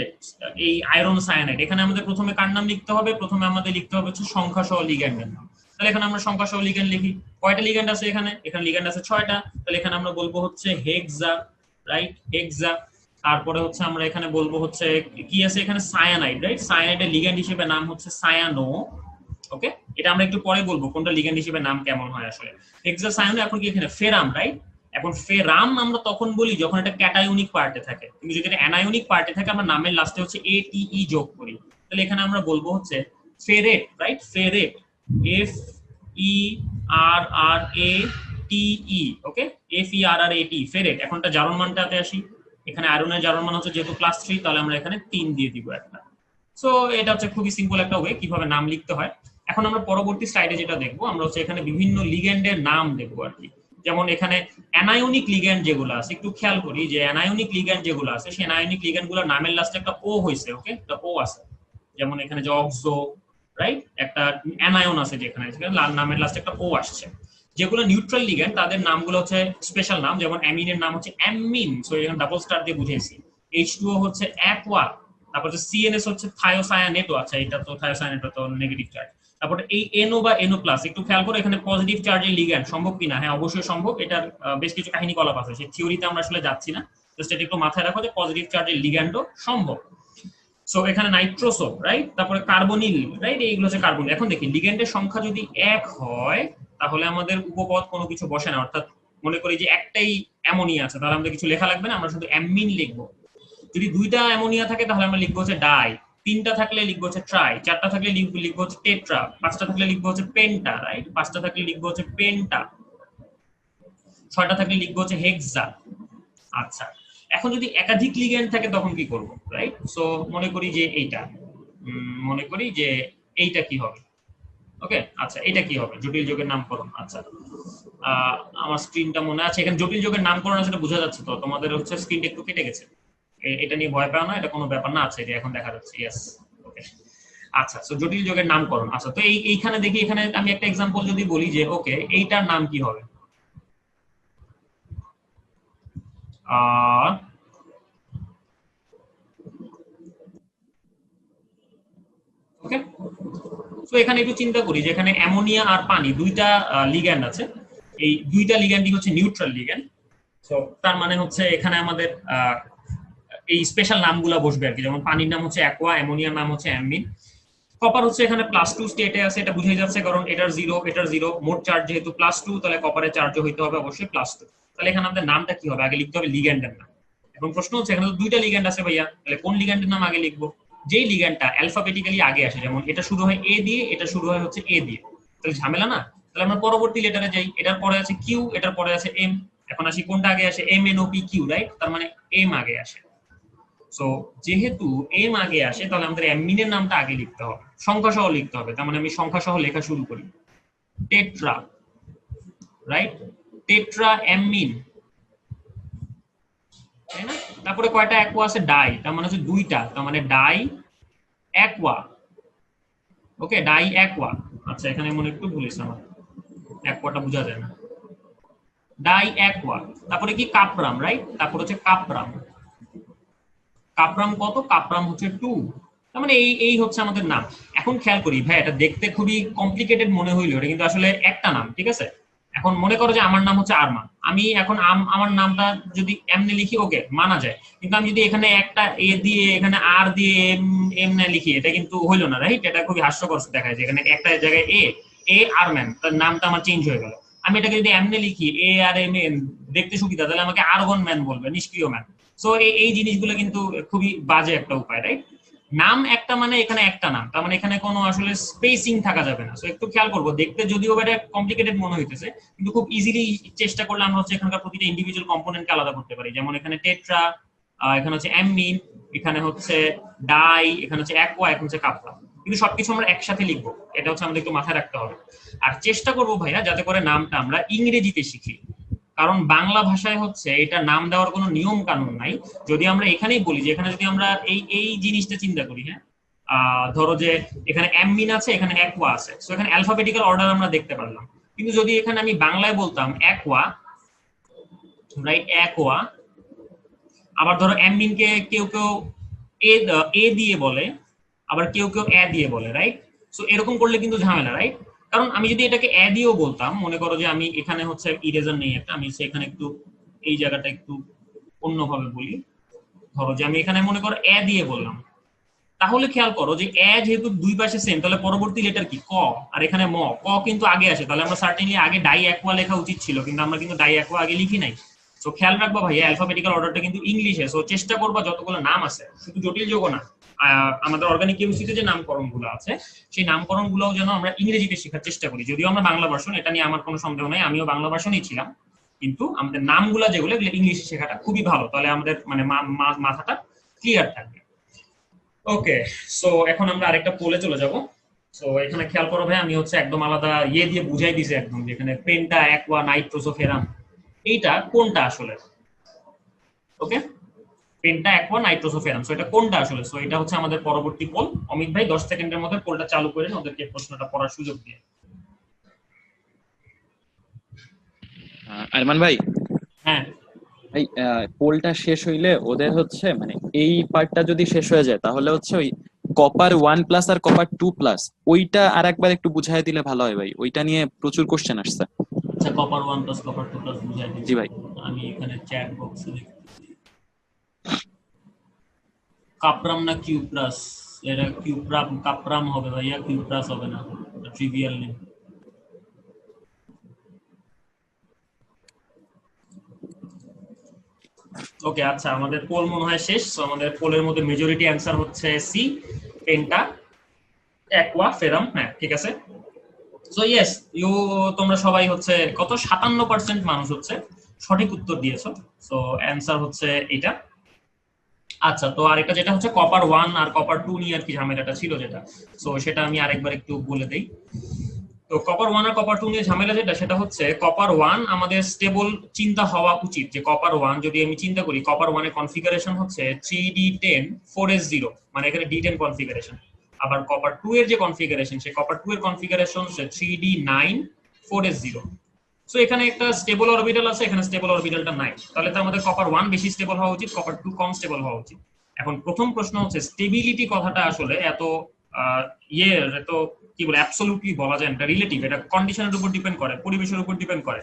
এই আয়রন সায়ানাইড, এখানে আমাদের প্রথমে কার নাম লিখতে হবে? প্রথমে আমাদের লিখতে হবে হচ্ছে সংখ্যা সহ লিগ্যান্ডের নাম। তাহলে এখানে আমরা সংখ্যা সহ লিগ্যান্ড লিখি। কয়টা লিগ্যান্ড আছে এখানে? এখানে লিগ্যান্ড আছে 6টা। তাহলে এখানে আমরা বলবো হচ্ছে হেক্সা, রাইট? হেক্সা। তারপরে হচ্ছে আমরা এখানে বলবো হচ্ছে কি আছে এখানে? Cyanide, right? সায়ানাইডের লিগ্যান্ড হিসেবে নাম হচ্ছে সায়ানো। ওকে, এটা আমরা একটু পরে বলবো কোনটা লিগ্যান্ড হিসেবে নাম কেমন হয় আসলে। হেক্সা সায়ানো। এখন কি এখানে ফেরাম, রাইট? এখন ফেরাম আমরা তখন বলি যখন এটা ক্যাটায়নিক পার্টে থাকে, কিন্তু যদি এটা অ্যানায়নিক পার্টে থাকে আমরা নামের লাস্টে হচ্ছে ATE যোগ করি। তাহলে এখানে আমরা বলবো হচ্ছে ফেরেট, রাইট? ফেরেট, FERRATE। ওকে, FERRATE, ফেরেট। এখনটা জারণ মানটাতে আসি, এখানে আয়রনের জারণ মান হচ্ছে যেহেতু +3, তাহলে আমরা এখানে 3 দিয়ে দিব একটা। সো এটা হচ্ছে খুবই সিম্পল একটা ওয়ে কিভাবে নাম লিখতে হয়। এখন আমরা পরবর্তী স্লাইডে যেটা দেখবো, আমরা হচ্ছে এখানে বিভিন্ন লিগ্যান্ডের নাম দেখবো আর কি। যেমন এখানে অ্যানায়নিক লিগ্যান্ড যেগুলো আছে, একটু খেয়াল করি যে অ্যানায়নিক লিগ্যান্ড যেগুলো আছে সেই অ্যানায়নিক লিগ্যান্ড গুলোর নামের লাস্টে একটা ও হইছে। ওকে, একটা ও আছে, যেমন এখানে যে অক্সো, রাইট, একটা অ্যানায়ন আছে যেখানে, নামের লাস্টে একটা ও আসছে। যেগুলো নিউট্রাল লিগ্যান্ড তাদের নামগুলো হচ্ছে স্পেশাল নাম, যেমন অ্যামিনের নাম হচ্ছে অ্যামিন, সো এখানে ডাবল স্টার দিয়ে বুঝিয়েছি। H2O হচ্ছে অ্যাকোয়া, তারপর CNS হচ্ছে থায়োসায়ানেটো, আচ্ছা এটা তো থায়োসায়ানেটো তো নেগেটিভ চার্জ। তারপর এই NO বা NO+, একটু খেয়াল করে এখানে পজিটিভ চার্জের লিগ্যান্ড সম্ভব কিনা। হ্যাঁ অবশ্যই সম্ভব, এটার বেশ কিছু কাহিনী কলাপ আছে, সেই থিওরিতে আমরা আসলে যাচ্ছি না, জাস্ট এটা একটু মাথায় রাখো যে পজিটিভ চার্জের লিগ্যান্ডও সম্ভব। সো এখানে নাইট্রোসো, রাইট, তারপরে কার্বনিল, রাইট, এইগুলো হচ্ছে কার্বন। এখন দেখি লিগ্যান্ডের সংখ্যা যদি 1 হয় তাহলে আমাদের উপপদ কোনো কিছু বসে না, অর্থাৎ মনে করি যে একটাই অ্যামোনিয়া আছে, তাহলে আমাদের কিছু লেখা লাগবে না, আমরা শুধু অ্যামিন লিখবো। যদি দুইটা অ্যামোনিয়া থাকে তাহলে আমরা লিখবো হচ্ছে ডাই, তিনটা থাকলে লিখবো হচ্ছে ট্রাই, চারটা থাকলে লিখবো হচ্ছে টেট্রা, পাঁচটা থাকলে লিখবো হচ্ছে পেন্টা, রাইট, পাঁচটা থাকলে লিখবো হচ্ছে পেন্টা, ছয়টা থাকলে লিখবো হচ্ছে হেক্সা। আচ্ছা, এখন যদি একাধিক লিগ্যান্ড থাকে তখন কি করব, রাইট? সো মনে করি যে এইটা কি হবে, ওকে। আচ্ছা এটা কি হবে, জটিল যোগের নামকরণ। আচ্ছা আমার স্ক্রিনটা মনে আছে, এখানে জটিল যোগের নামকরণ আছে, বোঝা যাচ্ছে তো তোমাদের হচ্ছে স্ক্রিনটা একটু কেটে গেছে, এটা নিয়ে ভয় পাও না, এটা কোনো ব্যাপার না। আছে যে এখন দেখা যাচ্ছে, ইয়েস, ওকে। আচ্ছা, সো জটিল যোগের নামকরণ। আচ্ছা তো এইখানে দেখি, এখানে আমি একটা এক্সাম্পল যদি বলি যে ওকে এইটার নাম কি হবে, ওকে। তো এখানে একটু চিন্তা করি যে এখানে অ্যামোনিয়া আর পানি দুইটা লিগ্যান্ড আছে, এই দুইটা লিগ্যান্ডই হচ্ছে নিউট্রাল লিগ্যান্ড। তো তার মানে হচ্ছে এখানে আমাদের এই স্পেশাল নামগুলো বসবে আর কি, যেমন পানির নাম হচ্ছে অ্যাকোয়া, অ্যামোনিয়ার নাম হচ্ছে অ্যামিন। কপার হচ্ছে এখানে +2 স্টেটে আছে, এটা বুঝাই যাচ্ছে কারণ এটার 0 এটার 0, মোট চার্জ যেহেতু +2 তাহলে কপারের চার্জও হইতে হবে অবশ্যই +2। তাহলে এখানে আমাদের নামটা কি হবে, আগে লিখতে হবে লিগ্যান্ডের নাম। এখন প্রশ্ন হচ্ছে এখানে তো দুইটা লিগ্যান্ড আছে ভাইয়া, তাহলে কোন লিগ্যান্ডের নাম আগে লিখবো? যেই লিগ্যান্ডটা অ্যালফাবেটিক্যালি আগে আসে, যেমন এটা শুরু হয় এ দিয়ে, এটা শুরু হয় হচ্ছে এ দিয়ে, তাহলে ঝামেলা না। তাহলে আমরা পরবর্তী লেটারে যাই, এটার পরে আছে কিউ, এটার পরে আছে এম, এখন আসি কোনটা আগে আসে, MNOP কিউ, রাইট, তার মানে এম আগে আসে। সো যেহেতু এম আগে আসে তাহলে আমাদের অ্যামিনের নামটা আগে লিখতে হবে, সংখ্যা সহ লিখতে হবে, তার মানে আমি সংখ্যা সহ লেখা শুরু করি, টেট্রা, রাইট, টেট্রা অ্যামিন, তাই না? তারপরে কয়টা অ্যাকোয়া আছে, ডাই, তার মানে হচ্ছে দুইটা, তার মানে ডাই অ্যাকোয়া, ওকে, ডাই অ্যাকোয়া। আচ্ছা এখানে মনে একটু ভুলিস আমার, অ্যাকোয়াটা বোঝা যায় না, ডাই অ্যাকোয়া। তারপরে কি কাপরাম, রাইট, তারপর হচ্ছে কাপরাম, কাপরাম কত, কাপরাম হচ্ছে 2, তার মানে এই হচ্ছে আমাদের নাম। এখন খেয়াল করি ভাই, এটা দেখতে খুবই কমপ্লিকেটেড মনে হইলো, এটা কিন্তু আসলে একটা নাম, ঠিক আছে। এখন মনে করো যে আমার নাম হচ্ছে আরমান, আমি এখন আমার নামটা যদি এমনি লিখি ওকে মানা যায়, কিন্তু আমি যদি এখানে একটা এ দিয়ে এখানে আর দিয়ে এম না লিখি এটা কিন্তু হইলো না, রাইট, এটা খুবই হাস্যকর দেখায় যে এখানে একটা জায়গায় এ আরমান, তার নামটা আমার চেঞ্জ হয়ে গেল। আমি এটাকে যদি এমনি লিখি ARMN, দেখতে সুবিধা, তাহলে আমাকে আর্গন ম্যান বলবে, নিষ্ক্রিয় ম্যান। সো এই জিনিসগুলো কিন্তু খুবই বাজে একটা উপায়, রাইট। নাম একটা মানে এখানে একটা নাম, তার মানে এখানে কোনো আসলে স্পেসিং থাকা যাবে না। সো একটু খেয়াল করবো, দেখতে যদিও এটা কমপ্লিকেটেড মনে হইতেছে কিন্তু খুব ইজিলি চেষ্টা করলে আমরা হচ্ছে এখানকার প্রতিটা ইন্ডিভিজুয়াল কম্পোনেন্টকে আলাদা করতে পারি। যেমন এখানে টেট্রা, এখানে হচ্ছে অ্যামিন, এখানে হচ্ছে ডাই, এখানে হচ্ছে অ্যাকোয়া, এখানে হচ্ছে কাপরা, কিন্তু সবকিছু আমরা একসাথে লিখবো, এটা হচ্ছে আমাদের একটু মাথায় রাখতে হবে। আর চেষ্টা করবো ভাইয়া যাতে করে নামটা আমরা ইংরেজিতে শিখি, কারণ বাংলা ভাষায় হচ্ছে এটা নাম দেওয়ার কোনো নিয়ম কানুন নাই। যদি আমরা এখানেই বলি যে এখানে যদি আমরা এই জিনিসটা চিন্তা করি, হ্যাঁ ধরো যে এখানে অ্যামিন আছে, এখানে অ্যাকোয়া আছে, সো এখানে অ্যালফাবেটিক্যাল অর্ডার আমরা দেখতে পারলাম। কিন্তু যদি এখানে আমি বাংলায় বলতাম অ্যাকোয়া, রাইট, অ্যাকোয়া, আবার ধরো অ্যামিনকে কেউ কেউ এ দিয়ে বলে, আবার কেউ কেউ এ দিয়ে বলে, রাইট। সো এরকম করলে কিন্তু ঝামেলা, রাইট। কারণ আমি যদি এটাকে এ দিয়েও বলতাম, মনে করো যে আমি এখানে হচ্ছে ইরেজার নেই একটা, আমি সেখানে একটু এই জায়গাটা একটু অন্যভাবে বলি, ধরো যে আমি এখানে মনে করো এ দিয়ে বললাম, তাহলে খেয়াল করো যে এ যেহেতু দুই পাশে সেম, তাহলে পরবর্তী লেটার কি, ক, আর এখানে ম, ক কিন্তু আগে আসে, তাহলে আমরা সার্টেনলি আগে ডাই অ্যাকোয়া লেখা উচিত ছিল, কিন্তু আমরা কিন্তু ডাই অ্যাকোয়া আগে লিখি নাই। সো খেয়াল রাখবা ভাইয়া, অ্যালফাবেটিক্যাল অর্ডারটা কিন্তু ইংলিশে। সো চেষ্টা করবা যতগুলো নাম আছে, শুধু জটিল যোগ না, আমাদের অর্গানিক কেমিস্ট্রিতে যে নামকরণ গুলো আছে সেই নামকরণ গুলো যেন আমরা ইংরেজিতে শেখার চেষ্টা করি। যদিও আমরা বাংলা ভার্সন, এটা নিয়ে আমার কোনো সন্দেহ নাই, আমিও বাংলা ভার্সনই ছিলাম, কিন্তু আমাদের নামগুলা যেগুলো ইংলিশে শেখাটা খুবই ভালো, তাহলে আমাদের মানে মাথাটা ক্লিয়ার থাকবে। ওকে, সো এখন আমরা আরেকটা পোলে চলে যাব। সো এখানে খেয়াল করো ভাই, আমি হচ্ছে একদম আলাদা দিয়ে বুঝাই দিয়েছি একদম, যেখানে পেন্টা, অ্যাকোয়া, নাইট্রোসোফেরাম, এইটা কোনটা আসলে, okay. Penta aqua nitrosoferrum. So এটা কোনটা আসলে? সো এটা হচ্ছে আমাদের পরবর্তী পোল। অমিত ভাই 10 সেকেন্ডের মধ্যে পোলটা চালু করে ওদেরকে প্রশ্নটা পড়ার সুযোগ দিয়ে। আরমান ভাই, হ্যাঁ এই পোলটা শেষ হইলে ওদের হচ্ছে মানে এই পার্টটা যদি শেষ হয়ে যায় তাহলে হচ্ছে ওই কপার 1+ আর কপার 2+, ওইটা আর একবার একটু বুঝাই দিলে ভালো হয় ভাই, ওইটা নিয়ে প্রচুর কোশ্চেন আসছে। আচ্ছা, কপার 1 প্লাস কপার 2 প্লাস বুঝাই দিচ্ছি। জি ভাই। আমি এখানে চ্যাট বক্সে লিখতেছি কাপরাম না কিউপ্রাস। এটা কিউপ্রাম কাপরাম হবে ভাইয়া, কিউপ্রাস হবে না, ট্রিভিয়াল নেম। ওকে আচ্ছা, আমাদের পোল মনে হয় শেষ। সো আমাদের পোলের মধ্যে মেজরিটি অ্যানসার হচ্ছে সি, পেন্টা অ্যাকোয়া ফেরাম। হ্যাঁ ঠিক আছে। সো ইয়েস ইউ, তোমরা সবাই হচ্ছে কত 57% মানুষ হচ্ছে সঠিক উত্তর দিয়েছো। সো অ্যানসার হচ্ছে এটা। আচ্ছা, তো আরেকটা যেটা হচ্ছে কপার 1 আর কপার 2 নিয়ে আর কি ঝামেলাটা ছিল যেটা, সো সেটা আমি আরেকবার একটু বলে দেই। তো কপার 1 আর কপার 2 নিয়ে ঝামেলা যেটা, সেটা হচ্ছে কপার 1 আমাদের স্টেবল চিন্তা হওয়া উচিত যে কপার 1 যদি আমি চিন্তা করি, কপার 1 এর কনফিগারেশন হচ্ছে 3d10 4s0, মানে এখানে d10 কনফিগারেশন। আবার কপার 2 এর যে কনফিগারেশন, সেই কপার 2 এর কনফিগারেশন হচ্ছে 3d9 4s0। সো এখানে একটা স্টেবল অরবিটাল আছে, এখানে স্টেবল অরবিটালটা নাই, তাহলে তো আমাদের কপার 1 বেশি স্টেবল হওয়া উচিত, কপার 2 কম স্টেবল হওয়া উচিত। এখন প্রথম প্রশ্ন হচ্ছে স্টেবিলিটি কথাটা আসলে এত এত কি বলে অ্যাবসলিউটলি বলা যায় না, এটা রিলেটিভ, এটা কন্ডিশনের উপর ডিপেন্ড করে, পরিবেশের উপর ডিপেন্ড করে।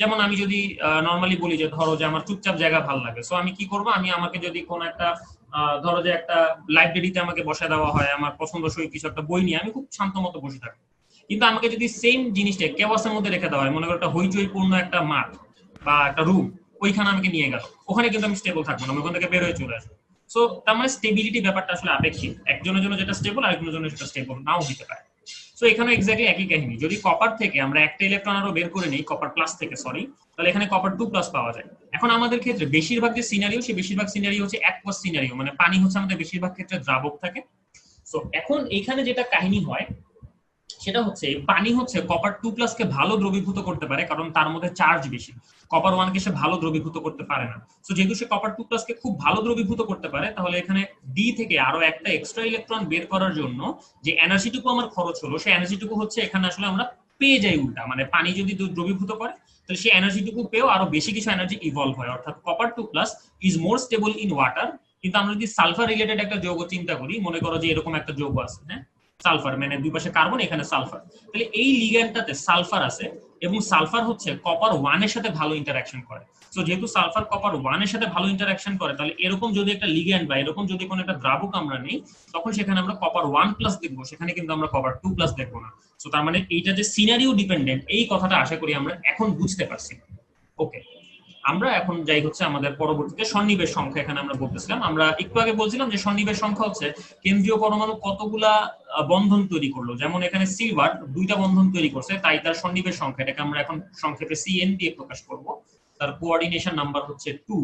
যেমন আমি যদি নরমালি বলি যে ধরো যে আমার চুপচাপ জায়গা ভালো লাগে, সো আমি কি করব, আমি আমাকে যদি কোন একটা ধরো যে একটা লাইব্রেরিতে আমাকে বসে দেওয়া হয়, আমার পছন্দসই কিছু একটা বই নিয়ে আমি খুব শান্ত মতো বসে থাকবো। কিন্তু আমাকে যদি সেম জিনিসটা কেওয়াসের মধ্যে রেখে দেওয়া হয়, মনে করো একটা হইচইপূর্ণ একটা মাঠ বা একটা রুম, ওইখানে আমাকে নিয়ে গেল, ওখানে কিন্তু আমি স্টেবল থাকবো না, আমি ওখান থেকে বের হয়ে চলে আসবো। সো তার মানে স্টেবিলিটি ব্যাপারটা আসলে আপেক্ষিক, একজনের জন্য যেটা স্টেবল আরেকজনের জন্য সেটা স্টেবল নাও হতে পারে। সো এখানে এক্স্যাক্টলি একই কাহিনী, যদি কপার থেকে আমরা একটা ইলেকট্রন আরো বের করে নেই, কপার প্লাস থেকে সরি, তাহলে এখানে কপার 2+ পাওয়া যায়। এখন আমাদের ক্ষেত্রে বেশিরভাগ যে সিনারিও, সেই বেশিরভাগ সিনারিও হচ্ছে অ্যাকুয়াস সিনারিও, মানে পানি হচ্ছে আমাদের বেশিরভাগ ক্ষেত্রে দ্রাবক থাকে। সো এখন এখানে যেটা কাহিনী হয় সেটা হচ্ছে পানি হচ্ছে কপার 2+ কে ভালো দ্রবীভূত করতে পারে, কারণ তার মধ্যে চার্জ বেশি। কপার 1 কে সে ভালো দ্রবীভূত করতে পারে না। সো যেহেতু সে কপার 2+ কে খুব ভালো দ্রবীভূত করতে পারে, তাহলে এখানে ডি থেকে আরো একটা এক্সট্রা ইলেকট্রন বের করার জন্য যে এনার্জিটুকু আমার খরচ হলো, সেই এনার্জিটুকু হচ্ছে এখানে আসলে আমরা পেয়ে যাই উল্টা, মানে পানি যদি দ্রবীভূত করে তাহলে সেই এনার্জিটুকু পেয়েও আরো বেশি কিছু এনার্জি ইভলভ হয়, অর্থাৎ copper 2+ is more stable in water. কিন্তু আমরা যদি সালফার রিলেটেড একটা যৌগ চিন্তা করি, মনে করো যে এরকম একটা যৌগ আছে, হ্যাঁ সালফার, মানে দুই পাশে কার্বন, এখানে সালফার, তাহলে এই লিগ্যান্ডটাতে সালফার আছে এবং সালফার হচ্ছে কপার 1 এর সাথে ভালো ইন্টারঅ্যাকশন করে। সো যেহেতু সালফার কপার 1 এর সাথে ভালো ইন্টারঅ্যাকশন করে, তাহলে এরকম যদি একটা লিগ্যান্ড বা এরকম যদি কোনো একটা দ্রাবক আমরা নেই, তখন সেখানে আমরা কপার 1+ দেখবো, সেখানে কিন্তু আমরা কপার 2+ দেখবো না। সো তার মানে এইটা যে সিনারিও ডিপেন্ডেন্ট, এই কথাটা আশা করি আমরা এখন বুঝতে পারছি। ওকে, আমরা এখন যাই হচ্ছে আমাদের পরবর্তীতে সন্নিবেশ সংখ্যা। এখানে আমরা বলতেছিলাম, আমরা একটু আগে বলছিলাম যে সন্নিবেশ সংখ্যা হচ্ছে কেন্দ্রীয় পরমাণু কতগুলা বন্ধন তৈরি করলো, যেমন এখানে সিলভার 2টা বন্ধন তৈরি করছে, তাই তার সন্নিবেশ সংখ্যা, এটাকে আমরা এখন সংক্ষেপে CN দিয়ে প্রকাশ করব। তার কোঅর্ডিনেশন নাম্বার হচ্ছে 2।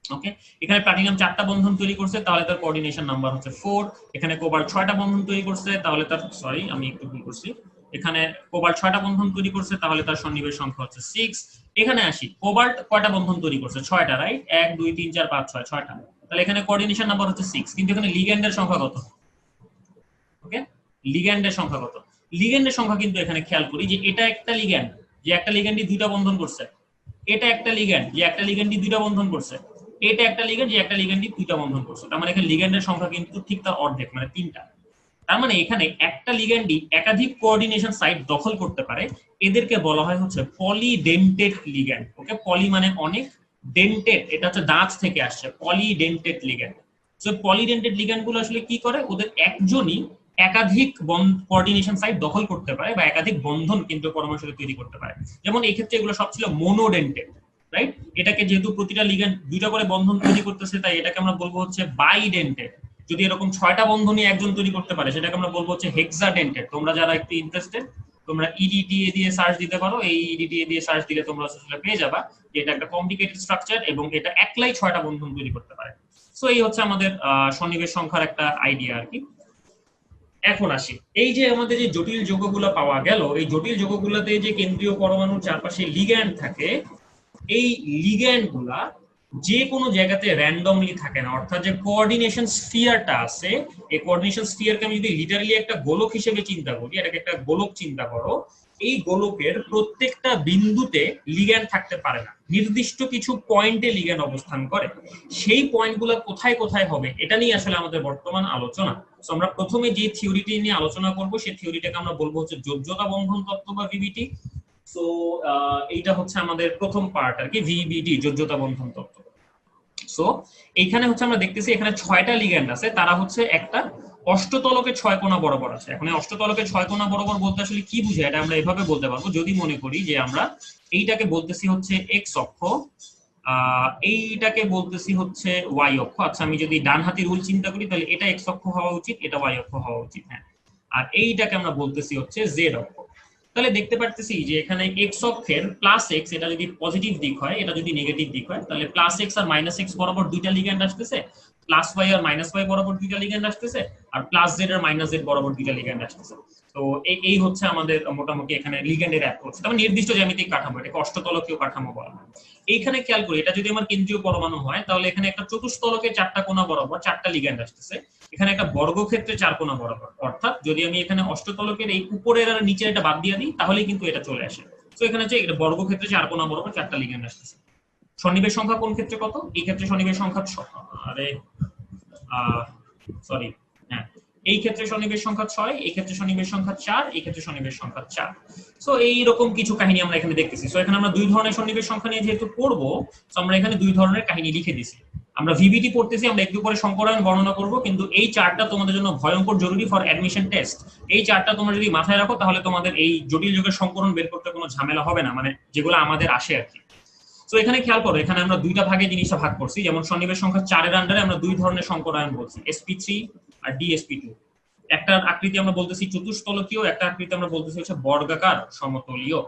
ওকে, এখানে প্লাটিনাম 4টা বন্ধন তৈরি করছে, তাহলে তার কোঅর্ডিনেশন নাম্বার হচ্ছে 4। এখানে কোবাল্ট 6টা বন্ধন তৈরি করছে, তাহলে তার সরি আমি একটু ভুল করছি, এখানে কোবাল্ট 6টা বন্ধন তৈরি করছে, তাহলে তার সন্নিবেশ সংখ্যা হচ্ছে 6। এখানে আসি, কোবাল্ট কয়টা বন্ধন তৈরি করছে? 6টা, রাইট? 1 2 3 4 5 6, 6টা, তাহলে এখানে কোঅর্ডিনেশন নাম্বার হচ্ছে 6। কিন্তু এখানে লিগ্যান্ডের সংখ্যা কত? ওকে, লিগ্যান্ডের সংখ্যা কত? লিগ্যান্ডের সংখ্যা কিন্তু এখানে খেয়াল করি যে এটা একটা লিগ্যান্ড যে একটা লিগ্যান্ডই 2টা বন্ধন করছে, এটা একটা লিগ্যান্ড যে একটা লিগ্যান্ডই 2টা বন্ধন করছে, এটা একটা লিগ্যান্ড যে একটা লিগ্যান্ডই 2টা বন্ধন করছে। তার মানে এখানে লিগ্যান্ডের সংখ্যা কিন্তু ঠিক তার অর্ধেক, মানে 3টা। তার মানে এখানে একটা লিগ্যান্ডই একাধিক কোঅর্ডিনেশন সাইট দখল করতে পারে, এদেরকে বলা হয় হচ্ছে পলিডেন্টেড লিগ্যান্ড। ওকে, পলি মানে অনেক, ডেন্টেড এটা হচ্ছে দাঁত থেকে আসছে, পলিডেন্টেড লিগ্যান্ড। সো পলিডেন্টেড লিগ্যান্ড গুলো আসলে কি করে, ওদের একজনই একাধিক কোঅর্ডিনেশন সাইট দখল করতে পারে বা একাধিক বন্ধন কিন্তু পরমাণুর সাথে তৈরি করতে পারে। যেমন এই ক্ষেত্রে এগুলো সব ছিল মোনোডেন্টেড, রাইট? এটাকে যেহেতু প্রতিটা লিগ্যান্ড 2টা করে বন্ধন তৈরি করতেছে, তাই এটাকে আমরা বলবো হচ্ছে বাইডেন্টেড। যদি এরকম 6টা বন্ধনই একজন তৈরি করতে পারে, সেটাকে আমরা বলবো হচ্ছে হেক্সাডেন্টেড। তোমরা যারা একটু ইন্টারেস্টেড, তোমরা ইডিটিএ দিয়ে সার্চ দিতে পারো, এই ইডিটিএ দিয়ে সার্চ দিলে তোমরা আসলে পেয়ে যাবা যে এটা একটা কমপ্লিকেটেড স্ট্রাকচার এবং এটা একলাই 6টা বন্ধন তৈরি করতে পারে। সো এই হচ্ছে আমাদের সন্নিবেশ সংখ্যার একটা আইডিয়া আর কি। এখন আসি, এই যে আমাদের যে জটিল যৌগগুলো পাওয়া গেল, এই জটিল যৌগগুলোতে যে কেন্দ্রীয় পরমাণুর চারপাশে লিগ্যান্ড থাকে, এই লিগ্যান্ড গুলা যে কোনো জায়গাতে র্যান্ডমলি থাকে না, অর্থাৎ যে কোঅর্ডিনেশন স্ফিয়ারটা আছে, এই কোঅর্ডিনেশন স্ফিয়ারকে আমি যদি লিটারালি একটা গোলক হিসেবে চিন্তা করি, এটাকে একটা গোলক চিন্তা করো, এই গোলকের প্রত্যেকটা বিন্দুতে লিগ্যান্ড থাকতে পারে না, নির্দিষ্ট কিছু পয়েন্টে লিগ্যান্ড অবস্থান করে। সেই পয়েন্টগুলো কোথায় কোথায় হবে এটা নিয়ে আসলে আমাদের বর্তমান আলোচনা। তো আমরা প্রথমে যে থিওরিটি নিয়ে আলোচনা করব সেই থিওরিটাকে আমরা বলবো হচ্ছে যোজ্যতা বন্ধন তত্ত্ব বা ভিবিটি। সো এইটা হচ্ছে আমাদের প্রথম পার্ট আর কি, ভিবিটি, যোজ্যতা বন্ধন তত্ত্ব। সো এইখানে হচ্ছে আমরা দেখতেছি এখানে 6টা লিগ্যান্ড আছে, তারা হচ্ছে একটা অষ্টতলকে 6 কোণা বরাবর আছে। এখন এই অষ্টতলকে 6 কোণা বরাবর বলতে আসলে কি বুঝায় এটা আমরা এভাবে বলতে পারবো, যদি মনে করি যে আমরা এইটাকে বলতেছি হচ্ছে এক্স অক্ষ, এইটাকে বলতেছি হচ্ছে ওয়াই অক্ষ। আচ্ছা, আমি যদি ডান হাতি রুল চিন্তা করি তাহলে এটা এক্স অক্ষ হওয়া উচিত, এটা ওয়াই অক্ষ হওয়া উচিত, হ্যাঁ। আর এইটাকে আমরা বলতেছি হচ্ছে জেড অক্ষ। তাহলে দেখতে পারতেছি যে এখানে এক্স অক্ষের প্লাস এক্স, এটা যদি পজিটিভ দিক হয়, এটা যদি নেগেটিভ দিক হয়, তাহলে প্লাস এক্স আর মাইনাস এক্স বরাবর দুইটা লিগ্যান্ড আসতেছে, প্লাস ওয়াই আর মাইনাস ওয়াই বরাবর দুইটা লিগ্যান্ড আসতেছে, আর প্লাস জেড আর মাইনাস জেড বরাবর দুইটা লিগ্যান্ড আসতেছে। তো এই হচ্ছে আমাদের মোটামুটি এখানে লিগ্যান্ডের অ্যাপ্রোচ। তারপর নির্দিষ্ট জ্যামিতিক কাঠামো, এটাকে অষ্টতলকীয় কাঠামো বলা হয়। এইখানে খেয়াল করি, এটা যদি আমার কেন্দ্রীয় পরমাণু হয় তাহলে এখানে একটা চতুস্তলকে 4টা কোণা বরাবর 4টা লিগ্যান্ড আসতেছে, এখানে একটা বর্গক্ষেত্রে 4 কোণা বরাবর। অর্থাৎ যদি আমি এখানে অষ্টতলকের এই উপরের আর নিচের এটা বাদ দিয়ে দিই তাহলেই কিন্তু এটা চলে আসে। তো এখানে হচ্ছে এটা বর্গক্ষেত্রে 4 কোণা বরাবর 4টা লিগ্যান্ড আসতেছে। সন্নিবেশ সংখ্যা কোন ক্ষেত্রে কত? এই ক্ষেত্রে সন্নিবেশ সংখ্যা সরি, হ্যাঁ, এই ক্ষেত্রে সন্নিবেশ সংখ্যা 6, এই ক্ষেত্রে সন্নিবেশ সংখ্যা 4, এই ক্ষেত্রে সন্নিবেশ সংখ্যা 4। সো এইরকম কিছু কাহিনী আমরা এখানে দেখতেছি। সো এখানে আমরা দুই ধরনের সন্নিবেশ সংখ্যা নিয়ে যেহেতু পড়বো, সো আমরা এখানে দুই ধরনের কাহিনী লিখে দিছি। আমরা ভিবিটি পড়তেছি, আমরা একটু পরে সংকরায়ন বর্ণনা করব, কিন্তু এই চারটা তোমাদের জন্য ভয়ঙ্কর জরুরি ফর অ্যাডমিশন টেস্ট। এই চারটা তোমরা যদি মাথায় রাখো তাহলে তোমাদের এই জটিল যুগের সংকরণ বের করতে কোনো ঝামেলা হবে না, মানে যেগুলো আমাদের আসে আর কি। তো এখানে খেয়াল করো, এখানে আমরা দুইটা ভাগে জিনিসটা ভাগ করছি। যেমন সন্নিবেশ সংখ্যা 4 এর আন্ডারে আমরা দুই ধরনের সংকরায়ন বলছি, sp3 আর dsp2। একটা আকৃতি আমরা বলতেছি চতুস্তলকীয়, একটা আকৃতি আমরা বলতেছি হচ্ছে বর্গাকার সমতলীয়।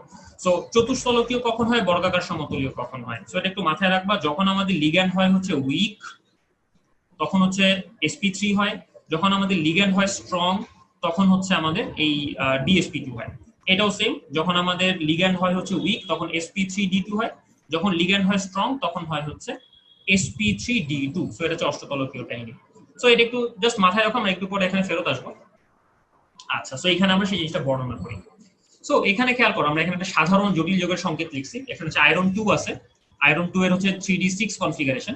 সো চতুস্তলকীয় কখন হয়, বর্গাকার সমতলীয় কখন হয়, সো এটা একটু মাথায় রাখবা। যখন আমাদের লিগ্যান্ড হয় হচ্ছে উইক তখন হচ্ছে sp3 হয়, যখন আমাদের লিগ্যান্ড হয় স্ট্রং তখন হচ্ছে আমাদের এই dsp2 হয়। এটাও সেম, যখন আমাদের লিগ্যান্ড হয় হচ্ছে উইক তখন sp3d2 হয়, যখন লিগ্যান্ড হয় স্ট্রং তখন হয় হচ্ছে sp3d2। সো এটা হচ্ছে অষ্টতলকীয় কাহিনী। সো এটা একটু জাস্ট মাথায় রাখো, আমরা একটু পরে এখানে ফেরত আসবো। আচ্ছা, সো এখানে আমরা সেই জিনিসটা বর্ণনা করি। সো এখানে খেয়াল করো, আমরা এখানে একটা সাধারণ জটিল যৌগের সংকেত লিখছি। এখানে হচ্ছে আয়রন 2 আছে, আয়রন 2 এর হচ্ছে 3d6 কনফিগারেশন,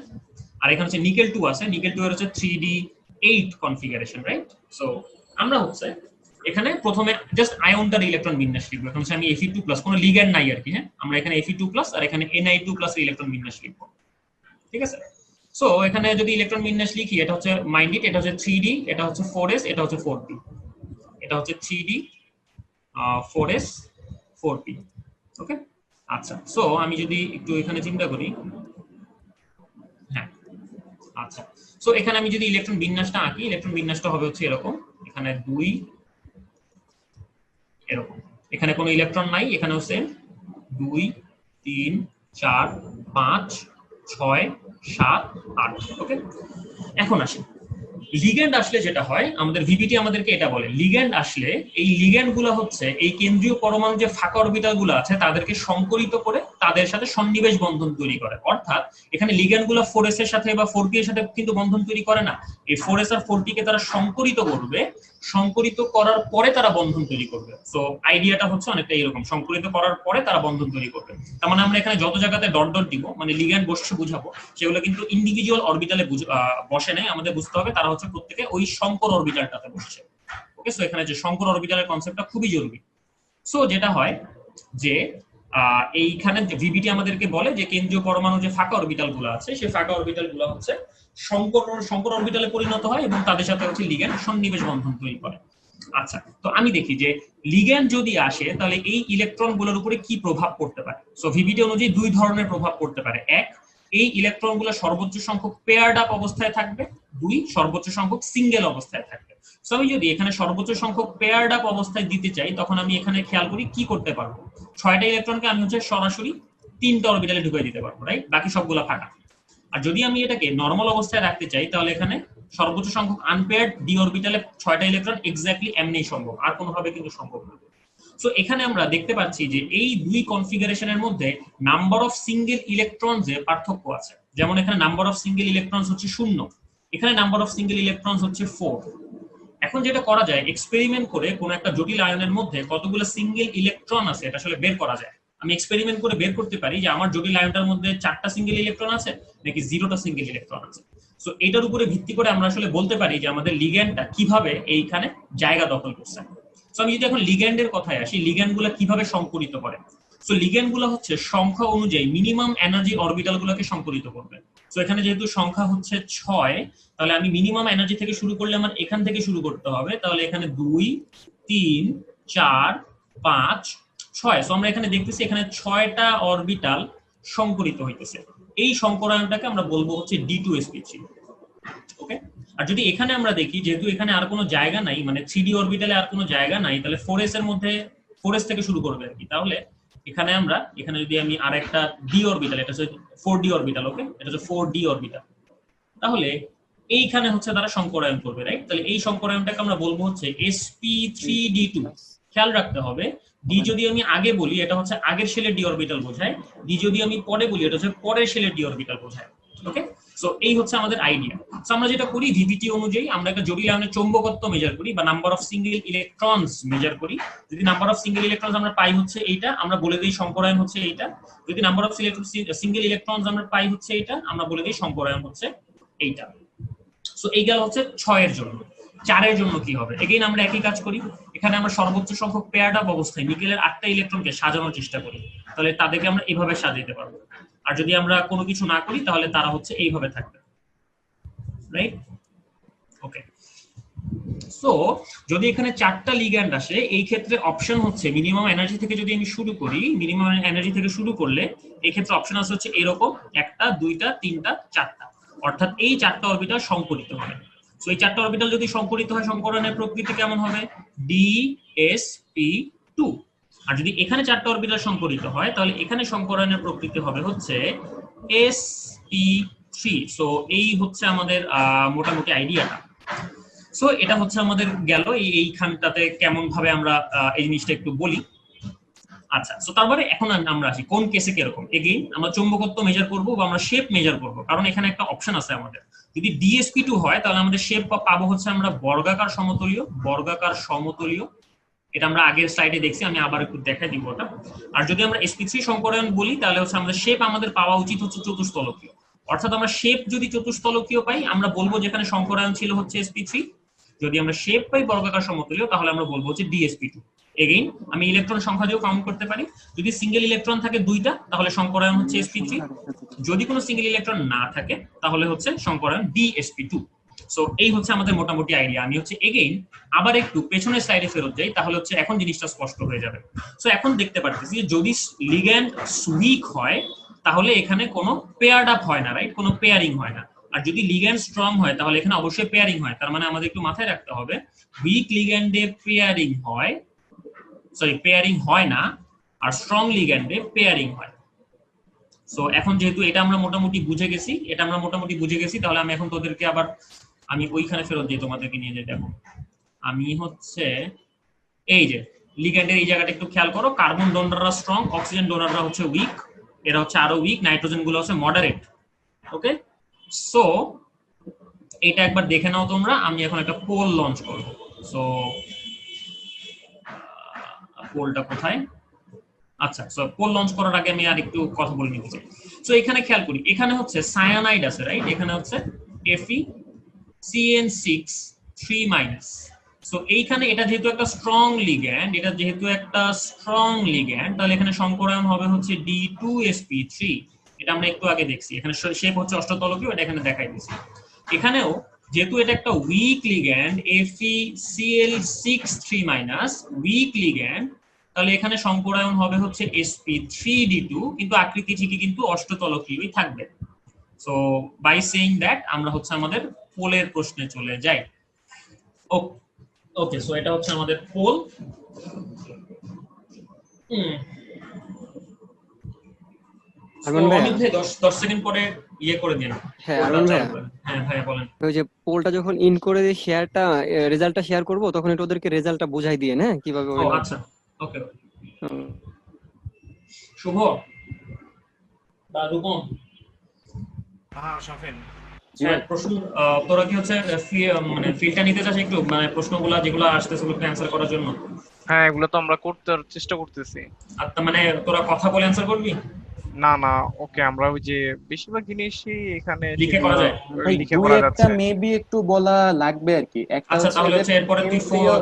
আর এখানে হচ্ছে নিকেল 2 আছে, নিকেল 2 এর হচ্ছে 3d8 কনফিগারেশন, রাইট? সো আমরা হচ্ছে এখানে প্রথমে জাস্ট আয়নটার ইলেকট্রন বিন্যাস লিখবো। এখন হচ্ছে আমি Fe2+, কোনো লিগ্যান্ড নাই আর কি, হ্যাঁ, আমরা এখানে Fe2+ আর এখানে Ni2+ এর ইলেকট্রন বিন্যাস লিখবো, ঠিক আছে? সো এখানে যদি ইলেকট্রন বিন্যাস লিখি, এটা হচ্ছে মাইন্ডিট, এটা হচ্ছে 3d, এটা হচ্ছে 4s, এটা হচ্ছে 4p, এটা হচ্ছে 3d 4s 4p, ওকে? আচ্ছা, সো আমি যদি একটু এখানে চিন্তা করি, হ্যাঁ, আচ্ছা, সো এখানে আমি যদি ইলেকট্রন বিন্যাসটা আঁকি, ইলেকট্রন বিন্যাসটা হবে হচ্ছে এরকম, এখানে 2 এরকম, এখানে কোনো ইলেকট্রন নাই, এখানেও সেম 2 3 4 5 6 7 8, ওকে? এখন আসি লিগ্যান্ড আসলে যেটা হয়, আমাদের ভিবিটি আমাদেরকে এটা বলে, লিগ্যান্ড আসলে এই লিগ্যান্ড গুলো হচ্ছে এই কেন্দ্রীয় পরমাণু যে ফাঁকা অরবিটাল গুলো আছে তাদেরকে সংকরিত করে তাদের সাথে সন্নিবেশ বন্ধন তৈরি করে। অর্থাৎ এখানে লিগ্যান্ড গুলো 4s এর সাথে বা 4p এর সাথে কিন্তু বন্ধন তৈরি করে না, এই 4s আর 4p কে তারা সংকরিত করবে, সংকরিত করার পরে তারা বন্ধন তৈরি করবে। সো আইডিয়াটা হচ্ছে অনেকটা এরকম, সংকরিত করার পরে তারা বন্ধন তৈরি করবে। তার মানে আমরা এখানে যত জায়গাতে ডট ডট দিব, মানে লিগ্যান্ড বসে বুঝাবো, সেগুলো কিন্তু ইন্ডিভিজুয়াল অরবিটালে বসে নাই, আমাদের বুঝতে হবে তারা হচ্ছে প্রত্যেকে ওই শঙ্কর অরবিটালটাতে বসছে, ওকে? সো এখানে যে শঙ্কর অরবিটালের কনসেপ্টটা খুবই জরুরি। সো যেটা হয় যে এইখানে ভিবিটি আমাদেরকে বলে যে কেন্দ্রীয় পরমাণু যে ফাঁকা অরবিটাল গুলো আছে সেই ফাঁকা অরবিটাল গুলো হচ্ছে শঙ্কর অরবিটালে পরিণত হয় এবং তাদের সাথে হচ্ছে লিগ্যান্ড সন্নিবেশ বন্ধন তৈরি করে। আচ্ছা, তো আমি দেখি যে লিগ্যান্ড যদি আসে তাহলে এই ইলেকট্রন গুলোর উপরে কি প্রভাব পড়তে পারে। সো ভিবিটি অনুযায়ী দুই ধরনের প্রভাব পড়তে পারে। এক, এই ইলেকট্রন গুলো সর্বোচ্চ সংখ্যক পেয়ার্ড আপ অবস্থায় থাকবে। দুই, সর্বোচ্চ সংখ্যক সিঙ্গেল অবস্থায় থাকবে। সো আমি যদি এখানে সর্বোচ্চ সংখ্যক পেয়ার্ড আপ অবস্থায় দিতে চাই তখন আমি এখানে খেয়াল করি কি করতে পারবো, 6টা ইলেকট্রনকে আমি হচ্ছে সরাসরি 3টা অরবিটালে ঢুকিয়ে দিতে পারবো, রাইট? বাকি সবগুলো ফাঁকা। আর যদি আমি এটাকে নরমাল অবস্থায় রাখতে চাই তাহলে এখানে সর্বোচ্চ সংখ্যক আনপেয়ার্ড ডি অরবিটালে 6টা ইলেকট্রন এক্স্যাক্টলি এমনি সম্ভব, আর কোনোভাবে কিন্তু সম্ভব না। সো এখানে আমরা দেখতে পাচ্ছি যে এই দুই কনফিগারেশনের মধ্যে নাম্বার অফ সিঙ্গেল ইলেকট্রন যে পার্থক্য আছে, যেমন এখানে নাম্বার অফ সিঙ্গেল ইলেকট্রনস হচ্ছে 0, এখানে নাম্বার অফ সিঙ্গেল ইলেকট্রনস হচ্ছে 4। এখন যেটা করা যায়, এক্সপেরিমেন্ট করে কোন একটা জটিল আয়নের মধ্যে কতগুলো সিঙ্গেল ইলেকট্রন আছে এটা আসলে বের করা যায়। আমি এক্সপেরিমেন্ট করে বের করতে পারি যে আমার জটিল আয়নটার মধ্যে 4টা সিঙ্গেল ইলেকট্রন আছে নাকি 0টা সিঙ্গেল ইলেকট্রন আছে। সো এটার উপরে ভিত্তি করে আমরা আসলে বলতে পারি যে আমাদের লিগ্যান্ডটা কিভাবে এইখানে জায়গা দখল করছে। সো আমি যদি এখন লিগ্যান্ডের কথায় আসি, লিগ্যান্ডগুলো কিভাবে সংকরিত করে। সো লিগ্যান্ডগুলো হচ্ছে সংখ্যা অনুযায়ী মিনিমাম এনার্জি অরবিটালগুলোকে সংকরিত করবে। সো এখানে যেহেতু সংখ্যা হচ্ছে 6, তাহলে আমি মিনিমাম এনার্জি থেকে শুরু করলে আমার এখান থেকে শুরু করতে হবে। তাহলে এখানে 2 3 4 5 6। সো আমরা এখানে দেখতেছি এখানে 6টা অরবিটাল সংকরিত হইতেছে। এই সংকরায়নটাকে আমরা বলবো হচ্ছে D2sp3। ওকে, আর যদি এখানে আমরা দেখি যেহেতু এখানে আর কোনো জায়গা নাই, মানে 3d অরবিটালে আর কোনো জায়গা নাই, তাহলে 4s এর মধ্যে 4s থেকে শুরু করবে আর কি। তাহলে এখানে আমরা এখানে যদি আমি আরেকটা d অরবিটাল, এটা হচ্ছে 4d অরবিটাল, ওকে, এটা হচ্ছে 4d অরবিটাল, তাহলে এইখানে হচ্ছে তারা সংকরায়ন করবে, রাইট? তাহলে এই সংকরায়নটাকে আমরা বলবো হচ্ছে sp3d2। খেয়াল রাখতে হবে, d যদি আমি আগে বলি এটা হচ্ছে আগের শেলের d অরবিটাল বোঝায়, d যদি আমি পরে বলি এটা হচ্ছে পরের শেলের d অরবিটাল বোঝায়। ওকে, সো এই হচ্ছে আমাদের আইডিয়া। সো আমরা যেটা করি ভিভিটি অনুযায়ী আমরা একটা জটিল আয়নের চৌম্বকত্ব মেজার করি বা number of single electrons measure করি। যদি নাম্বার অফ সিঙ্গেল ইলেকট্রনস আমরা পাই হচ্ছে এইটা, আমরা বলে দিই সংকরায়ন হচ্ছে এইটা। যদি নাম্বার অফ সিঙ্গেল ইলেকট্রনস আমরা পাই হচ্ছে এইটা, আমরা বলে দিই সংকরায়ন হচ্ছে এইটা। সো এই গেল হচ্ছে 6 এর জন্য। 4 এর জন্য কি হবে? এগেইন আমরা একই কাজ করি, এখানে আমরা সর্বোচ্চ সংখ্যক পেয়ারড আপ অবস্থায় নিকেলের 8টা ইলেকট্রনকে সাজানোর চেষ্টা করি। তাহলে তাদেরকে আমরা এইভাবে সাজাতে পারবো। আর যদি আমরা কোনো কিছু না করি তাহলে তারা হচ্ছে এইভাবে থাকবে, রাইট? ওকে, সো যদি এখানে 4টা লিগ্যান্ড আসে, এই ক্ষেত্রে অপশন হচ্ছে মিনিমাম এনার্জি থেকে যদি আমি শুরু করি, মিনিমাম এনার্জি থেকে শুরু করলে এই ক্ষেত্রে অপশন আছে হচ্ছে এরকম 1টা 2টা 3টা 4টা, অর্থাৎ এই 4টা অরবিটাল সংকরিত হবে। সো এই 4টা অরবিটাল যদি সংকরিত হয়, সংকরণের প্রকৃতি কেমন হবে? DsP2। আর যদি এখানে 4টা অরবিটাল সংকরিত হয় তাহলে এখানে সংকরণের প্রকৃতি হবে হচ্ছে sp3। সো এই হচ্ছে আমাদের মোটামুটি আইডিয়াটা। সো এটা হচ্ছে আমাদের গেল এইখানটাতে কেমন ভাবে আমরা এই জিনিসটা একটু বলি। আচ্ছা, সো তারপরে এখন আমরা আসি কোন কেসে কিরকম। এগেইন আমরা চৌম্বকত্ব মেজার করব বা আমরা শেপ মেজার করব, কারণ এখানে একটা অপশন আছে আমাদের। যদি DsP2 হয় তাহলে আমাদের শেপ পাবো হচ্ছে আমরা বর্গাকার সমতলীয়। বর্গাকার সমতলীয়, এটা আমরা আগের স্লাইডে দেখছি, আমি আবার একটু দেখাই দিব ওটা। আর যদি আমরা sp3 সংকরায়ন বলি তাহলে হচ্ছে আমাদের শেপ আমাদের পাওয়া উচিত হচ্ছে চতুস্তলকীয়। অর্থাৎ আমরা শেপ যদি চতুস্তলকীয় পাই আমরা বলবো যেখানে সংকরায়ন ছিল হচ্ছে sp3। যদি আমরা শেপ পাই বর্গাকার সমতলীয় তাহলে আমরা বলবো হচ্ছে DsP2। এগেইন আমি ইলেকট্রন সংখ্যা দিয়েও কাউন্ট করতে পারি। যদি সিঙ্গেল ইলেকট্রন থাকে 2টা তাহলে সংকরায়ন হচ্ছে sp3। যদি কোনো সিঙ্গেল ইলেকট্রন না থাকে তাহলে হচ্ছে সংকরায়ন DsP2। সো এই হচ্ছে আমাদের মোটামুটি আইডিয়া। আমি হচ্ছে এগেইন আবার একটু পেছনের স্লাইডে ফেরত যাই, তাহলে হচ্ছে এখন জিনিসটা স্পষ্ট হয়ে যাবে। সো এখন দেখতে পাচ্ছি যে যদি লিগ্যান্ড উইক হয় তাহলে এখানে কোনো পেয়ারড আপ হয় না, রাইট? কোনো পেয়ারিং হয় না। আর যদি লিগ্যান্ড স্ট্রং হয় তাহলে এখানে অবশ্যই পেয়ারিং হয়। তার মানে আমাদের একটু মাথায় রাখতে হবে উইক লিগ্যান্ডে পেয়ারিং হয়, সরি পেয়ারিং হয় না, আর স্ট্রং লিগ্যান্ডে পেয়ারিং হয়। সো এখন যেহেতু এটা আমরা মোটামুটি বুঝে গেছি, তাহলে আমি এখন তোদেরকে আবার আমি ওইখানে ফেরত যাই, তোমাদেরকে নিয়ে যেতে দেখো। আমি হচ্ছে এই যে লিগ্যান্ডের এই জায়গাটা একটু খেয়াল করো, কার্বন ডোনাররা স্ট্রং, অক্সিজেন ডোনাররা হচ্ছে উইক, এরা হচ্ছে আরো উইক, নাইট্রোজেন গুলো হচ্ছে মডারেট। ওকে, সো এটা একবার দেখে নাও তোমরা। আমি এখন একটা পোল লঞ্চ করব। সো পোলটা কোথায়? আচ্ছা, সো পোল লঞ্চ করার আগে আমি আর একটু কথা বলে নিতে চাই। সো এখানে খেয়াল করি, এখানে হচ্ছে সায়ানাইড আছে, রাইট? এখানে হচ্ছে FeCN6 3-। সো এইখানে এটা যেহেতু একটা স্ট্রং লিগ্যান্ড, তাহলে এখানে সংকরায়ন হবে হচ্ছে D2sp3। এটা আমরা একটু আগে দেখছি, এখানে শেপ হচ্ছে অষ্টতলকীয়, এটা এখানে দেখাই দিয়েছি। এখানেও যেহেতু এটা একটা week ligand FeCl6 3-, week ligand, তাহলে এখানে সংকরায়ন হবে হচ্ছে sp3d2, কিন্তু আকৃতি ঠিকই কিন্তু অষ্টতলকীয়ই থাকবে। সো বাই সেইং দ্যাট আমরা হচ্ছে আমাদের পোলের প্রশ্নে চলে যাই। ওকে, সো এটা হচ্ছে আমাদের পোল। অমিত ভাই 10 সেকেন্ড পরে ইয়ে করে দিন। হ্যাঁ আরমান ভাই, হ্যাঁ ভাই বলেন। ওই যে পোলটা যখন ইন করে দিয়ে রেজাল্টটা শেয়ার করব তখন একটু ওদেরকে রেজাল্টটা বুঝাই দিয়ে না কিভাবে ও আচ্ছা, ওকে। শুভ বা রূপম হ্যাঁ শাফিন। জি ভাই। প্রশ্ন তোরা কি হচ্ছে মানে ফিল্ডটা নিতে চাস একটু, মানে প্রশ্নগুলো যেগুলো আসতেছে ওগুলো অ্যান্সার করার জন্য? হ্যাঁ এগুলো তো আমরা করতে চেষ্টা করতেছি। আর মানে তোরা কথা বলে অ্যান্সার করবি? না না, ওকে আমরা ওই যে বেশিরভাগ জিনিসই এখানে লিখে করা সেগুলো যায়? ভাই লিখে দুই করা একটা যাচ্ছে। মেবি একটু বলা লাগবে আর কি। একটা আচ্ছা হচ্ছে তাহলে এদের হচ্ছে এরপরে তুই কেন্দ্রীয়,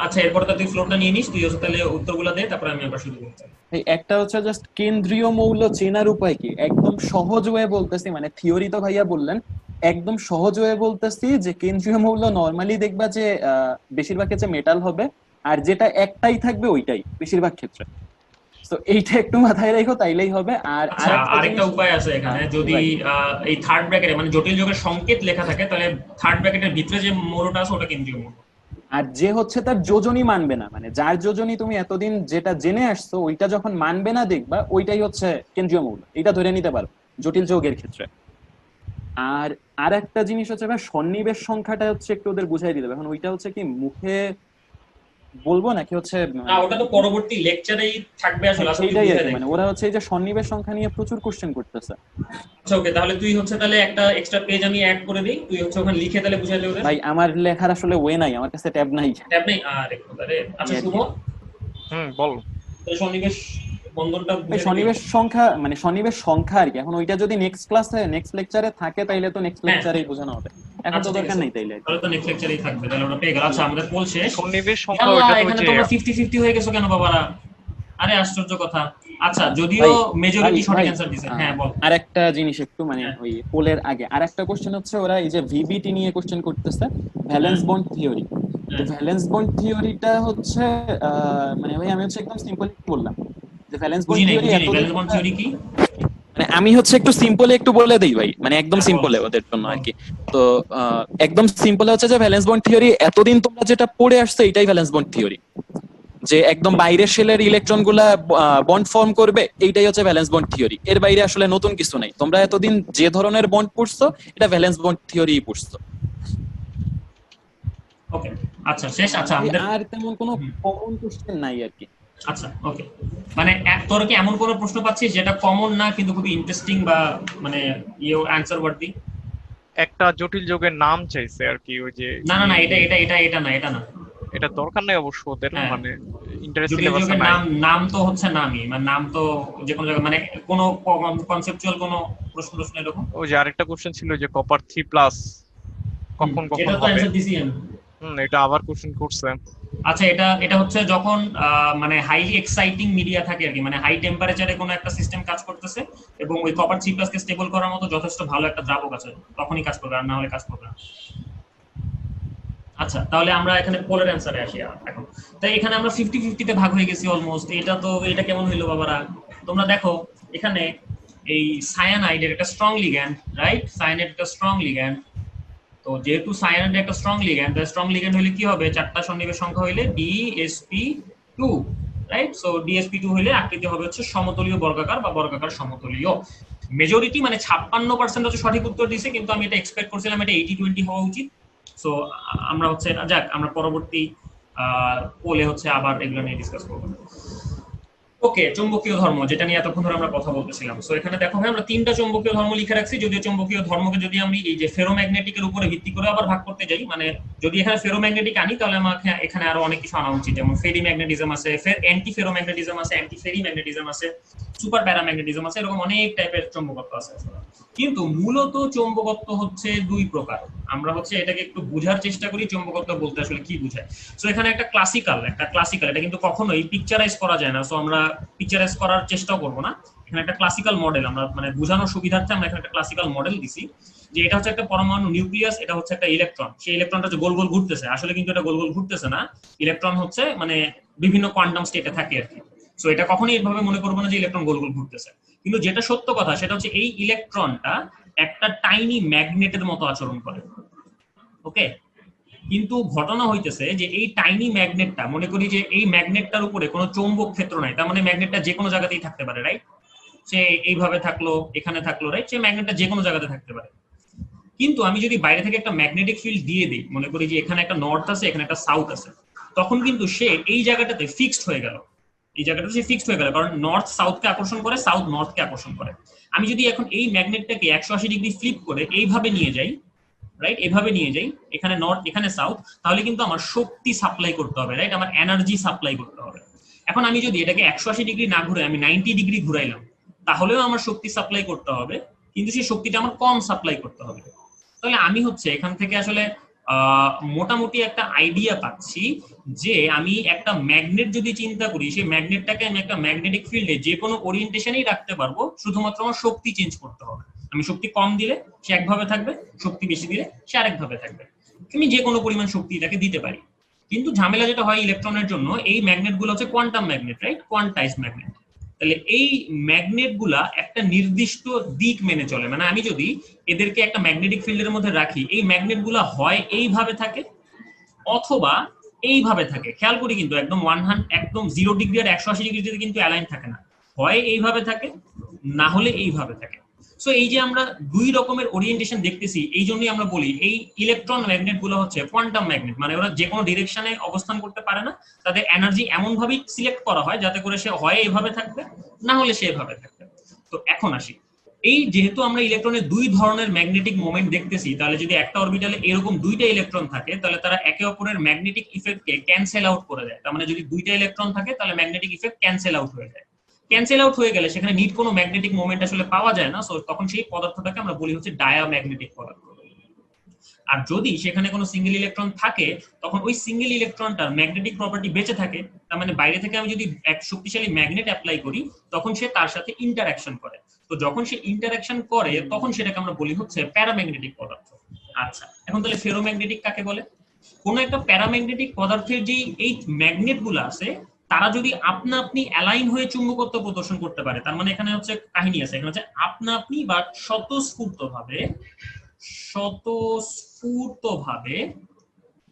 আচ্ছা এরপরে তো তুই ফ্লোরটা নিয়ে নিস, তুই হচ্ছে তাহলে উত্তরগুলো দে, তারপরে আমি আবার শুরু করতে। এই একটা হচ্ছে জাস্ট কেন্দ্রীয় মৌল চেনার উপায় কি, একদম সহজ ওয়ে বলতেছি, মানে থিওরি তো ভাইয়া বললেন, একদম সহজ ওয়ে বলতেছি যে কেন্দ্রীয় মৌল নরমালি দেখবা যে বেশিরভাগ ক্ষেত্রে মেটাল হবে, আর যেটা একটাই থাকবে ওইটাই বেশিরভাগ ক্ষেত্রে। তো এইটা একটু মাথায় রাখো তাইলেই হবে। আর আচ্ছা আরেকটা আরেকটা জিনিস, উপায় আছে এখানে, হ্যাঁ, যদি ভাই এই থার্ড ব্র্যাকেটে মানে জটিল যোগের সংকেত লেখা থাকে তাহলে থার্ড ব্র্যাকেটের ভিতরে যে মৌলটা আছে ওটা কেন্দ্রীয় মৌল। আর যে হচ্ছে তার যোজনী মানবে না, মানে যার যোজনী তুমি এতদিন যেটা জেনে আসছো ওইটা যখন মানবে না দেখবা ওইটাই হচ্ছে কেন্দ্রীয় মৌল, এটা ধরে নিতে পারো জটিল যৌগের ক্ষেত্রে। আর আর একটা জিনিস হচ্ছে ভাই সন্নিবেশ সংখ্যাটা হচ্ছে একটু ওদের বুঝাই দিতে হবে। এখন ওইটা হচ্ছে কি মুখে বলবো নাকি হচ্ছে না ওটা তো পরবর্তী লেকচারেই থাকবে, আসলে আসলে তুই সেইটাই আর বুঝে কি, দেখ। মানে ওরা হচ্ছে এই যে সন্নিবেশ সংখ্যা নিয়ে প্রচুর কোশ্চেন করতেছে। আচ্ছা ওকে, তাহলে তুই হচ্ছে তাহলে একটা এক্সট্রা পেজ আমি অ্যাড করে দিই, তুই হচ্ছে ওখানে লিখে তাহলে বুঝাই দে ওদের। ভাই আমার লেখার আসলে ওয়ে নাই, আমার কাছে ট্যাব নাই। ট্যাব নেই আর একটু তাহলে। আচ্ছা এই আর শুভ, কি। বল। তাহলে সন্নিবেশ বন্ধনটা ভাই বুঝে দিবি? সন্নিবেশ সংখ্যা মানে সন্নিবেশ সংখ্যা আর কি, এখন ওইটা যদি নেক্সট ক্লাসে নেক্সট লেকচারে থাকে তাইলে তো নেক্সট হ্যাঁ লেকচারেই বোঝানো হবে, এখন তো আচ্ছা ঠিক দরকার আছে, নেই তাইলে আর কি। তাহলে তো নেক্সট লেকচারেই থাকবে, তাহলে ওটা পেয়ে গেল। আচ্ছা আমাদের পোল শেষ। সন্নিবেশ সংখ্যা আল্লাহ, ওইটা তো এখানে যে তোমরা 50-50 হয়ে গেছো কেন বাবারা? আরে আশ্চর্য কথা। আচ্ছা যদিও ভাই ভাই মেজরিটি সঠিক ভাই অ্যান্সার দিছে। হ্যাঁ বল। আর একটা জিনিস একটু মানে হ্যাঁ ওই পোলের আগে আর একটা কোশ্চেন হচ্ছে, ওরা এই যে ভিবিটি নিয়ে কোশ্চেন করতেছে, হ্যাঁ ভ্যালেন্স বন্ড থিওরি। তো হ্যাঁ ভ্যালেন্স বন্ড থিওরিটা হচ্ছে মানে ভাই আমি হচ্ছে একদম সিম্পলি বললাম যে ভ্যালেন্স বন্ড থিওরি বুঝিনি এতদিন ব্যালেন্স বন্ড থিওরি কি? মানে আমি হচ্ছে একটু সিম্পলি একটু বলে দেই ভাই, মানে একদম হ্যাঁ বল সিম্পলে ওদের জন্য বল। আর কি। তো একদম সিম্পলে হচ্ছে যে ভ্যালেন্স বন্ড থিওরি এতদিন তোমরা যেটা পড়ে আসছো এটাই ভ্যালেন্স বন্ড থিওরি, যে একদম বাইরের শেলের ইলেকট্রন গুলা বন্ড ফর্ম করবে, এইটাই হচ্ছে ভ্যালেন্স বন্ড থিওরি। এর বাইরে আসলে নতুন কিছু নাই, তোমরা এতদিন যে ধরনের বন্ড পড়ছো এটা ভ্যালেন্স বন্ড থিওরি পড়ছো। ওকে আচ্ছা শেষ। আচ্ছা ভাই আমাদের আর তেমন কোনো হুম, কমন কোশ্চেন নাই আর কি। আচ্ছা ওকে, মানে তোর কি এমন কোনো প্রশ্ন পাচ্ছিস যেটা কমন না কিন্তু খুবই ইন্টারেস্টিং বা মানে অ্যান্সার ওয়ার্দি? একটা জটিল যোগের নাম চাইছে আর কি, ওই যে না না না, এটা এটা এটা এটা না, এটা না। এটা দরকার নেই অবশ্য ওদের, হ্যাঁ মানে ইন্টারেস্ট জটিল সিলেবাসে যোগের নাই। নাম, নাম তো হচ্ছে নামই, মানে নাম তো যে কোনো জায়গায় মানে কোনো কনসেপচুয়াল কোনো প্রশ্ন প্রশ্ন এরকম। ওই যে আরেকটা কোশ্চেন ছিল যে কপার 3+ কখন কখন এটা তো হবে। অ্যান্সার দিছি আমি। এটা আবার কোশ্চেন করছে। আচ্ছা এটা এটা হচ্ছে যখন মানে হাইলি এক্সাইটিং মিডিয়া থাকে আর কি, মানে হাই টেম্পারেচারে কোনো একটা সিস্টেম কাজ করতেছে এবং ওই কপার 3+ কে স্টেবল করার মতো যথেষ্ট ভালো একটা দ্রাবক আছে, তখনই কাজ করবে, আর না হলে কাজ করবে না। আচ্ছা তাহলে আমরা এখানে পোলের অ্যান্সারে আসি এখন। তাই এখানে আমরা 50-50 তে ভাগ হয়ে গেছি অলমোস্ট। এটা তো এটা কেমন হইলো বাবারা? তোমরা দেখো এখানে এই সায়ানাইডের একটা স্ট্রং লিগ্যান্ড, রাইট? সায়ানাইড একটা স্ট্রং লিগ্যান্ড। তো যেহেতু সায়ানাইড একটা স্ট্রং লিগ্যান্ড, তাহলে স্ট্রং লিগ্যান্ড হলে কি হবে? চারটা সন্নিবেশ সংখ্যা হইলে DsP2, রাইট? সো DsP2 হইলে আকৃতি হবে হচ্ছে সমতলীয় বর্গাকার বা বর্গাকার সমতলীয়। মেজরিটি মানে 56% হচ্ছে সঠিক উত্তর দিছে, কিন্তু আমি এটা এক্সপেক্ট করছিলাম এটা 80-20 হওয়া উচিত। সো আমরা হচ্ছে যাক, আমরা পরবর্তী পোলে হচ্ছে আবার এগুলো নিয়ে ডিসকাস করবো। ওকে, চৌম্বকীয় ধর্ম যেটা নিয়ে এতক্ষণ ধরে আমরা কথা বলতেছিলাম। সো এখানে দেখো ভাই আমরা 3টা চৌম্বকীয় ধর্ম লিখে রাখছি। যদিও চৌম্বকীয় ধর্মকে যদি আমি এই যে ফেরোম্যাগনেটিকের উপরে ভিত্তি করে আবার ভাগ করতে যাই, মানে যদি এখানে ফেরোম্যাগনেটিক আনি তাহলে আমাকে এখানে আরো অনেক কিছু আনা উচিত, যেমন ফেরিম্যাগনেটিজম আছে, অ্যান্টি ফেরোম্যাগনেটিজম আছে, অ্যান্টি ফেরিম্যাগনেটিজম আছে, সুপার প্যারাম্যাগনেটিজম আছে, এরকম অনেক টাইপের চৌম্বকত্ব আছে। কিন্তু মূলত চৌম্বকত্ব হচ্ছে দুই প্রকার। আমরা হচ্ছে এটাকে একটু বোঝার চেষ্টা করি চৌম্বকত্ব বলতে আসলে কি বোঝায়। সো এখানে একটা ক্লাসিক্যাল এটা কিন্তু কখনোই পিকচারাইজ করা যায় না, সো আমরা পিকচারাইজ করার চেষ্টা করব না। এখানে একটা ক্লাসিক্যাল মডেল আমরা মানে বোঝানোর সুবিধার্থে আমরা এখানে একটা ক্লাসিক্যাল মডেল দিছি, যে এটা হচ্ছে একটা পরমাণু নিউক্লিয়াস, এটা হচ্ছে একটা ইলেকট্রন, সেই ইলেকট্রনটা যে গোল গোল ঘুরতেছে, আসলে কিন্তু এটা গোল গোল ঘুরতেছে না। ইলেকট্রন হচ্ছে মানে বিভিন্ন কোয়ান্টাম স্টেটে থাকে আর কি। সো এটা কখনোই এইভাবে মনে করবো না যে ইলেকট্রন গোল গোল ঘুরতেছে। কিন্তু যেটা সত্য কথা সেটা হচ্ছে এই ইলেকট্রনটা একটা টাইনি ম্যাগনেটের মতো আচরণ করে। ওকে, কিন্তু ঘটনা হইতেছে যে এই টাইনি ম্যাগনেটটা, মনে করি যে এই ম্যাগনেটটার উপরে কোনো চৌম্বক ক্ষেত্র নাই, তার মানে ম্যাগনেটটা যে কোনো জায়গাতেই থাকতে পারে, রাইট? সে এইভাবে থাকলো, এখানে থাকলো, রাইট? সে ম্যাগনেটটা যে কোনো জায়গাতে থাকতে পারে। কিন্তু আমি যদি বাইরে থেকে একটা ম্যাগনেটিক ফিল্ড দিয়ে দিই, মনে করি যে এখানে একটা নর্থ আছে, এখানে একটা সাউথ আছে, তখন কিন্তু সে এই জায়গাটাতে ফিক্সড হয়ে গেল। এই জায়গাটা সে ফিক্সড হয়ে গেল, কারণ নর্থ সাউথকে আকর্ষণ করে, সাউথ নর্থকে আকর্ষণ করে। আমি যদি এখন এই ম্যাগনেটটাকে 180 ডিগ্রি ফ্লিপ করে এইভাবে নিয়ে যাই, রাইট, এভাবে নিয়ে যাই, এখানে নর্থ এখানে সাউথ, তাহলে কিন্তু আমার শক্তি সাপ্লাই করতে হবে, রাইট, আমার এনার্জি সাপ্লাই করতে হবে। এখন আমি যদি এটাকে 180 ডিগ্রি না ঘুরে আমি 90 ডিগ্রি ঘুরাইলাম, তাহলেও আমার শক্তি সাপ্লাই করতে হবে, কিন্তু সেই শক্তিটা আমার কম সাপ্লাই করতে হবে। তাহলে আমি হচ্ছে এখান থেকে আসলে মোটামুটি একটা আইডিয়া পাচ্ছি যে আমি একটা ম্যাগনেট যদি চিন্তা করি, সেই ম্যাগনেটটাকে আমি একটা ম্যাগনেটিক ফিল্ডে যে কোনো ওরিয়েন্টেশনেই রাখতে পারবো, শুধুমাত্র আমার শক্তি চেঞ্জ করতে হবে। আমি শক্তি কম দিলে সে একভাবে থাকবে, শক্তি বেশি দিলে সে আরেকভাবে থাকবে। আমি যে কোনো পরিমাণ শক্তি এটাকে দিতে পারি। কিন্তু ঝামেলা যেটা হয় ইলেকট্রনের জন্য, এই ম্যাগনেট গুলো হচ্ছে quantum magnet, right, quantized magnet. তাহলে এই ম্যাগনেট গুলা একটা নির্দিষ্ট দিক মেনে চলে, মানে আমি যদি এদেরকে একটা ম্যাগনেটিক ফিল্ডের মধ্যে রাখি, এই ম্যাগনেট গুলা হয় এইভাবে থাকে অথবা এইভাবে থাকে। খেয়াল করি কিন্তু একদম 0 ডিগ্রি আর 180 ডিগ্রিতে কিন্তু অ্যালাইন থাকে না, হয় এইভাবে থাকে না হলে এইভাবে থাকে। সো এই যে আমরা দুই রকমের ওরিয়েন্টেশন দেখতেছি, এই জন্যই আমরা বলি এই ইলেকট্রন ম্যাগনেট গুলো হচ্ছে কোয়ান্টাম ম্যাগনেট, মানে ওরা যে কোনো ডিরেকশনে অবস্থান করতে পারে না, তাদের এনার্জি এমন ভাবেই সিলেক্ট করা হয় যাতে করে সে হয় এইভাবে থাকবে না হলে সে এভাবে থাকবে। তো এখন আসি, এই যেহেতু আমরা ইলেকট্রনের দুই ধরনের ম্যাগনেটিক মোমেন্ট দেখতেছি, তাহলে যদি একটা অরবিটালে এরকম দুইটা ইলেকট্রন থাকে, তাহলে তারা একে অপরের ম্যাগনেটিক ইফেক্টকে ক্যান্সেল আউট করে দেয়। তার মানে যদি দুইটা ইলেকট্রন থাকে তাহলে ম্যাগনেটিক ইফেক্ট ক্যান্সেল আউট হয়ে যায়। ক্যান্সেল আউট হয়ে গেলে সেখানে নিট কোনো ম্যাগনেটিক মোমেন্ট আসলে পাওয়া যায় না, সো তখন সেই পদার্থটাকে আমরা বলি হচ্ছে ডায়াম্যাগনেটিক পদার্থ। আর যদি সেখানে কোনো সিঙ্গেল ইলেকট্রন থাকে, তখন ওই সিঙ্গেল ইলেকট্রনটার ম্যাগনেটিক প্রপার্টি বেঁচে থাকে, তার মানে বাইরে থেকে আমি যদি এক শক্তিশালী ম্যাগনেট অ্যাপ্লাই করি, তখন সে তার সাথে ইন্টারঅ্যাকশন করে। তো যখন সে ইন্টারঅ্যাকশন করে তখন সেটাকে আমরা বলি হচ্ছে প্যারাম্যাগনেটিক পদার্থ। আচ্ছা, এখন তাহলে ফেরোম্যাগনেটিক কাকে বলে? কোন একটা প্যারাম্যাগনেটিক পদার্থের যে এই ম্যাগনেট গুলো আছে, তারা যদি আপনা আপনি অ্যালাইন হয়ে চুম্বকত্ব প্রদর্শন করতে পারে, তার মানে এখানে হচ্ছে কাহিনী আছে, এখানে হচ্ছে আপনা আপনি বা স্বতঃস্ফূর্তভাবে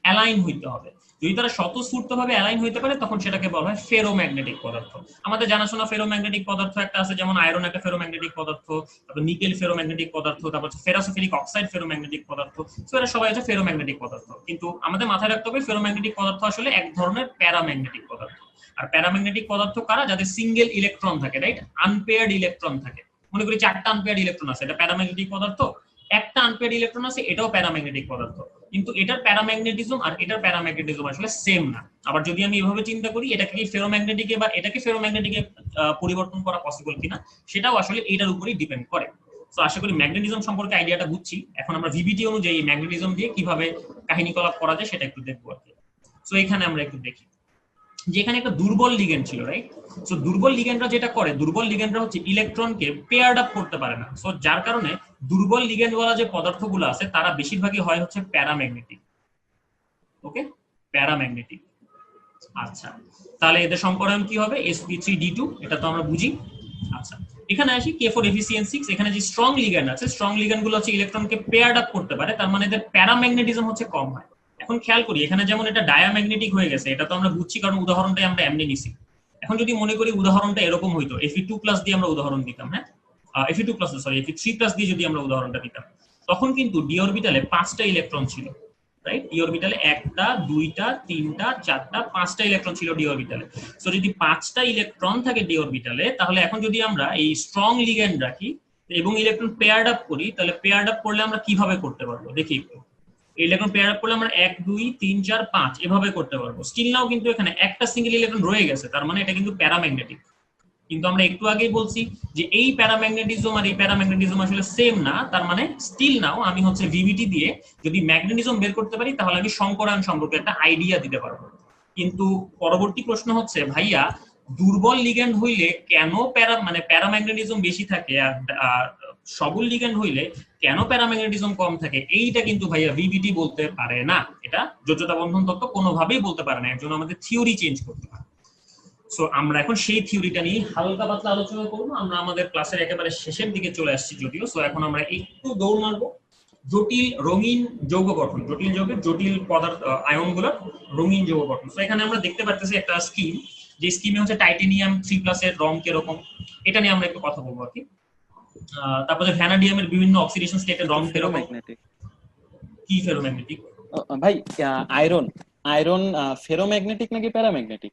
অ্যালাইন হইতে হবে। যদি তারা স্বতঃস্ফূর্তভাবে অ্যালাইন হইতে পারে, তখন সেটাকে বলা হয় ফেরোম্যাগনেটিক পদার্থ। আমাদের জানাশোনা ফেরোম্যাগনেটিক পদার্থ একটা আছে, যেমন আয়রন একটা ফেরোম্যাগনেটিক পদার্থ, তারপর নিকেল ফেরোম্যাগনেটিক পদার্থ, তারপর ফেরাসোফেরিক অক্সাইড ফেরোম্যাগনেটিক পদার্থ। সো এরা সবাই হচ্ছে ফেরোম্যাগনেটিক পদার্থ। কিন্তু আমাদের মাথায় রাখতে হবে ফেরোম্যাগনেটিক পদার্থ আসলে এক ধরনের প্যারাম্যাগনেটিক পদার্থ। আর প্যারাম্যাগনেটিক পদার্থ কারা? যাদের সিঙ্গেল ইলেকট্রন থাকে, রাইট, আনপেয়ার্ড ইলেকট্রন থাকে। মনে করি 4টা আনপেয়ার্ড ইলেকট্রন আছে, এটা প্যারাম্যাগনেটিক পদার্থ। একটা আনপেয়ার্ড ইলেকট্রন আছে, এটাও প্যারাম্যাগনেটিক পদার্থ। কিন্তু এটার প্যারাম্যাগনেটিজম আর এটার প্যারাম্যাগনেটিজম আসলে সেম না। আবার যদি আমি এভাবে চিন্তা করি, এটাকে কি ফেরোম্যাগনেটিকে বা এটাকে ফেরোম্যাগনেটিকে পরিবর্তন করা পসিবল কিনা, সেটাও আসলে এটার উপরেই ডিপেন্ড করে। তো আশা করি ম্যাগনেটিজম সম্পর্কে আইডিয়াটা বুঝছি। এখন আমরা ভিবিটি অনুযায়ী ম্যাগনেটিজম দিয়ে কিভাবে কাহিনীকলাপ করা যায় সেটা একটু দেখবো আর কি। সো এখানে আমরা একটু দেখি, যেখানে একটা দুর্বল লিগ্যান্ড ছিল, রাইট। সো দুর্বল লিগ্যান্ডরা যেটা করে, দুর্বল লিগ্যান্ডরা হচ্ছে ইলেকট্রনকে পেয়ার্ড আপ করতে পারে না। সো যার কারণে দুর্বল লিগ্যান্ড ওয়ালা যে পদার্থগুলো আছে, তারা বেশিরভাগই হয় হচ্ছে প্যারাম্যাগনেটিক। ওকে, প্যারাম্যাগনেটিক। আচ্ছা, তাহলে এদের সম্পর্ক কি হবে? sp3d2, এটা তো আমরা বুঝি। আচ্ছা, এখানে আসি K4Fe6। এখানে যে স্ট্রং লিগ্যান্ড আছে, স্ট্রং লিগ্যান্ড গুলো হচ্ছে ইলেকট্রনকে পেয়ার্ড আপ করতে পারে, তার মানে এদের প্যারাম্যাগনেটিজম হচ্ছে কম হয়। এখন খেয়াল করি, এখানে যেমন এটা ডায়াম্যাগনেটিক হয়ে গেছে, এটা তো আমরা বুঝছি কারণ উদাহরণটাই আমরা এমনি নিছি। এখন যদি মনে করি উদাহরণটা এরকম হইতো, Fe2+ দিয়ে আমরা উদাহরণ দিতাম, হ্যাঁ, Fe3+ দিয়ে যদি আমরা উদাহরণটা দিতাম, তখন কিন্তু ডি অরবিটালে 5টা ইলেকট্রন ছিল, রাইট। ডি অরবিটালে 1টা 2টা 3টা 4টা 5টা ইলেকট্রন ছিল ডি অরবিটালে। সো যদি 5টা ইলেকট্রন থাকে ডি অরবিটালে, তাহলে এখন যদি আমরা এই স্ট্রং লিগ্যান্ড রাখি এবং ইলেকট্রন পেয়ার্ড আপ করি, তাহলে পেয়ার্ড আপ করলে আমরা কিভাবে করতে পারবো দেখি একটু। ইলেকট্রন পেয়ার আপ করলে আমরা 1 2 3 4 5 এভাবে করতে পারবো। স্টিল নাও কিন্তু এখানে একটা সিঙ্গেল ইলেকট্রন রয়ে গেছে, তার মানে এটা কিন্তু প্যারাম্যাগনেটিক। কিন্তু আমরা একটু আগেই বলছি যে এই প্যারাম্যাগনেটিজম আর এই প্যারাম্যাগনেটিজম আসলে সেম না, তার মানে স্টিল নাও আমি হচ্ছে ভিভিটি দিয়ে যদি ম্যাগনেটিজম বের করতে পারি, তাহলে আমি সংকরায়ন সম্পর্কে একটা আইডিয়া দিতে পারবো। কিন্তু পরবর্তী প্রশ্ন হচ্ছে, ভাইয়া দুর্বল লিগ্যান্ড হইলে কেন প্যারাম্যাগনেটিজম বেশি থাকে, আর সবল লিগ্যান্ড হইলে কেন প্যারাম্যাগনেটিজম কম থাকে? এইটা কিন্তু ভাইয়া ভিভিটি বলতে পারে না, এটা যোজ্যতা বন্ধন তত্ত্ব কোনোভাবেই বলতে পারে না। এর জন্য আমাদের থিওরি চেঞ্জ করতে হয়। সো আমরা এখন সেই থিওরিটা নিয়ে হালকা পাতলা আলোচনা করবো। আমরা আমাদের ক্লাসের একেবারে শেষের দিকে চলে আসছি যদিও। সো এখন আমরা একটু দৌড় মারবো জটিল রঙিন যৌগ গঠন, জটিল যৌগের জটিল পদার্থ আয়নগুলোর রঙিন যৌগ গঠন। সো এখানে আমরা দেখতে পাচ্ছি একটা স্কিম, যে স্কিমে হচ্ছে টাইটেনিয়াম 3+ এর রং কিরকম, এটা নিয়ে আমরা একটু কথা বলবো আর কি। তারপরে ভ্যানাডিয়ামের বিভিন্ন অক্সিডেশন স্টেটের রং কিরকম। কি ফেরোম্যাগনেটিক? ভাই আয়রন ফেরোম্যাগনেটিক নাকি প্যারাম্যাগনেটিক?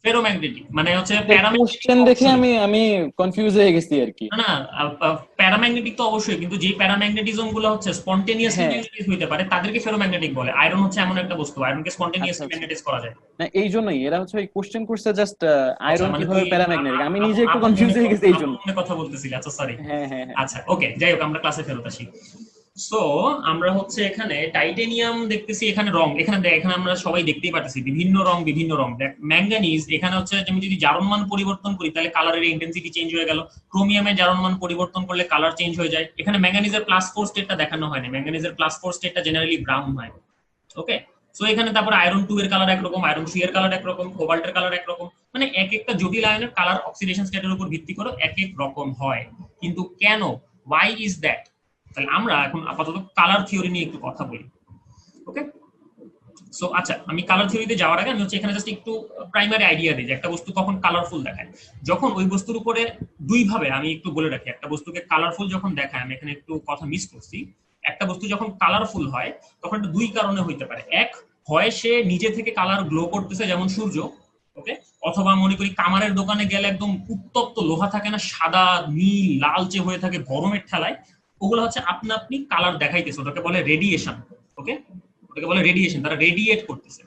ফেরোম্যাগনেটিক মানে হচ্ছে কোশ্চেন দেখে আমি কনফিউজ হয়ে গেছি আর কি। না প্যারাম্যাগনেটিক তো অবশ্যই, কিন্তু যে প্যারাম্যাগনেটিজম গুলো হচ্ছে স্পন্টেনিয়াসলি ম্যাগনেটাইজ হইতে পারে তাদেরকে ফেরোম্যাগনেটিক বলে। আয়রন হচ্ছে এমন একটা বস্তু, আয়রনকে স্পন্টেনিয়াসলি ম্যাগনেটাইজ করা যায় না, এই জন্যই এরা হচ্ছে ওই কোশ্চেন করছে জাস্ট আয়রন মানে কিভাবে প্যারাম্যাগনেটিক, আমি নিজে একটু কনফিউজ হয়ে গেছি এই জন্য কথা বলতেছিলি। আচ্ছা সরি। হ্যাঁ। আচ্ছা ওকে, যাই হোক আমরা ক্লাসে ফেরত আসি। সো আমরা হচ্ছে এখানে টাইটেনিয়াম দেখতেছি, এখানে রং, এখানে আমরা সবাই দেখতেই পাচ্ছি বিভিন্ন রং। দেখ ম্যাঙ্গানিজ এখানে হচ্ছে আমি যদি জারণ মান পরিবর্তন করি তাহলে কালারের ইন্টেন্সিটি চেঞ্জ হয়ে গেল। ক্রোমিয়ামের জারণ মান পরিবর্তন করলে কালার চেঞ্জ হয়ে যায়। এখানে ম্যাঙ্গানিজের +4 স্টেটটা দেখানো হয় না, ম্যাঙ্গানিজের +4 স্টেটটা জেনারেলি ব্রাউন হয়। ওকে, সো এখানে তারপর আয়রন 2 এর কালার একরকম, আয়রন 3 এর কালার একরকম, কোবাল্টের কালার একরকম, মানে এক একটা জটিল আয়নের কালার অক্সিডেশন স্টেটের উপর ভিত্তি করে এক এক রকম হয়। কিন্তু কেন, why is that? তাহলে আমরা এখন আপাতত কালার থিওরি নিয়ে একটু কথা বলি। ওকে, সো আচ্ছা আমি কালার থিওরিতে যাওয়ার আগে আমি হচ্ছে এখানে জাস্ট একটু প্রাইমারি আইডিয়া দিই যে একটা বস্তু কখন কালারফুল দেখায়। যখন ওই বস্তুর উপরে দুই ভাবে, আমি একটু বলে রাখি, একটা বস্তুকে কালারফুল যখন দেখায়, আমি এখানে একটু কথা মিস করছি, একটা বস্তু যখন কালারফুল হয় তখন এটা দুই কারণে হইতে পারে। এক হয় সে নিজে থেকে কালার গ্লো করতেছে, যেমন সূর্য, ওকে, অথবা মনে করি কামারের দোকানে গেলে একদম উত্তপ্ত লোহা থাকে না, সাদা নীল লালচে হয়ে থাকে গরমের ঠেলায়, ওগুলো হচ্ছে আপনা আপনি কালার দেখাইতেছে, ওটাকে বলে রেডিয়েশন। ওকে, ওটাকে বলে রেডিয়েশন, তারা রেডিয়েট করতেছে,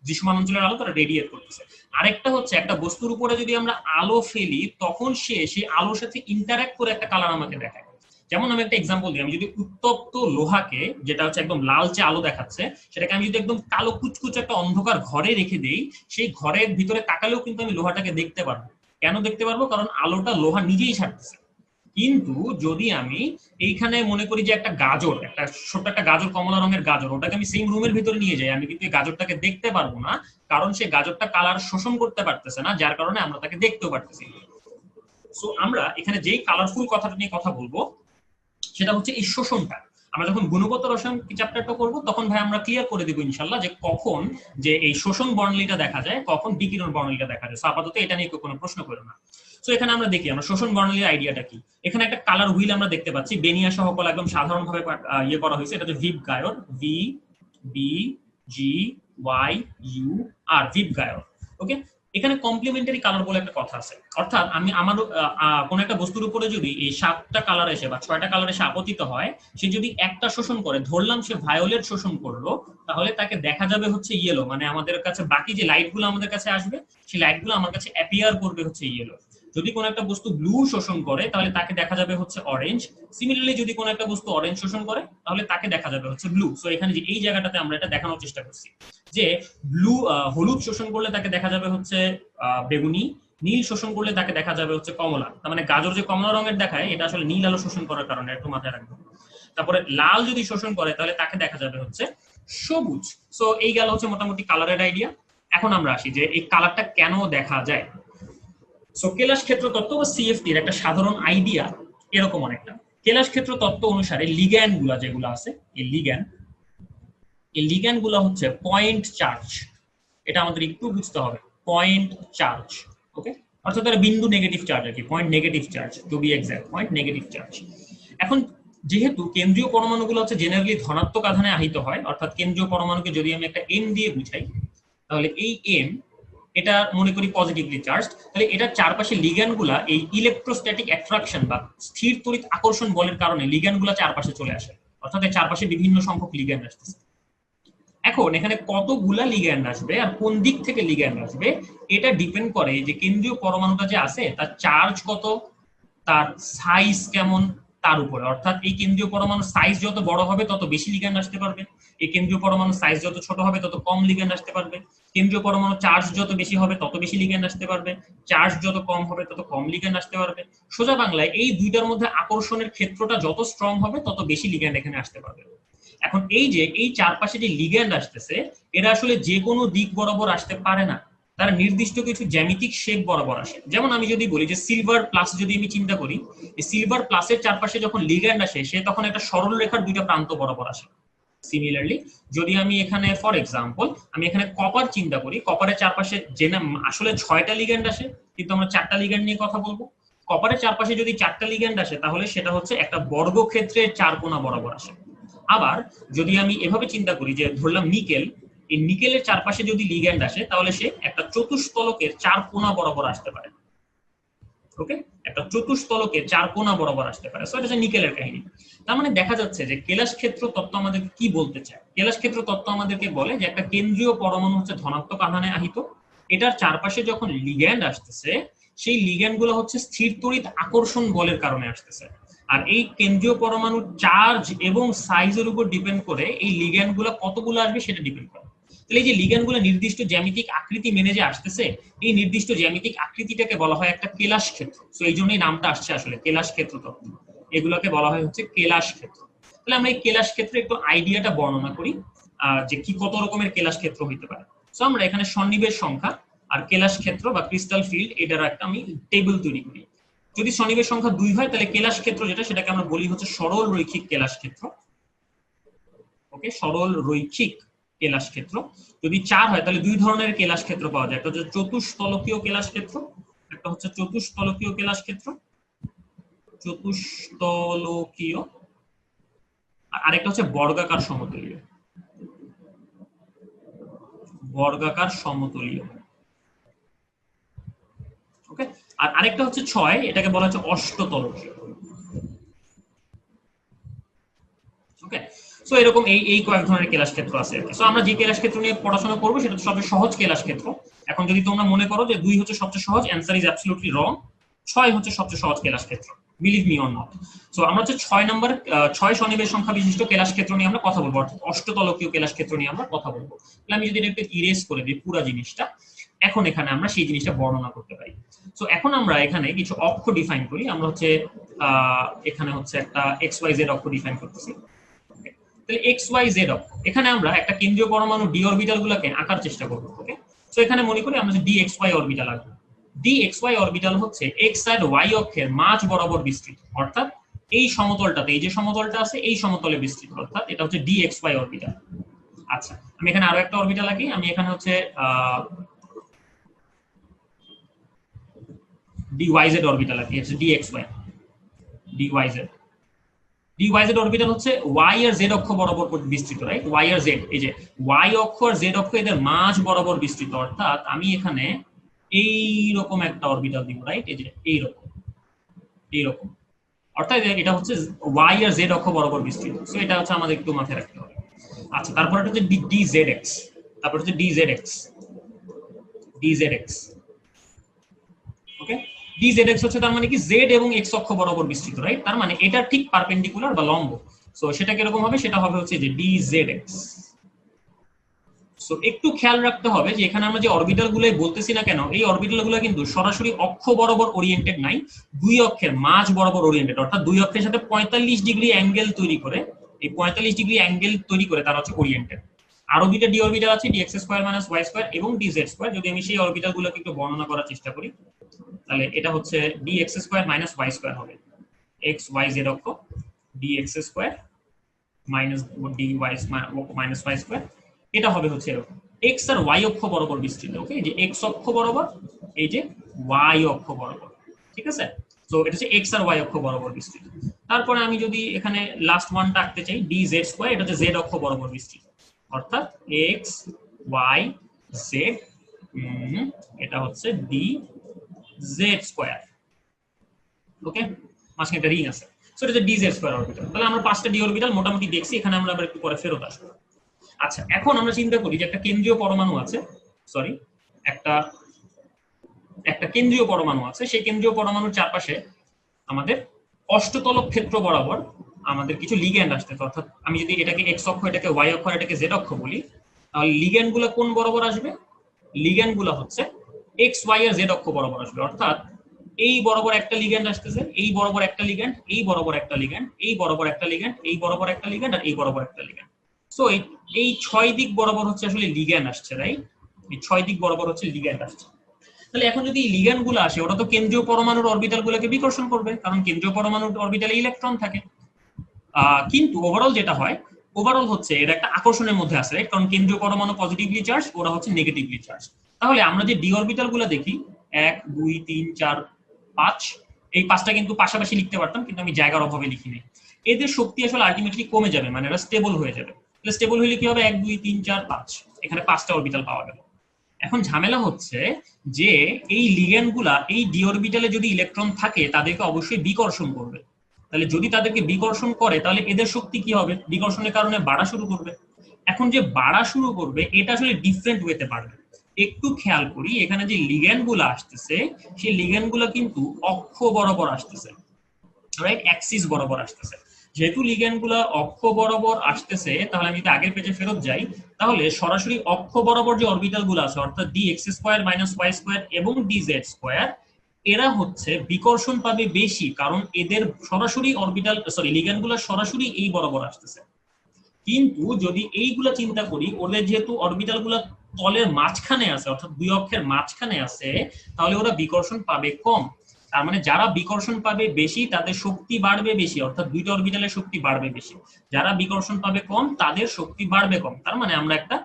দৃশ্যমান অঞ্চলের আলো তারা রেডিয়েট করতেছে। আরেকটা হচ্ছে একটা বস্তুর উপরে যদি আমরা আলো ফেলি তখন সেই আলোর সাথে ইন্টারঅ্যাক্ট করে একটা কালার আমাকে দেখায়। যেমন আমি একটা এক্সাম্পল দিই, আমি যদি উত্তপ্ত লোহাকে, যেটা হচ্ছে একদম লালচে আলো দেখাচ্ছে, সেটাকে আমি যদি একদম কালো কুচকুচে একটা অন্ধকার ঘরে রেখে দেই, সেই ঘরের ভিতরে তাকালেও কিন্তু আমি লোহাটাকে দেখতে পারবো। কেন দেখতে পারবো? কারণ আলোটা লোহা নিজেই ছাড়তেছে। কিন্তু যদি আমি এইখানে মনে করি যে একটা গাজর, একটা ছোট্ট একটা গাজর, কমলা রঙের গাজর, ওটাকে আমি সেম রুমের ভিতরে নিয়ে যাই, আমি কিন্তু এই গাজরটাকে দেখতে পারবো না, কারণ সে গাজরটা কালার শোষণ করতে পারতেছে না, যার কারণে আমরা তাকে দেখতেও পারতেছি। সো আমরা এখানে যেই কালারফুল কথাটা নিয়ে কথা বলবো সেটা হচ্ছে এই শোষণটা। আমরা যখন গুণগত রসায়ন চ্যাপ্টারটা করব তখন ভাই আমরা ক্লিয়ার করে দেব ইনশাআল্লাহ যে কখন যে এই শোষণ বর্ণালীটা দেখা যায়, কখন বিকিরণ বর্ণালীটা দেখা যায়। আপাতত এটা নিয়ে কোনো প্রশ্ন করো না। সো এখানে আমরা দেখি আমরা শোষণ বর্ণালীর আইডিয়াটা কি। এখানে একটা কালার হুইল আমরা দেখতে পাচ্ছি, বেনিয়া সহকল একদম সাধারণভাবে ইয়ে করা হয়েছে, এটা হচ্ছে VIBGYOR, V B G Y U R, VIBGYOR. Okay, এখানে কমপ্লিমেন্টারি কালার বলে একটা কথা আছে, অর্থাৎ আমি আমার কোন একটা বস্তুর উপরে যদি এই 7টা কালার এসে বা 6টা কালার এসে আপতিত হয়, সে যদি একটা শোষণ করে, ধরলাম সে ভায়োলেট শোষণ করলো, তাহলে তাকে দেখা যাবে হচ্ছে ইয়েলো, মানে আমাদের কাছে বাকি যে লাইটগুলো আমাদের কাছে আসবে সেই লাইটগুলো আমার কাছে অ্যাপিয়ার করবে হচ্ছে ইয়েলো। যদি কোন একটা বস্তু ব্লু শোষণ করে তাহলে তাকে দেখা যাবে হচ্ছে অরেঞ্জ। সিমিলারলি যদি কোন একটা বস্তু অরেঞ্জ শোষণ করে তাহলে তাকে দেখা যাবে হচ্ছে ব্লু। সো এখানে যে এই জায়গাটাতে আমরা এটা দেখানোর চেষ্টা করছি যে ব্লু হলুদ শোষণ করলে তাকে দেখা যাবে হচ্ছে বেগুনি, নীল শোষণ করলে তাকে দেখা যাবে হচ্ছে কমলা। তার মানে গাজর যে কমলা রঙের দেখায় এটা আসলে নীল আলো শোষণ করার কারণে, একটু মাথায় রাখবেন। তারপরে লাল যদি শোষণ করে তাহলে তাকে দেখা যাবে হচ্ছে সবুজ। সো এই গেল হচ্ছে মোটামুটি কালারের আইডিয়া। এখন আমরা আসি যে এই কালারটা কেন দেখা যায়। সো কেলাস ক্ষেত্র তত্ত্ব বা সিএফটি এর একটা সাধারণ আইডিয়া এরকম অনেকটা। কেলাস ক্ষেত্র তত্ত্ব অনুসারে লিগ্যান্ড গুলা যেগুলো আছে, এই লিগ্যান্ড গুলা হচ্ছে পয়েন্ট চার্জ। এটা আমাদের একটু বুঝতে হবে, পয়েন্ট চার্জ। ওকে, অর্থাৎ তারা বিন্দু নেগেটিভ চার্জ আর কি, point negative charge to be exact, point negative charge. এখন যেহেতু কেন্দ্রীয় পরমাণুগুলো হচ্ছে জেনারেলি ধনাত্মক আধানে আহিত হয়, অর্থাৎ কেন্দ্রীয় পরমাণুকে যদি আমি একটা এম দিয়ে বুঝাই তাহলে এই এম এটা মনে করি পজিটিভলি চার্জড, তাহলে এটার চারপাশে লিগ্যান্ডগুলা এই ইলেকট্রোস্ট্যাটিক অ্যাট্রাকশন বা স্থির তড়িৎ আকর্ষণ বলের কারণে লিগ্যান্ডগুলা চারপাশে চলে আসে, অর্থাৎ এর চারপাশে বিভিন্ন সংখ্যক লিগ্যান্ড আসতেছে। এখন এখানে কতগুলা লিগ্যান্ড আসবে আর কোন দিক থেকে লিগ্যান্ড আসবে এটা ডিপেন্ড করে যে কেন্দ্রীয় পরমাণুটা যে আছে তার চার্জ কত, তার সাইজ কেমন তার উপরে। অর্থাৎ এই কেন্দ্রীয় পরমাণুর সাইজ যত বড় হবে তত বেশি লিগ্যান্ড আসতে পারবে, এই কেন্দ্রীয় পরমাণুর সাইজ যত ছোট হবে তত কম লিগ্যান্ড আসতে পারবে, কেন্দ্রীয় পরমাণুর চার্জ যত বেশি হবে তত বেশি লিগ্যান্ড আসতে পারবে, চার্জ যত কম হবে তত কম লিগ্যান্ড আসতে পারবে। সোজা বাংলায় এই দুইটার মধ্যে আকর্ষণের ক্ষেত্রটা যত স্ট্রং হবে তত বেশি লিগ্যান্ড এখানে আসতে পারবে। এখন এই যে এই চারপাশে যে লিগ্যান্ড আসতেছে এরা আসলে যে কোনো দিক বরাবর আসতে পারে না, তারা নির্দিষ্ট কিছু জ্যামিতিক শেপ বরাবর আসে। যেমন আমি যদি বলি যে সিলভার প্লাস যদি আমি চিন্তা করি, এই সিলভার প্লাসের চারপাশে যখন লিগ্যান্ড আসে সে তখন একটা সরল রেখার দুইটা প্রান্ত বরাবর আসে। সিমিলারলি যদি আমি এখানে ফর এক্সাম্পল আমি এখানে কপার চিন্তা করি, কপারের চারপাশে যে আসলে 6টা লিগ্যান্ড আসে কিন্তু আমরা 4টা লিগ্যান্ড নিয়ে কথা বলবো। কপারের চারপাশে যদি 4টা লিগ্যান্ড আসে তাহলে সেটা হচ্ছে একটা বর্গক্ষেত্রের 4 কোণা বরাবর আসে। আবার যদি আমি এভাবে চিন্তা করি যে ধরলাম এই নিকেলের চারপাশে যদি লিগ্যান্ড আসে তাহলে সে একটা চতুস্তলকের 4 কোণা বরাবর আসতে পারে। ওকে, একটা চতুস্তলকের 4 কোণা বরাবর আসতে পারে। সো এটা হচ্ছে নিকেলের কাহিনী। তার মানে দেখা যাচ্ছে যে কেলাস ক্ষেত্র তত্ত্ব আমাদেরকে কি বলতে চায়। কেলাস ক্ষেত্র তত্ত্ব আমাদেরকে বলে যে একটা কেন্দ্রীয় পরমাণু হচ্ছে ধনাত্মক আধানে আহিত, এটার চারপাশে যখন লিগ্যান্ড আসতেছে সেই লিগ্যান্ড গুলো হচ্ছে স্থির তড়িৎ আকর্ষণ বলের কারণে আসতেছে। আর এই কেন্দ্রীয় পরমাণুর চার্জ এবং সাইজের উপর ডিপেন্ড করে এই লিগ্যান্ড গুলো কতগুলো আসবে সেটা ডিপেন্ড করে। তাহলে এই যে লিগ্যান্ড গুলো নির্দিষ্ট জ্যামিতিক আকৃতি মেনে যে আসতেছে, এই নির্দিষ্ট জ্যামিতিক আকৃতিটাকে বলা হয় একটা কেলাস ক্ষেত্র। তো এই জন্যই নামটা আসছে আসলে কেলাস ক্ষেত্র তত্ত্ব, এগুলোকে বলা হয় হচ্ছে কেলাস ক্ষেত্র। তাহলে আমরা এই কেলাস ক্ষেত্রে একটু আইডিয়াটা বর্ণনা করি যে কি কত রকমের কেলাস ক্ষেত্র হইতে পারে। সো আমরা এখানে সন্নিবেশ সংখ্যা আর কেলাস ক্ষেত্র বা ক্রিস্টাল ফিল্ড এটার একটা আমি টেবিল তৈরি করি। যদি সন্নিবেশ সংখ্যা 2 হয় তাহলে কেলাস ক্ষেত্র যেটা সেটাকে আমরা বলি হচ্ছে সরল রৈখিক কেলাস ক্ষেত্র। ওকে, সরল রৈখিক কেলাস ক্ষেত্র। যদি 4 হয় তাহলে 2 ধরনের কেলাস ক্ষেত্র পাওয়া যায়, একটা হচ্ছে চতুস্তলকীয় কেলাস ক্ষেত্র, একটা হচ্ছে চতুস্তলকীয় কেলাস ক্ষেত্র, চতুস্তলকীয়, আর আরেকটা হচ্ছে বর্গাকার সমতলীয়, বর্গাকার সমতলীয়। ওকে, আর আরেকটা হচ্ছে 6, এটাকে বলা হচ্ছে অষ্টতলকীয়। ওকে, সো এরকম এই কয়েক ধরনের কেলাস ক্ষেত্র আছে আর কি। সো আমরা যে কেলাস ক্ষেত্র নিয়ে পড়াশোনা করব সেটা সবচেয়ে সহজ কেলাস ক্ষেত্র। এখন যদি তোমরা মনে করো যে 2 হচ্ছে সবচেয়ে সহজ, অ্যানসার ইজ অ্যাবসলিউটলি রং। 6 হচ্ছে সবচেয়ে সহজ কেলাস ক্ষেত্র, believe me or not. So আমরা হচ্ছে 6 নম্বর 6 সন্নিবেশ সংখ্যা বিশিষ্ট কেলাস ক্ষেত্র নিয়ে আমরা কথা বলবো, অর্থাৎ অষ্টতলকীয় কেলাস ক্ষেত্র নিয়ে আমরা কথা বলবো। তাহলে আমি যদি এটা একটু ইরেজ করে দিই পুরো জিনিসটা, এখন এখানে আমরা সেই জিনিসটা বর্ণনা করতে পারি। সো এখন আমরা এখানে কিছু অক্ষ ডিফাইন করি। আমরা হচ্ছে এখানে হচ্ছে একটা এক্স ওয়াই জেড অক্ষ ডিফাইন করতেছি। তাহলে এক্স ওয়াই জেড অক্ষ, এখানে আমরা একটা কেন্দ্রীয় পরমাণু ডি অরবিটাল গুলোকে আঁকার চেষ্টা করব। ওকে, সো এখানে মনে করি আমরা যে ডি এক্স ওয়াই অরবিটাল আঁকবো। ডি এক্স ওয়াই অরবিটাল হচ্ছে এক্স আর ওয়াই অক্ষের মাঝ বরাবর বিস্তৃত, অর্থাৎ এই সমতলটাতে, এই যে সমতলটা আছে এই সমতলে বিস্তৃত, অর্থাৎ এটা হচ্ছে ডি এক্স ওয়াই অরবিটাল। আচ্ছা, আমি এখানে আরো একটা অরবিটাল আঁকি। আমি এখানে হচ্ছে ডি ওয়াই জেড অরবিটাল আঁকি, হচ্ছে d x y, d y z. D y z orbital হচ্ছে ওয়াই আর জেড অক্ষ বরাবর বিস্তৃত, রাইট? ওয়াই আর জেড, এই যে ওয়াই অক্ষ আর জেড অক্ষ এদের মাঝ বরাবর বিস্তৃত, অর্থাৎ আমি এখানে এইরকম একটা অরবিটাল দিব, রাইট? এই যে এইরকম, অর্থাৎ এটা হচ্ছে ওয়াই আর জেড অক্ষ বরাবর বিস্তৃত। সো এটা হচ্ছে আমাদের একটু মাথায় রাখতে হবে। আচ্ছা, তারপর এটা হচ্ছে ডি জেড এক্স, তারপর হচ্ছে D Z X, D Z X. Okay, D Z X হচ্ছে তার মানে কি জেড এবং এক্স অক্ষ বরাবর বিস্তৃত, রাইট? তার মানে এটা ঠিক পারপেন্ডিকুলার বা লম্ব। সো সেটা কিরকম হবে? সেটা হবে হচ্ছে যে ডি জেড এক্স। সো একটু খেয়াল রাখতে হবে যে এখানে আমরা যে অরবিটাল গুলো বলতেছি না কেন, এই অরবিটাল গুলো কিন্তু সরাসরি অক্ষ বরাবর ওরিয়েন্টেড নাই, দুই অক্ষের মাঝ বরাবর ওরিয়েন্টেড, অর্থাৎ দুই অক্ষের সাথে 45 ডিগ্রি অ্যাঙ্গেল তৈরি করে, এই 45 ডিগ্রি অ্যাঙ্গেল তৈরি করে তারা হচ্ছে ওরিয়েন্টেড। আরো দুইটা ডি অরবিটাল আছে, d x square minus y square এবং ডি জেড স্কয়ার। যদি আমি সেই অরবিটাল গুলোকে একটু বর্ণনা করার চেষ্টা করি, তাহলে এটা হচ্ছে d x square minus y square হবে, এক্স ওয়াই জেড অক্ষ, d x square minus d y minus y square. এটা হবে হচ্ছে এরকম এক্স আর ওয়াই অক্ষ বরাবর বিস্তৃত। ওকে, এই যে এক্স অক্ষ বরাবর, এই যে ওয়াই অক্ষ বরাবর, ঠিক আছে? সো এটা হচ্ছে এক্স আর ওয়াই অক্ষ বরাবর বিস্তৃত। তারপরে আমি যদি এখানে লাস্ট ওয়ানটা আঁকতে চাই, ডি জেড স্কয়ার, এটা হচ্ছে জেড অক্ষ বরাবর বিস্তৃত, অর্থাৎ এক্স ওয়াই জেড, এটা হচ্ছে ডি জেড স্কয়ার। ওকে, মাঝখানে একটা রিং আছে। সো এটা হচ্ছে ডি জেড স্কয়ার অরবিটাল। তাহলে আমরা 5টা ডি অরবিটাল মোটামুটি দেখছি, এখানে আমরা আবার একটু পরে ফেরত আসবো। আচ্ছা, এখন আমরা চিন্তা করি যে একটা কেন্দ্রীয় পরমাণু আছে, সরি, একটা কেন্দ্রীয় পরমাণু আছে, সেই কেন্দ্রীয় পরমাণুর চারপাশে আমাদের অষ্টতলক ক্ষেত্র বরাবর আমাদের কিছু লিগ্যান্ড আসছে। অর্থাৎ আমি যদি এটাকে এক্স অক্ষ, এটাকে ওয়াই অক্ষ, এটাকে জেড অক্ষ বলি, তাহলে লিগ্যান্ড গুলো কোন বরাবর আসবে? লিগ্যান্ড গুলো হচ্ছে এক্স ওয়াই আর জেড অক্ষ বরাবর আসবে, অর্থাৎ এই বরাবর একটা লিগ্যান্ড আসতেছে, এই বরাবর একটা লিগ্যান্ড, এই বরাবর একটা লিগ্যান্ড, এই বরাবর একটা লিগ্যান্ড, এই বরাবর একটা লিগ্যান্ড, আর এই বরাবর একটা লিগ্যান্ড। সো এই 6 দিক বরাবর হচ্ছে আসলে লিগ্যান্ড আসছে, রাইট? এই 6 দিক বরাবর হচ্ছে লিগ্যান্ড আসছে। তাহলে এখন যদি লিগ্যান্ড গুলো আসে, ওটা তো কেন্দ্রীয় পরমাণুর অরবিটাল গুলোকে বিকর্ষণ করবে, কারণ কেন্দ্রীয় পরমাণুর অরবিটালে ইলেকট্রন থাকে। কিন্তু ওভারঅল যেটা হয়, ওভারঅল হচ্ছে এটা একটা আকর্ষণের মধ্যে আসে, রাইট? কারণ কেন্দ্রীয় পরমাণু পজিটিভলি চার্জ, ওরা হচ্ছে নেগেটিভলি চার্জ। তাহলে আমরা যে ডি অরবিটাল গুলো দেখি 1 2 3 4 5, এই 5টা কিন্তু পাশাপাশি লিখতে পারতাম, কিন্তু আমি জায়গার অভাবে লিখিনি। এদের শক্তি আসলে আলটিমেটলি কমে যাবে, মানে এরা স্টেবল হয়ে যাবে। স্টেবল হলে কি হবে 1 2 3 4 5, এখানে 5টা অরবিটাল পাওয়া গেল। এখন ঝামেলা হচ্ছে যে এই লিগ্যান্ড গুলা এই ডি অরবিটালে যদি ইলেকট্রন থাকে তাদেরকে অবশ্যই বিকর্ষণ করবে। তাহলে যদি তাদেরকে বিকর্ষণ করে তাহলে এদের শক্তি কি হবে, বিকর্ষণের কারণে বাড়া শুরু করবে। এখন যে বাড়া শুরু করবে এটা আসলে ডিফারেন্ট ওয়েতে বাড়বে। একটু খেয়াল করি এখানে যে লিগ্যান্ড গুলো আসতেছে সেই লিগ্যান্ড গুলো কিন্তু অক্ষ বরাবর আসতেছে, রাইট, অ্যাক্সিস বরাবর আসতেছে। যেহেতু লিগ্যান্ড গুলো অক্ষ বরাবর আসতেছে তাহলে আমি যদি আগের পেজে ফেরত যাই তাহলে সরাসরি অক্ষ বরাবর যে অরবিটাল গুলো আছে অর্থাৎ dx² - y² এবং dz², এরা হচ্ছে বিকর্ষণ পাবে বেশি, কারণ এদের সরাসরি অরবিটাল লিগ্যান্ড গুলো সরাসরি এই বরাবর আসতেছে। কিন্তু যদি এইগুলা চিন্তা করি ওদের যেহেতু অরবিটাল গুলা তলের মাঝখানে আছে অর্থাৎ দুই অক্ষের মাঝখানে আছে তাহলে ওরা বিকর্ষণ পাবে কম। তার মানে যারা বিকর্ষণ পাবে বেশি তাদের শক্তি বাড়বে বেশি, অর্থাৎ দুইটা অরবিটালের শক্তি বাড়বে বেশি। যারা বিকর্ষণ পাবে কম তাদের শক্তি বাড়বে কম। তার মানে আমরা একটা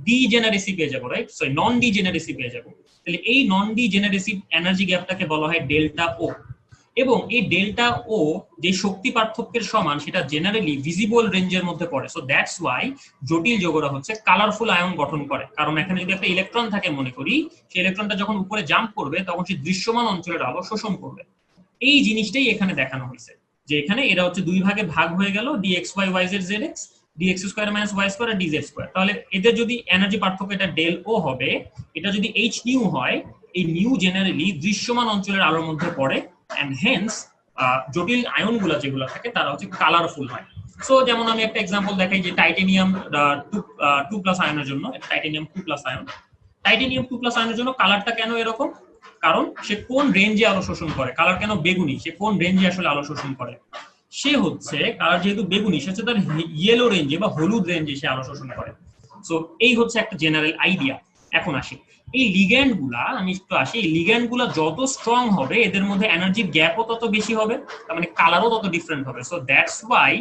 ডিজেনারেসি পেয়ে যাবো, রাইট, সরি নন ডিজেনারেসি পেয়ে যাবো। তাহলে এই নন ডিজেনারেসি এনার্জি গ্যাপটাকে বলা হয় ডেল্টা ও। এবং এই ডেল্টা ও যে শক্তি পার্থক্যের সমান সেটা জেনারেলি ভিজিবল রেঞ্জের মধ্যে পড়ে। সো দ্যাটস ওয়াই জটিল যৌগরা হচ্ছে কালারফুল আয়ন গঠন করে, কারণ এখানে যদি একটা ইলেকট্রন থাকে মনে করি, সেই ইলেকট্রনটা যখন উপরে জাম্প করবে তখন সে দৃশ্যমান অঞ্চলের আলো শোষণ করবে। এই জিনিসটাই এখানে দেখানো হয়েছে যে এখানে এরা হচ্ছে দুই ভাগে ভাগ হয়ে গেল, dxy yz zx, dx² - y² আর dz²। তাহলে এদের যদি এনার্জি পার্থক্য এটা ডেল ও হবে, এটা যদি h নিউ হয়, এই নিউ জেনারেলি দৃশ্যমান অঞ্চলের আলোর মধ্যে পড়ে and hence জটিল আয়নগুলো যেগুলো থাকে তারা হচ্ছে কালারফুল হয়। সো যেমন আমি একটা এক্সাম্পল দেখাই যে টাইটেনিয়াম 2+ আয়নের জন্য, টাইটেনিয়াম 2+ আয়ন, টাইটেনিয়াম 2+ আয়নের জন্য কালারটা কেন এরকম, কারণ সে কোন রেঞ্জে আলো শোষণ করে। কালার কেন বেগুনি, সে কোন রেঞ্জে আসলে আলো শোষণ করে, সে হচ্ছে কালার যেহেতু বেগুনি সে হচ্ছে তার ইয়েলো রেঞ্জে বা হলুদ রেঞ্জে সে আলো শোষণ করে। সো এই হচ্ছে একটা জেনারেল আইডিয়া। এখন আসি এই লিগ্যান্ড গুলা, আমি একটু আসি, এই লিগ্যান্ড গুলা যত স্ট্রং হবে এদের মধ্যে এনার্জির গ্যাপও তত বেশি হবে, তার মানে কালারও তত ডিফারেন্ট হবে। সো দ্যাটস ওয়াই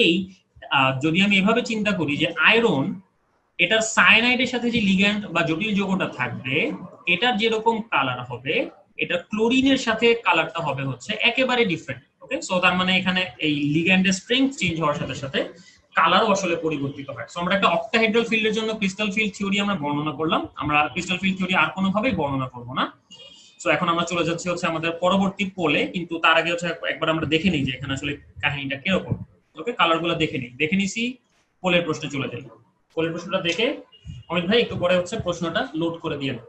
এই যদি আমি এভাবে চিন্তা করি যে আয়রন এটার সায়ানাইডের সাথে যে লিগ্যান্ড বা জটিল যৌগটা থাকবে এটার যেরকম কালার হবে, এটা ক্লোরিনের সাথে কালারটা হবে হচ্ছে একেবারে ডিফারেন্ট। ওকে, সো তার মানে এখানে এই লিগ্যান্ডের স্ট্রেংথ চেঞ্জ হওয়ার সাথে সাথে কালারও আসলে পরিবর্তিত হয়। সো আমরা একটা অক্টাহেড্রাল ফিল্ডের জন্য ক্রিস্টাল ফিল্ড থিওরি আমরা বর্ণনা করলাম, আমরা ক্রিস্টাল ফিল্ড থিওরি আর কোনোভাবেই বর্ণনা করব না। সো এখন আমরা চলে যাচ্ছি হচ্ছে আমাদের পরবর্তী পোলে, কিন্তু তার আগে হচ্ছে একবার আমরা দেখে নিই যে এখানে আসলে কাহিনীটা কিরকম। ওকে, কালারগুলো দেখে নিছি, পোলের প্রশ্নে চলে যাই। পোলের প্রশ্নটা দেখে অমিত ভাই একটু পরে হচ্ছে প্রশ্নটা লোড করে দিয়ে দেব।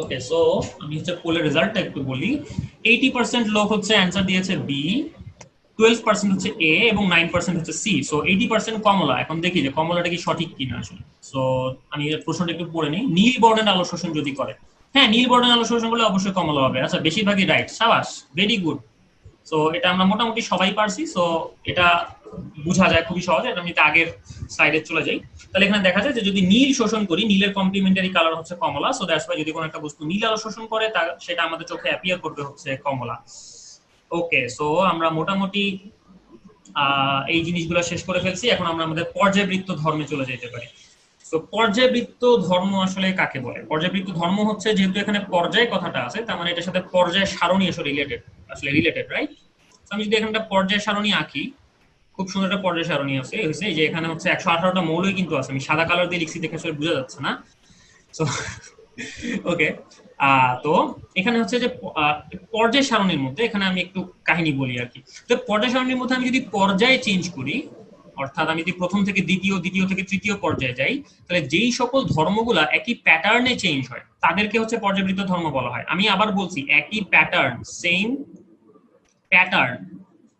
ওকে, সো আমি হচ্ছে পোলের রেজাল্টটা একটু বলি। 80% লোক হচ্ছে অ্যানসার দিয়েছে বি, 12% হচ্ছে এ এবং 9% হচ্ছে সি। সো 80% কমলা। এখন দেখি যে কমলাটা কি সঠিক কিনা আসলে। সো আমি প্রশ্নটা একটু পড়ে নিই। নীল বর্ণের আলো শোষণ যদি করে, হ্যাঁ নীল বর্ণের আলো শোষণ করলে অবশ্যই কমলা হবে। আচ্ছা, বেশিরভাগই রাইট, সাবাস, ভেরি গুড। সো এটা আমরা মোটামুটি সবাই পারছি। সো এটা বোঝা যায় খুবই সহজে। আমি আগের স্লাইডে চলে যাই। তাহলে এখানে দেখা যায় যে যদি নীল শোষণ করি, নীলের কমপ্লিমেন্টারি কালার হচ্ছে কমলা। সো দ্যাটস ওয়াই যদি কোনো একটা বস্তু নীল আলো শোষণ করে সেটা আমাদের চোখে অ্যাপিয়ার করবে হচ্ছে কমলা। ওকে, সো আমরা মোটামুটি এই জিনিসগুলো শেষ করে ফেলছি। এখন আমরা আমাদের পর্যায়বৃত্ত ধর্মে চলে যেতে পারি। তো পর্যায়বৃত্ত ধর্ম আসলে কাকে বলে? পর্যায়বৃত্ত ধর্ম হচ্ছে, যেহেতু এখানে পর্যায় কথাটা আছে তার মানে এটার সাথে পর্যায় সারণী আসলে রিলেটেড, রাইট? আমি যদি এখানে একটা পর্যায় সারণী আঁকি, খুব সুন্দর একটা পর্যায় সারণী আছে, এই যে এখানে হচ্ছে 118টা মৌলই কিন্তু আছে। আমি সাদা কালার দিয়ে লিখছি দেখে আসলে বোঝা যাচ্ছে না। সো ওকে, তো এখানে হচ্ছে যে পর্যায় সারণীর মধ্যে এখানে আমি একটু কাহিনী বলি আর কি। তো পর্যায় সারণীর মধ্যে আমি যদি পর্যায় চেঞ্জ করি, অর্থাৎ আমি যদি প্রথম থেকে দ্বিতীয় থেকে তৃতীয় পর্যায়ে যাই, তাহলে যেই সকল ধর্মগুলা একই প্যাটার্নে চেঞ্জ হয় তাদেরকে হচ্ছে পর্যায়বৃত্ত ধর্ম বলা হয়। আমি আবার বলছি, একই pattern, same pattern,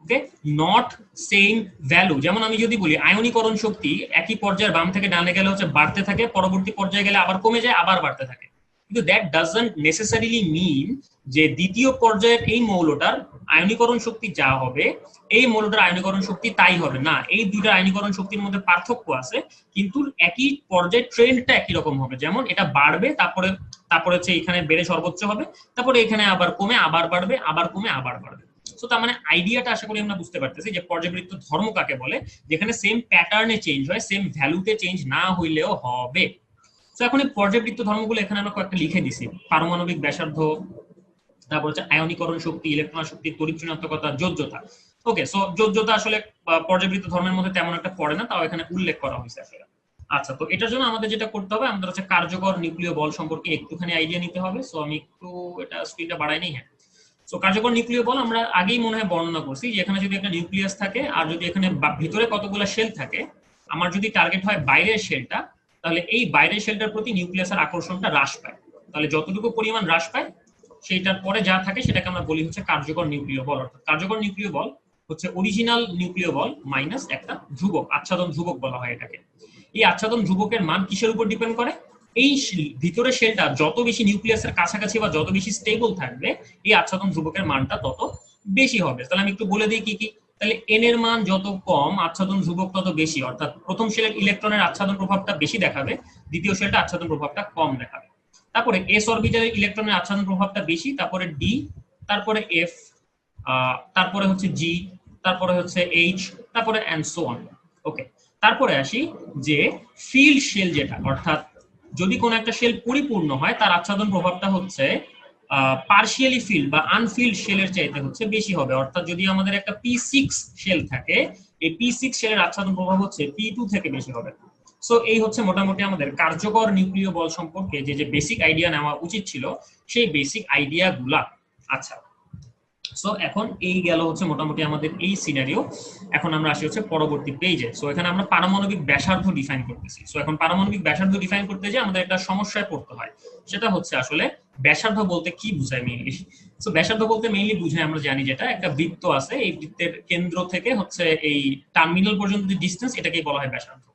okay, not same value. যেমন আমি যদি বলি আয়নীকরণ শক্তি একই পর্যায়ের বাম থেকে ডানে গেলে হচ্ছে বাড়তে থাকে, পরবর্তী পর্যায়ে গেলে আবার কমে যায়, আবার বাড়তে থাকে, কিন্তু দ্যাট ডাজন্ট নেসেসারিলি মিন যে দ্বিতীয় পর্যায়ের এই মৌলটার আয়নীকরণ শক্তি যা হবে এই মৌলটার আয়নীকরণ শক্তি তাই হবে না। এই দুইটা আয়নীকরণ শক্তির মধ্যে পার্থক্য আছে, কিন্তু একই পর্যায়ে ট্রেন্ডটা একই রকম হবে। যেমন এটা বাড়বে, তারপরে হচ্ছে এখানে বেড়ে সর্বোচ্চ হবে, তারপরে এখানে আবার কমে, আবার বাড়বে, আবার কমে, আবার বাড়বে। সো তার মানে আইডিয়াটা আশা করি আমরা বুঝতে পারতেছি যে পর্যায়বৃত্ত ধর্ম কাকে বলে, যেখানে সেম প্যাটার্নে চেঞ্জ হয়, সেম ভ্যালুতে চেঞ্জ না হইলেও হবে। তো এখন এই পর্যায়বৃত্ত ধর্মগুলো এখানে আমরা কয়েকটা লিখে দিছি। পারমাণবিক ব্যাসার্ধ, তারপর হচ্ছে আয়নীকরণ শক্তি, ইলেকট্রন শক্তি, তড়িৎ ঋণাত্মকতা, যোজ্যতা। ওকে, সো যোজ্যতা আসলে পর্যাবৃত্ত ধর্মের মধ্যে তেমন একটা পড়ে না, তাও এখানে উল্লেখ করা হয়েছে আসলে। আচ্ছা, তো এটার জন্য আমাদের যেটা করতে হবে, আমাদের হচ্ছে কার্যকর নিউক্লিয় বল সম্পর্কে একটুখানি আইডিয়া নিতে হবে। সো আমি একটু এটা স্ক্রিনটা বাড়াই নেই। হ্যাঁ, সো কার্যকর নিউক্লিয় বল আমরা আগেই মনে হয় বর্ণনা করছি যে এখানে যদি একটা নিউক্লিয়াস থাকে আর যদি এখানে ভিতরে কতগুলো শেল থাকে, আমার যদি টার্গেট হয় বাইরের শেলটা, তাহলে এই বাইরের শেলটার প্রতি নিউক্লিয়াসের আকর্ষণটা হ্রাস পায়। তাহলে যতটুকু পরিমাণ হ্রাস পায় সেইটার পরে যা থাকে সেটাকে আমরা বলি হচ্ছে কার্যকর নিউক্লিয় বল। অর্থাৎ কার্যকর নিউক্লিয় বল হচ্ছে অরিজিনাল নিউক্লিয় বল মাইনাস একটা ধ্রুবক, আচ্ছাদন ধ্রুবক বলা হয় এটাকে। এই আচ্ছাদন ধ্রুবকের মান কিসের উপর ডিপেন্ড করে? এই ভিতরের শেলটা যত বেশি নিউক্লিয়াসের কাছাকাছি বা যত বেশি স্টেবল থাকবে, এই আচ্ছাদন ধ্রুবকের মানটা তত বেশি হবে। তাহলে আমি একটু বলে দিই কি কি। তাহলে এন এর মান যত কম, আচ্ছাদন ধ্রুবক তত বেশি। অর্থাৎ প্রথম শেলের ইলেকট্রনের আচ্ছাদন প্রভাবটা বেশি দেখাবে, দ্বিতীয় শেলটা আচ্ছাদন প্রভাবটা কম দেখাবে। তারপরে এস অরবিটালের ইলেকট্রনের আচ্ছাদন প্রভাবটা বেশি, তারপরে ডি, তারপরে এফ, তারপরে হচ্ছে জি, তারপরে হচ্ছে এইচ, তারপরে এন্ড সো অন। ওকে, তারপরে আসি যে ফিল্ড শেল যেটা, অর্থাৎ যদি কোনো একটা শেল পরিপূর্ণ হয় তার আচ্ছাদন প্রভাবটা হচ্ছে পার্শিয়ালি ফিল্ড বা আনফিল্ড শেলের চাইতে হচ্ছে বেশি হবে। অর্থাৎ যদি আমাদের একটা P6 শেল থাকে, এই P6 শেলের আচ্ছাদন প্রভাব হচ্ছে P2 থেকে বেশি হবে। সো এই হচ্ছে মোটামুটি আমাদের কার্যকর নিউক্লিয় বল সম্পর্কে যে বেসিক আইডিয়া নেওয়া উচিত ছিল, সেই বেসিক আইডিয়া গুলা। আচ্ছা, সো এখন এই গেল হচ্ছে মোটামুটি আমাদের এই সিনারিও। এখন আমরা আসি হচ্ছে পরবর্তী পেজে। সো এখানে আমরা পারমাণবিক ব্যাসার্ধ ডিফাইন করতেছি। সো এখন পারমাণবিক ব্যাসার্ধ ডিফাইন করতে যে আমাদের একটা সমস্যায় পড়তে হয়, সেটা হচ্ছে আসলে ব্যাসার্ধ বলতে কি বোঝায় মেইনলি। সো ব্যাসার্ধ বলতে মেইনলি বুঝায়, আমরা জানি যেটা একটা বৃত্ত আছে, এই বৃত্তের কেন্দ্র থেকে হচ্ছে এই টার্মিনাল পর্যন্ত যে ডিসটেন্স, এটাকেই বলা হয় ব্যাসার্ধ।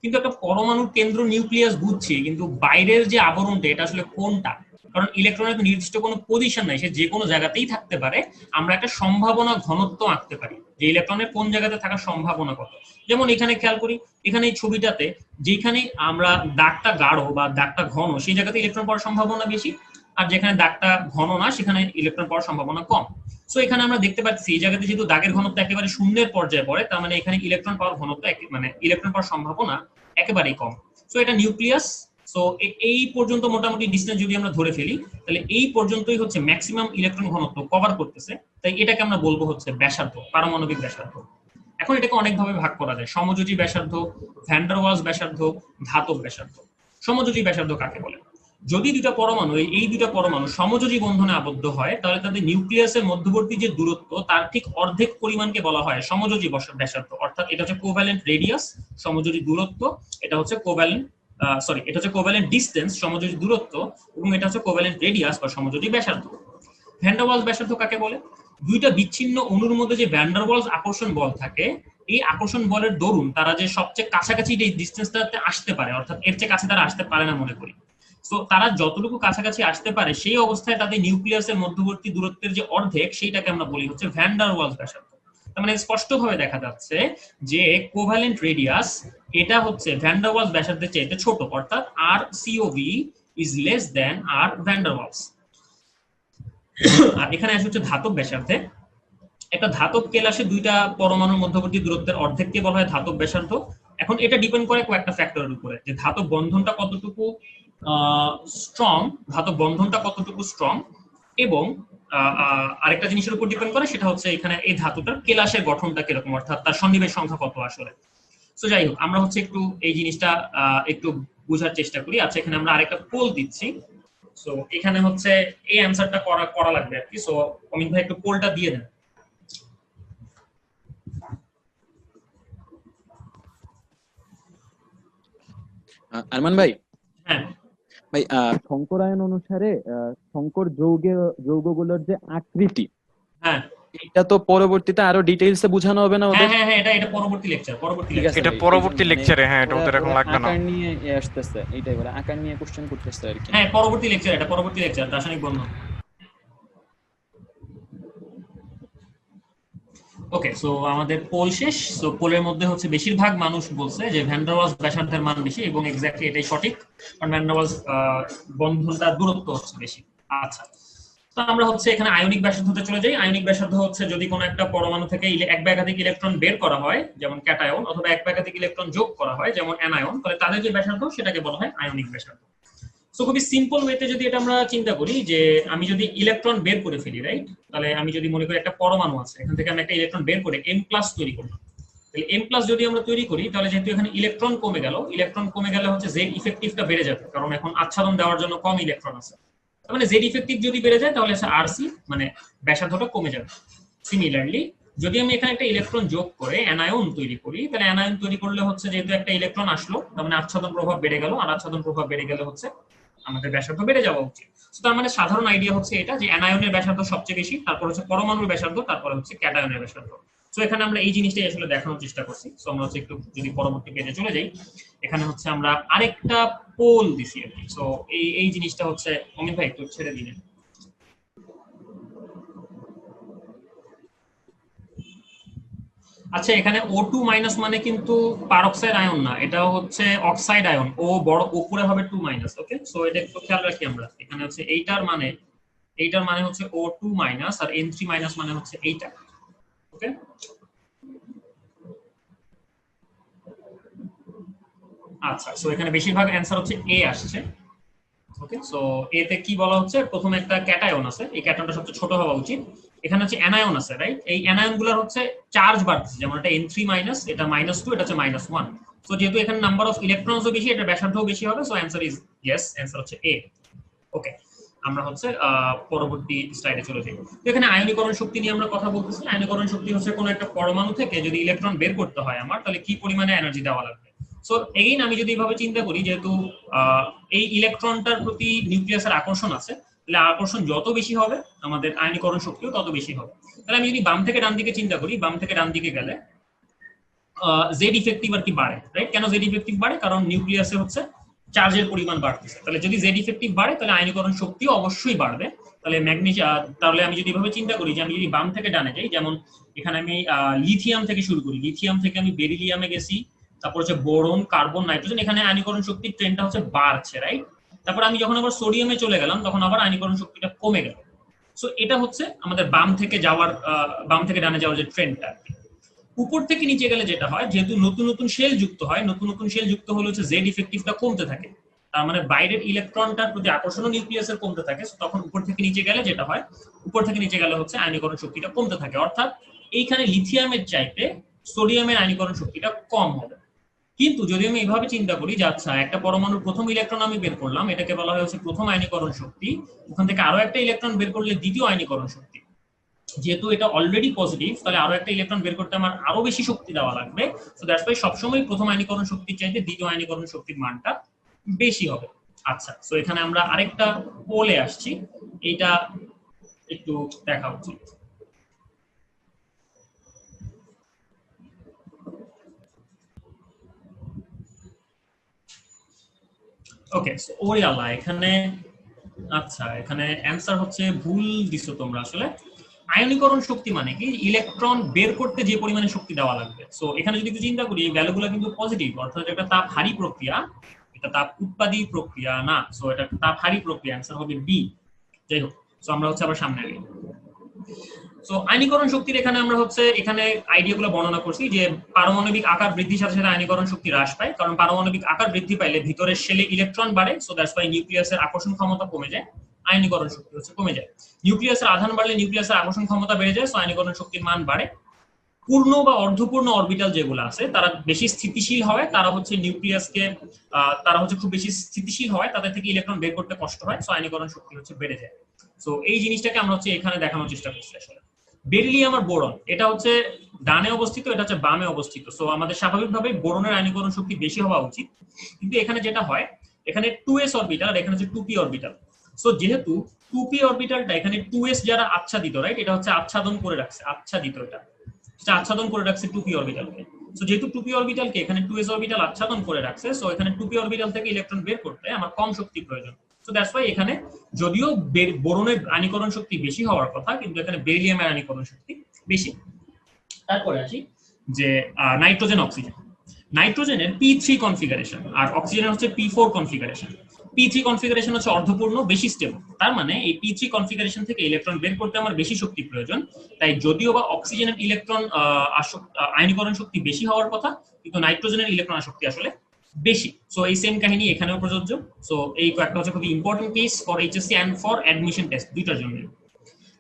কিন্তু একটা পরমাণুর কেন্দ্র নিউক্লিয়াস বুঝছি, কিন্তু বাইরের যে আবরণটা এটা আসলে কোনটা? কারণ ইলেকট্রনের নির্দিষ্ট কোনো পজিশন নাই, সে যে কোনো জায়গাতেই থাকতে পারে। আমরা একটা সম্ভাবনা ঘনত্ব আঁকতে পারি যে ইলেকট্রনের কোন জায়গাতে থাকার সম্ভাবনা কত। যেমন এখানে খেয়াল করি, এখানে এই ছবিটাতে যেখানে আমরা দাগটা গাঢ় বা দাগটা ঘন, সেই জায়গাতে ইলেকট্রন পাওয়ার সম্ভাবনা বেশি, আর যেখানে দাগটা ঘন না সেখানে ইলেকট্রন পাওয়ার সম্ভাবনা কম। সো এখানে আমরা দেখতে পাচ্ছি এই জায়গাতে যেহেতু দাগের ঘনত্ব একেবারে শূন্যের পর্যায়ে পড়ে, তার মানে এখানে ইলেকট্রন পাওয়ার ঘনত্ব মানে ইলেকট্রন পাওয়ার সম্ভাবনা একেবারেই কম। সো এটা নিউক্লিয়াস। সো এই পর্যন্ত মোটামুটি ডিসটেন্স যদি আমরা ধরে ফেলি, তাহলে এই পর্যন্তই হচ্ছে ম্যাক্সিমাম ইলেকট্রন ঘনত্ব কভার করতেছে। তাই এটাকে আমরা বলবো হচ্ছে ব্যাসার্ধ, পারমাণবিক ব্যাসার্ধ। এখন এটাকে অনেকভাবে ভাগ করা যায়, সমযোজী ব্যাসার্ধ, ভ্যান ডার ওয়ালস ব্যাসার্ধ, ধাতব ব্যাসার্ধ। সমযোজী ব্যাসার্ধ কাকে বলে? যদি দুটা পরমাণু, এই দুটা পরমাণু সমযোজী বন্ধনে আবদ্ধ হয়, তাহলে তাদের নিউক্লিয়াসের মধ্যবর্তী যে দূরত্ব তার ঠিক অর্ধেক পরিমাণকে বলা হয় সমযোজী ব্যাসার্ধ। অর্থাৎ এটা হচ্ছে কোভ্যালেন্ট রেডিয়াস, সমযোজী দূরত্ব, এটা হচ্ছে কোভ্যালেন্ট এটা হচ্ছে কোভ্যালেন্ট ডিসটেন্স, সমযোজী দূরত্ব, এবং এটা হচ্ছে কোভ্যালেন্ট রেডিয়াস বা সমযোজী ব্যাসার্ধ। ভ্যান ডার ওয়ালস ব্যাসার্ধ কাকে বলে? দুইটা বিচ্ছিন্ন অণুর মধ্যে যে ভ্যান ডার ওয়ালস আকর্ষণ বল থাকে, এই আকর্ষণ বলের দরুন তারা যে সবচেয়ে কাছাকাছি যে ডিসটেন্সটাতে আসতে পারে, অর্থাৎ এর চেয়ে কাছে তারা আসতে পারে না মনে করি। সো তারা যতটুকু কাছাকাছি আসতে পারে, সেই অবস্থায় তাদের নিউক্লিয়াসের মধ্যবর্তী দূরত্বের যে অর্ধেক, সেইটাকে আমরা বলি হচ্ছে ভ্যান ডার ওয়ালস ব্যাসার্ধ। তার মানে স্পষ্টভাবে দেখা যাচ্ছে যে কোভ্যালেন্ট রেডিয়াস এটা হচ্ছে ভ্যান ডার ওয়ালস ব্যাসার্ধের চাইতে ছোট, অর্থাৎ R COV is less than R van der Waals. আর এখানে আসে হচ্ছে ধাতব ব্যাসার্ধে। একটা ধাতব কেলাসে দুইটা পরমাণুর মধ্যবর্তী দূরত্বের অর্ধেককে বলা হয় ধাতব ব্যাসার্ধ। এখন এটা ডিপেন্ড করে কয়েকটা ফ্যাক্টরের উপরে, যে ধাতব বন্ধনটা কতটুকু স্ট্রং, ধাতব বন্ধনটা কতটুকু স্ট্রং, এবং আরেকটা জিনিসের উপর ডিপেন্ড করে, সেটা হচ্ছে এখানে এই ধাতুটার কেলাসের গঠনটা কিরকম, অর্থাৎ তার সন্নিবেশ সংখ্যা কত আসলে। সো যাই হোক, আমরা হচ্ছে একটু এই জিনিসটা একটু বোঝার চেষ্টা করি। আচ্ছা, এখানে আমরা আরেকটা পোল দিচ্ছি। সো এখানে হচ্ছে এই অ্যানসারটা করা লাগবে আর কি। সো অমিত ভাই একটু পোলটা দিয়ে দেন। আরমান ভাই, হ্যাঁ ভাই শঙ্করায়ন অনুসারে শঙ্কর যৌগগুলোর যে আকৃতি, হ্যাঁ এটা তো পরবর্তীতে আরো ডিটেইলস এ বোঝানো হবে না ওদের? হ্যাঁ হ্যাঁ, এটা পরবর্তী লেকচার, ঠিক আছে এটা ভাই, পরবর্তী মানে লেকচারে। হ্যাঁ, এটা ওদের এখন লাগবে না। আকার নিয়ে আসতেছে, এইটাই বলে আকার নিয়ে কোশ্চেন করতেছে আর কি। হ্যাঁ, পরবর্তী লেকচার, এটা পরবর্তী লেকচার, রাসায়নিক বন্ধন। ওকে, সো আমাদের পোল শেষ। সো পোলের মধ্যে হচ্ছে বেশিরভাগ মানুষ বলছে যে ভ্যান ডার ওয়ালস ব্যাসার্ধের মান বেশি, এবং এক্স্যাক্টলি এটাই সঠিক, কারণ ভ্যান ডার ওয়ালস বন্ধনটার দূরত্ব হচ্ছে বেশি। আচ্ছা, তো আমরা হচ্ছে এখানে আয়নিক ব্যাসার্ধতে চলে যাই। আয়নিক ব্যাসার্ধ হচ্ছে যদি কোনো একটা পরমাণু থেকে এক বা একাধিক ইলেকট্রন বের করা হয়, যেমন ক্যাটায়ন, অথবা এক বা একাধিক ইলেকট্রন যোগ করা হয়, যেমন অ্যানায়ন, তাহলে তাদের যে ব্যাসার্ধ সেটাকে বলা হয় আয়নিক ব্যাসার্ধ। সো খুবই সিম্পল ওয়েতে যদি এটা আমরা চিন্তা করি যে আমি যদি ইলেকট্রন বের করে ফেলি, রাইট, তাহলে আমি যদি মনে করি একটা পরমাণু আছে, এখান থেকে আমি একটা ইলেকট্রন বের করে M+ তৈরি করলাম। তাহলে M+ যদি আমরা তৈরি করি, তাহলে যেহেতু এখানে ইলেকট্রন কমে গেলে হচ্ছে Z ইফেক্টিভটা বেড়ে যাবে, কারণ এখন আচ্ছাদন দেওয়ার জন্য কম ইলেকট্রন আছে। তার মানে Z ইফেক্টিভ যদি বেড়ে যায় তাহলে RC মানে ব্যাসার্ধটা কমে যাবে। সিমিলারলি যদি আমি এখানে একটা ইলেকট্রন যোগ করে অ্যানায়ন তৈরি করি, তাহলে অ্যানায়ন তৈরি করলে হচ্ছে যেহেতু একটা ইলেকট্রন আসলো, তার মানে আচ্ছাদন প্রভাব বেড়ে গেল, আর আচ্ছাদন প্রভাব বেড়ে গেলে হচ্ছে আমাদের ব্যাসার্ধ বেড়ে যাওয়া উচিত। তার মানে সাধারণ আইডিয়া হচ্ছে এটা যে অ্যানায়নের ব্যাসার্ধ সবচেয়ে বেশি, তারপর হচ্ছে পরমাণুর ব্যাসার্ধ, তারপর হচ্ছে ক্যাটায়নের ব্যাসার্ধ। সো এখানে আমরা এই জিনিসটাই আসলে দেখানোর চেষ্টা করছি। সো আমরা হচ্ছে একটু যদি পরবর্তী পেজে চলে যাই, এখানে হচ্ছে আমরা আরেকটা পোল দিছি আর কি। সো এই জিনিসটা হচ্ছে অমিত ভাই একটু ছেড়ে দিলেন। আচ্ছা, এখানে O2 মাইনাস মানে কিন্তু পারক্সাইড আয়ন না, এটা হচ্ছে অক্সাইড আয়ন। ও বড় উপরে হবে 2 মাইনাস। ওকে, সো এটা একটু খেয়াল রাখি আমরা। এখানে হচ্ছে এইটার মানে হচ্ছে O2 মাইনাস, আর N3 মাইনাস মানে হচ্ছে এইটা। ওকে, আচ্ছা, সো এখানে বেশিরভাগ অ্যানসার হচ্ছে এ আসছে। ওকে, সো এ তে কি বলা হচ্ছে, প্রথমে একটা ক্যাটায়ন আছে, এই ক্যাটায়নটা সবচেয়ে ছোট হওয়া উচিত। এখানে হচ্ছে অ্যানায়ন আছে, রাইট, এই অ্যানায়নগুলোর হচ্ছে চার্জ বাড়তেছে, যেমন এটা N3 মাইনাস, এটা -2, এটা হচ্ছে -1। সো যেহেতু এখানে নাম্বার অফ ইলেকট্রনসও বেশি, এটা ব্যাসার্ধও বেশি হবে, so answer is yes, answer হচ্ছে এ। ওকে, আমরা হচ্ছে পরবর্তী স্লাইডে চলে যাই। তো এখানে আয়নীকরণ শক্তি নিয়ে আমরা কথা বলতেছি। আয়নীকরণ শক্তি হচ্ছে কোনো একটা পরমাণু থেকে যদি ইলেকট্রন বের করতে হয় আমার, তাহলে কি পরিমাণে এনার্জি দেওয়া লাগবে। সো এগেইন আমি যদি এইভাবে চিন্তা করি, যেহেতু এই ইলেকট্রনটার প্রতি নিউক্লিয়াসের আকর্ষণ আছে, তাহলে আকর্ষণ যত বেশি হবে আমাদের আয়নীকরণ শক্তিও তত বেশি হবে। তাহলে আমি যদি বাম থেকে ডান দিকে চিন্তা করি, বাম থেকে ডান দিকে গেলে জেড ইফেক্টিভ আর কি বাড়ে, রাইট। কেন জেড ইফেক্টিভ বাড়ে? কারণ নিউক্লিয়াসে হচ্ছে চার্জের পরিমাণ বাড়তেছে। তাহলে যদি জেড ইফেক্টিভ বাড়ে, তাহলে আয়নীকরণ শক্তিও অবশ্যই বাড়বে। তাহলে আমি যদি এভাবে চিন্তা করি যে আমি যদি বাম থেকে ডানে যাই, যেমন এখানে আমি লিথিয়াম থেকে শুরু করি, লিথিয়াম থেকে আমি বেরিলিয়ামে গেছি, তারপর হচ্ছে বোরন, কার্বন, নাইট্রোজেন, এখানে আয়নীকরণ শক্তির ট্রেন্ডটা হচ্ছে বাড়ছে, রাইট। তারপর আমি যখন আবার সোডিয়ামে চলে গেলাম, তখন আবার আয়নীকরণ শক্তিটা কমে গেল। সো এটা হচ্ছে আমাদের বাম থেকে ডানে যাওয়ার যে ট্রেন্ডটা। উপর থেকে নিচে গেলে যেটা হয়, যেহেতু নতুন নতুন শেল যুক্ত হয়, নতুন শেল যুক্ত হলে হচ্ছে জেড ইফেক্টিভটা কমতে থাকে। তার মানে বাইরের ইলেকট্রনটার প্রতি আকর্ষণও নিউক্লিয়াসের কমতে থাকে। তখন উপর থেকে নিচে গেলে যেটা হয়, উপর থেকে নিচে গেলে হচ্ছে আয়নীকরণ শক্তিটা কমতে থাকে। অর্থাৎ এইখানে লিথিয়ামের চাইতে সোডিয়ামের আয়নীকরণ শক্তিটা কম হবে। কিন্তু যদি আমি এইভাবে চিন্তা করি যে আচ্ছা, একটা পরমাণুর প্রথম ইলেকট্রন আমি বের করলাম, এটাকে বলা হয় হচ্ছে প্রথম আয়নীকরণ শক্তি। ওখান থেকে আরো একটা ইলেকট্রন বের করলে দ্বিতীয় আয়নীকরণ শক্তি। যেহেতু এটা অলরেডি পজিটিভ, তাহলে আরো একটা ইলেকট্রন বের করতে আমার আরো বেশি শক্তি দেওয়া লাগবে। সো দ্যাটস ওয়াই সবসময় প্রথম আয়নীকরণ শক্তির চাইতে দ্বিতীয় আয়নীকরণ শক্তির মানটা বেশি হবে। আচ্ছা, সো এখানে আমরা আরেকটা পোলে আসছি, এটা একটু দেখা উচিত। ওকে, সো ওরে আল্লাহ, এখানে আচ্ছা, এখানে অ্যানসার হচ্ছে ভুল দিছো তোমরা। আসলে আয়নীকরণ শক্তি মানে কি, ইলেকট্রন বের করতে যে পরিমাণে শক্তি দেওয়া লাগবে। সো এখানে যদি একটু চিন্তা করি, এই ভ্যালুগুলো কিন্তু পজিটিভ, অর্থাৎ এটা তাপহারী প্রক্রিয়া, এটা তাপ উৎপাদী প্রক্রিয়া না। সো এটা তাপহারী প্রক্রিয়া, অ্যানসার হবে বি। যাই হোক, সো আমরা হচ্ছে আবার সামনে এগিয়ে। সো আয়নীকরণ শক্তির এখানে আমরা হচ্ছে এখানে আইডিয়াগুলো বর্ণনা করছি যে পারমাণবিক আকার বৃদ্ধির সাথে সাথে আয়নীকরণ শক্তি হ্রাস পায়, কারণ পারমাণবিক আকার বৃদ্ধি পাইলে ভিতরের শেলে ইলেকট্রন বাড়ে। সো দ্যাটস ওয়াই নিউক্লিয়াসের আকর্ষণ ক্ষমতা কমে যায়, আয়নীকরণ শক্তি হচ্ছে কমে যায়। নিউক্লিয়াসের আধান বাড়লে নিউক্লিয়াসের আকর্ষণ ক্ষমতা বেড়ে যায়, সো আয়নীকরণ শক্তির মান বাড়ে। পূর্ণ বা অর্ধপূর্ণ অরবিটাল যেগুলো আছে, তারা বেশি স্থিতিশীল হয়, তারা হচ্ছে নিউক্লিয়াসকে তারা হচ্ছে খুব বেশি স্থিতিশীল হয়, তাদের থেকে ইলেকট্রন বের করতে কষ্ট হয়, সো আয়নীকরণ শক্তি হচ্ছে বেড়ে যায়। সো এই জিনিসটাকে আমরা হচ্ছে এখানে দেখানোর চেষ্টা করছি। আসলে বেরিলিয়াম আর বোরন, এটা হচ্ছে ডানে অবস্থিত, এটা হচ্ছে বামে অবস্থিত। সো আমাদের স্বাভাবিকভাবে বোরনের আয়নীকরণ শক্তি বেশি হওয়া উচিত, কিন্তু এখানে যেটা হয়, এখানে 2s অরবিটাল আর এখানে হচ্ছে 2p অরবিটাল। সো যেহেতু 2p অরবিটালটা এখানে 2s যারা আচ্ছাদিত, রাইট, এটা হচ্ছে আচ্ছাদন করে রাখছে, আচ্ছাদিত, এটা আচ্ছাদন করে রাখছে 2p অরবিটালকে। সো যেহেতু 2p অরবিটালকে এখানে 2s অরবিটাল আচ্ছাদন করে রাখছে, সো এখানে 2p অরবিটাল থেকে ইলেকট্রন বের করতে আমার কম শক্তি প্রয়োজন। সো দ্যাটস ওয়াই এখানে যদিও বোরনের আয়নীকরণ শক্তি বেশি হওয়ার কথা, কিন্তু এখানে বেরিলিয়ামের আয়নীকরণ শক্তি বেশি। তারপরে আসি যে নাইট্রোজেন, অক্সিজেন। নাইট্রোজেনের P3 কনফিগারেশন আর অক্সিজেনের হচ্ছে P4 কনফিগারেশন। P3 কনফিগারেশন হচ্ছে অর্ধপূর্ণ, বেশি স্টেবল। তার মানে এই P3 কনফিগারেশন থেকে ইলেকট্রন বের করতে আমার বেশি শক্তি প্রয়োজন। তাই যদিও বা অক্সিজেনের ইলেকট্রন আয়নীকরণ শক্তি বেশি হওয়ার কথা, কিন্তু নাইট্রোজেনের ইলেকট্রন আসক্তি আসলে বেশি। সো এই সেম কাহিনী এখানেও প্রযোজ্য। সো এই কয়েকটা হচ্ছে খুবই important case for HSC and for admission test দুইটার জন্য।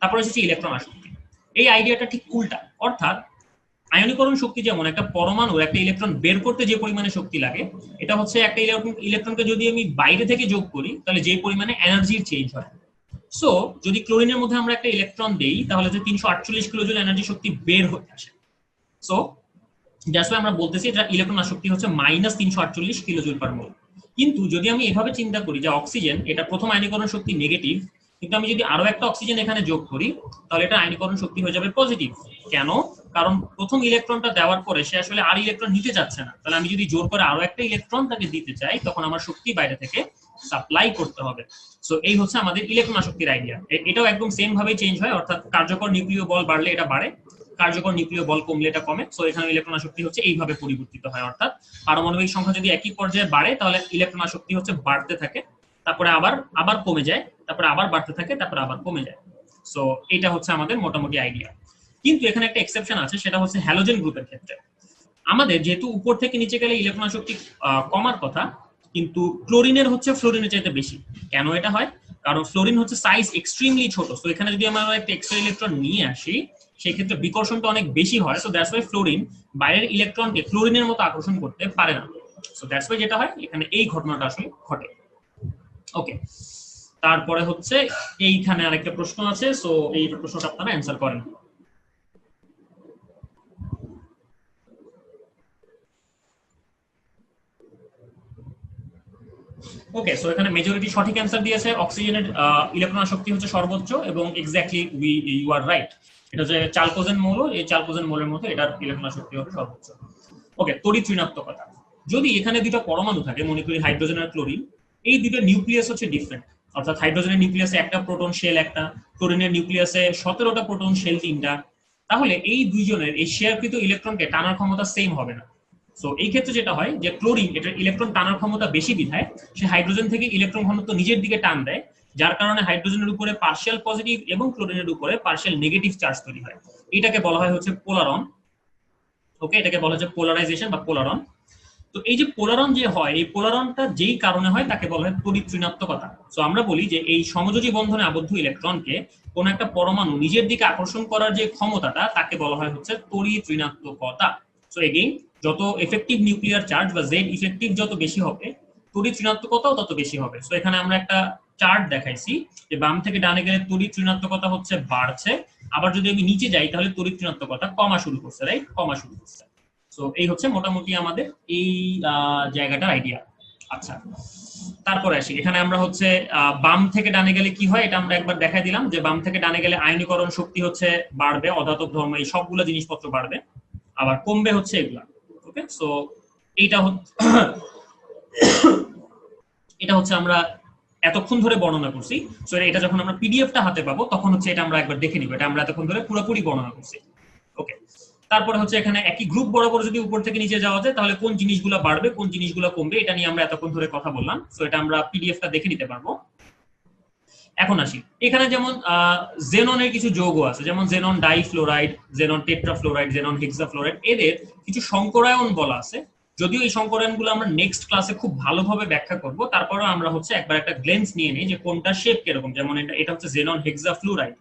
তারপরে হচ্ছে ইলেকট্রন আসক্তি। এই আইডিয়াটা ঠিক উল্টা, অর্থাৎ আয়নীকরণ শক্তি যেমন একটা পরমাণুর একটা ইলেকট্রন বের করতে যে পরিমাণে শক্তি লাগে, এটা হচ্ছে একটা ইলেকট্রনকে যদি আমি বাইরে থেকে যোগ করি তাহলে যে পরিমাণে এনার্জির চেঞ্জ হয়। সো যদি ক্লোরিনের মধ্যে আমরা একটা ইলেকট্রন দেই তাহলে যে 348 কিলোজুল এনার্জি শক্তি বের হতে আসে। সো দ্যাটস ওয়াই আমরা বলতেছি এটা ইলেকট্রন আসক্তি হচ্ছে -348 কিলোজুল পার মোল। কিন্তু যদি আমি এভাবে চিন্তা করি যে অক্সিজেন এটা প্রথম আয়নীকরণ শক্তি নেগেটিভ, কিন্তু আমি যদি আরো একটা অক্সিজেন এখানে যোগ করি তাহলে এটা আয়নীকরণ শক্তি হয়ে যাবে পজিটিভ। কেন? কারণ প্রথম ইলেকট্রনটা দেওয়ার পরে সে আসলে আর ইলেকট্রন নিতে যাচ্ছে না, তাহলে আমি যদি জোর করে আরো একটা ইলেকট্রন তাকে দিতে চাই তখন আমার শক্তি বাইরে থেকে সাপ্লাই করতে হবে। সো এই হচ্ছে আমাদের ইলেকট্রন আসক্তির আইডিয়া। এটাও একদম সেম ভাবে চেঞ্জ হয়, অর্থাৎ কার্যকর নিউক্লিয় বল বাড়লে এটা বাড়ে, কার্যকর নিউক্লিয় বল কমলে এটা কমে। সো এখানে ইলেকট্রন আসক্তি হচ্ছে এইভাবে পরিবর্তিত হয়, অর্থাৎ পারমাণবিক সংখ্যা যদি একই পর্যায়ে বাড়ে তাহলে ইলেকট্রন আসক্তি হচ্ছে বাড়তে থাকে, তারপরে আবার কমে যায়, তারপরে আবার বাড়তে থাকে, তারপরে আবার কমে যায়। সো এটা হচ্ছে আমাদের মোটামুটি আইডিয়া। কিন্তু এখানে একটা এক্সেপশন আছে, সেটা হচ্ছে হ্যালোজেন গ্রুপের ক্ষেত্রে। আমাদের যেহেতু উপর থেকে নিচে গেলে ইলেকট্রন আসক্তি কমার কথা, কিন্তু ক্লোরিনের হচ্ছে ফ্লোরিনের চাইতে বেশি। কেন এটা হয়? কারণ ফ্লোরিন হচ্ছে সাইজ এক্সট্রিমলি ছোট। সো এখানে যদি আমরা একটা এক্সট্রা ইলেকট্রন নিয়ে আসি সেই ক্ষেত্রে বিকর্ষণটা অনেক বেশি হয়। সো দ্যাটস ওয়াই ফ্লোরিন বাইরের ইলেকট্রনকে ক্লোরিনের মতো আকর্ষণ করতে পারে না। সো দ্যাটস ওয়াই যেটা হয় এখানে এই ঘটনাটা আসলে ঘটে। ওকে, তারপরে হচ্ছে এইখানে আরেকটা প্রশ্ন আছে। সো এই প্রশ্নটা আপনারা অ্যানসার করেন। ওকে, সো এখানে মেজরিটি সঠিক অ্যানসার দিয়েছে। অক্সিজেনের ইলেকট্রন আসক্তি হচ্ছে সর্বোচ্চ এবং এক্স্যাক্টলি ইউ আর রাইট। এটা হচ্ছে চালকোজেন মৌল, এই চালকোজেন মৌলের মধ্যে এটার ইলেকট্রন আসক্তি হবে সর্বোচ্চ। ওকে, তড়িৎ ঋণাত্মকতা। যদি এখানে দুটো পরমাণু থাকে, মনে করি হাইড্রোজেন আর ক্লোরিন, এই দুটো নিউক্লিয়াস হচ্ছে ডিফারেন্ট। অর্থাৎ হাইড্রোজেনের নিউক্লিয়াসে একটা প্রোটন শেল একটা, ক্লোরিনের নিউক্লিয়াসে 17টা প্রোটন শেল 3টা, তাহলে এই দুইজনের এই শেয়ারকৃত ইলেকট্রনকে টানার ক্ষমতা সেম হবে না। সো এই ক্ষেত্রে যেটা হয় যে ক্লোরিন এটার ইলেকট্রন টানার ক্ষমতা বেশি বিধায় সে হাইড্রোজেন থেকে ইলেকট্রন ঘনত্ব নিজের দিকে টান দেয়, যার কারণে হাইড্রোজেনের উপরে পার্শিয়াল পজিটিভ এবং ক্লোরিনের উপরে পার্শিয়াল নেগেটিভ চার্জ তৈরি হয়। এটাকে বলা হয় হচ্ছে পোলারন। ওকে, এটাকে বলা হচ্ছে পোলারাইজেশন বা পোলারন। তো এই যে পোলারন যে হয়, এই পোলারনটা যেই কারণে হয় তাকে বলা হয় তড়িৎ ঋণাত্মকতা। সো আমরা বলি যে এই সমযোজী বন্ধনে আবদ্ধ ইলেকট্রনকে কোন একটা পরমাণু নিজের দিকে আকর্ষণ করার যে ক্ষমতাটা তাকে বলা হয় হচ্ছে তড়িৎ ঋণাত্মকতা। সো এগেইন, যত এফেক্টিভ নিউক্লিয়ার চার্জ বা জেড ইফেক্টিভ যত বেশি হবে, তড়িৎ ঋণাত্মকতাও তত বেশি হবে। সো এখানে আমরা একটা চার্ট দেখাইছি যে বাম থেকে ডানে গেলে তড়িৎ ঋণাত্মকতা হচ্ছে বাড়ছে, আবার যদি আমি নিচে যাই তাহলে তড়িৎ ঋণাত্মকতা কমা শুরু করছে, রাইট? কমা শুরু করছে। সো এই হচ্ছে মোটামুটি আমাদের এই জায়গাটার আইডিয়া। আচ্ছা, তারপরে আসি এখানে আমরা হচ্ছে বাম থেকে ডানে গেলে কি হয় এটা আমরা একবার দেখাই দিলাম যে বাম থেকে ডানে গেলে আয়নীকরণ শক্তি হচ্ছে বাড়বে, অধাতব ধর্ম এই সবগুলো জিনিসপত্র বাড়বে, আবার কমবে হচ্ছে এগুলা। ওকে, সো এইটা এটা হচ্ছে আমরা এতক্ষণ ধরে বর্ণনা করছি। সো এটা যখন আমরা পিডিএফটা হাতে পাবো তখন হচ্ছে এটা আমরা একবার দেখে নিব, এটা আমরা এতক্ষণ ধরে পুরোপুরি বর্ণনা করছি। ওকে, তারপরে হচ্ছে এখানে একই গ্রুপ বরাবর যদি উপর থেকে নিচে যাওয়া যায় তাহলে কোন জিনিসগুলো বাড়বে কোন জিনিসগুলো কমবে এটা নিয়ে আমরা এতক্ষণ ধরে কথা বললাম। সো এটা আমরা পিডিএফটা দেখে নিতে পারবো। এখন আসি, এখানে যেমন জেননের কিছু যৌগ আছে, যেমন xenon difluoride, xenon টেট্রাফ্লোরাইড, xenon hexafluoride, এদের কিছু সংকরায়ন বলা আছে। যদিও এই সংকরায়নগুলো আমরা নেক্সট ক্লাসে খুব ভালোভাবে ব্যাখ্যা করব, তারপরেও আমরা হচ্ছে একবার একটা গ্লেন্স নিয়ে নিই যে কোনটা শেপ কিরকম। যেমন এটা হচ্ছে জেনন হেক্সাফ্লোরাইড।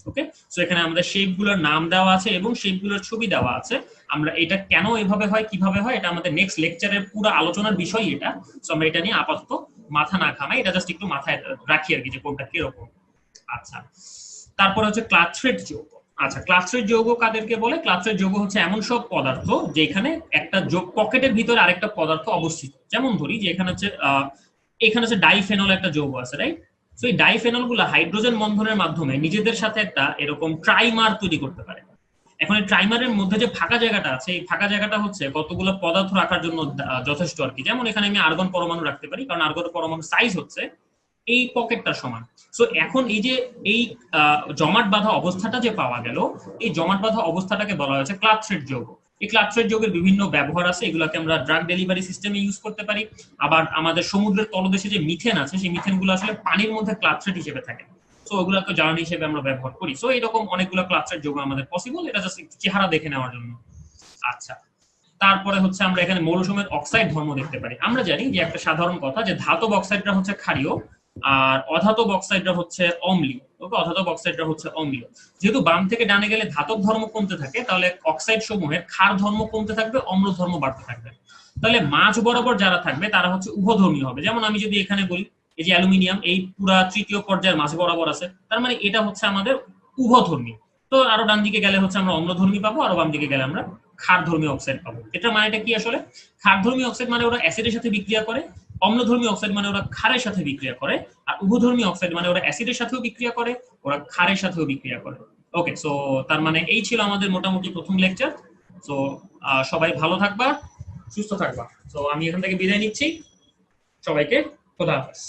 ওকে, সো এখানে আমাদের শেপগুলোর নাম দেওয়া আছে এবং শেপগুলোর ছবি দেওয়া আছে। আমরা এটা কেন এভাবে হয় কিভাবে হয় এটা আমাদের নেক্সট লেকচারের পুরো আলোচনার বিষয় এটা। সো আমরা এটা নিয়ে আপাতত মাথা না ঘামাই, এটা জাস্ট একটু মাথায় রাখি আর কি যে কোনটা কিরকম। আচ্ছা, তারপর হচ্ছে ক্লাথ্রেট যৌগ। আচ্ছা, ক্লাথ্রেট যৌগ কাদেরকে বলে? ক্লাথ্রেট যৌগ হচ্ছে এমন সব পদার্থ যেখানে একটা পকেটের ভিতরে আরেকটা পদার্থ অবস্থিত। যেমন ধরি যে এখানে হচ্ছে ডাইফেনল একটা যৌগ আছে, রাইট? সো এই ডাইফেনল গুলো হাইড্রোজেন বন্ধনের মাধ্যমে নিজেদের সাথে একটা এরকম ট্রাইমার তৈরি করতে পারে। এখন এই ট্রাইমারের মধ্যে যে ফাঁকা জায়গাটা আছে, এই ফাঁকা জায়গাটা হচ্ছে কতগুলো পদার্থ রাখার জন্য যথেষ্ট আর কি। যেমন এখানে আমি আর্গন পরমাণু রাখতে পারি, কারণ আর্গন পরমাণু সাইজ হচ্ছে এই পকেটটার সমান। সো এখন এই যে এই জমাট বাঁধা অবস্থাটা যে পাওয়া গেল, এই জমাট বাঁধা অবস্থাটাকে বলা হয়েছে ক্লাথ্রেট যৌগ। এই ক্লাথ্রেট যৌগের বিভিন্ন ব্যবহার আছে, এগুলোকে আমরা ড্রাগ ডেলিভারি সিস্টেমে ইউজ করতে পারি। আবার আমাদের সমুদ্রের তলদেশে যে মিথেন আছে সেই মিথেন গুলো আসলে পানির মধ্যে ক্লাথ্রেট হিসেবে থাকে। সো ওগুলোকে জ্বালানি হিসেবে আমরা ব্যবহার করি। সো এরকম অনেকগুলো ক্লাথ্রেট যৌগ আমাদের পসিবল, এটা জাস্ট চেহারা দেখে নেওয়ার জন্য। আচ্ছা, তারপরে হচ্ছে আমরা এখানে মৌলসমূহের অক্সাইড ধর্ম দেখতে পারি। আমরা জানি যে একটা সাধারণ কথা যে ধাতব অক্সাইডটা হচ্ছে ক্ষারীয় আর অধাতব অক্সাইডটা হচ্ছে অম্লীয়। ওকে, অধাতব অক্সাইডটা হচ্ছে অম্লীয়। যেহেতু বাম থেকে ডানে গেলে ধাতব ধর্ম কমতে থাকে, তাহলে অক্সাইড সমূহের ক্ষার ধর্ম কমতে থাকবে, অম্ল ধর্ম বাড়তে থাকবে। তাহলে মাঝ বরাবর যারা থাকবে তারা হচ্ছে উভধর্মী হবে। যেমন আমি যদি এখানে বলি এই যে অ্যালুমিনিয়াম এই পুরা তৃতীয় পর্যায়ের মাঝ বরাবর আছে, তার মানে এটা হচ্ছে আমাদের উভধর্মী। তো আরো ডান দিকে গেলে হচ্ছে আমরা অম্লধর্মী পাবো, আরো বাম দিকে গেলে আমরা ক্ষারধর্মী অক্সাইড পাবো। এটার মানেটা কি আসলে? ক্ষারধর্মী অক্সাইড মানে ওরা অ্যাসিডের সাথে বিক্রিয়া করে, অম্লধর্মী অক্সাইড মানে ওরা ক্ষারের সাথে বিক্রিয়া করে, আর উভধর্মী অক্সাইড মানে ওরা অ্যাসিডের সাথেও বিক্রিয়া করে, ওরা ক্ষারের সাথেও বিক্রিয়া করে। ওকে, সো তার মানে এই ছিল আমাদের মোটামুটি প্রথম লেকচার। সো সবাই ভালো থাকবা, সুস্থ থাকবা। সো আমি এখান থেকে বিদায় নিচ্ছি, সবাইকে খোদা হাফেজ।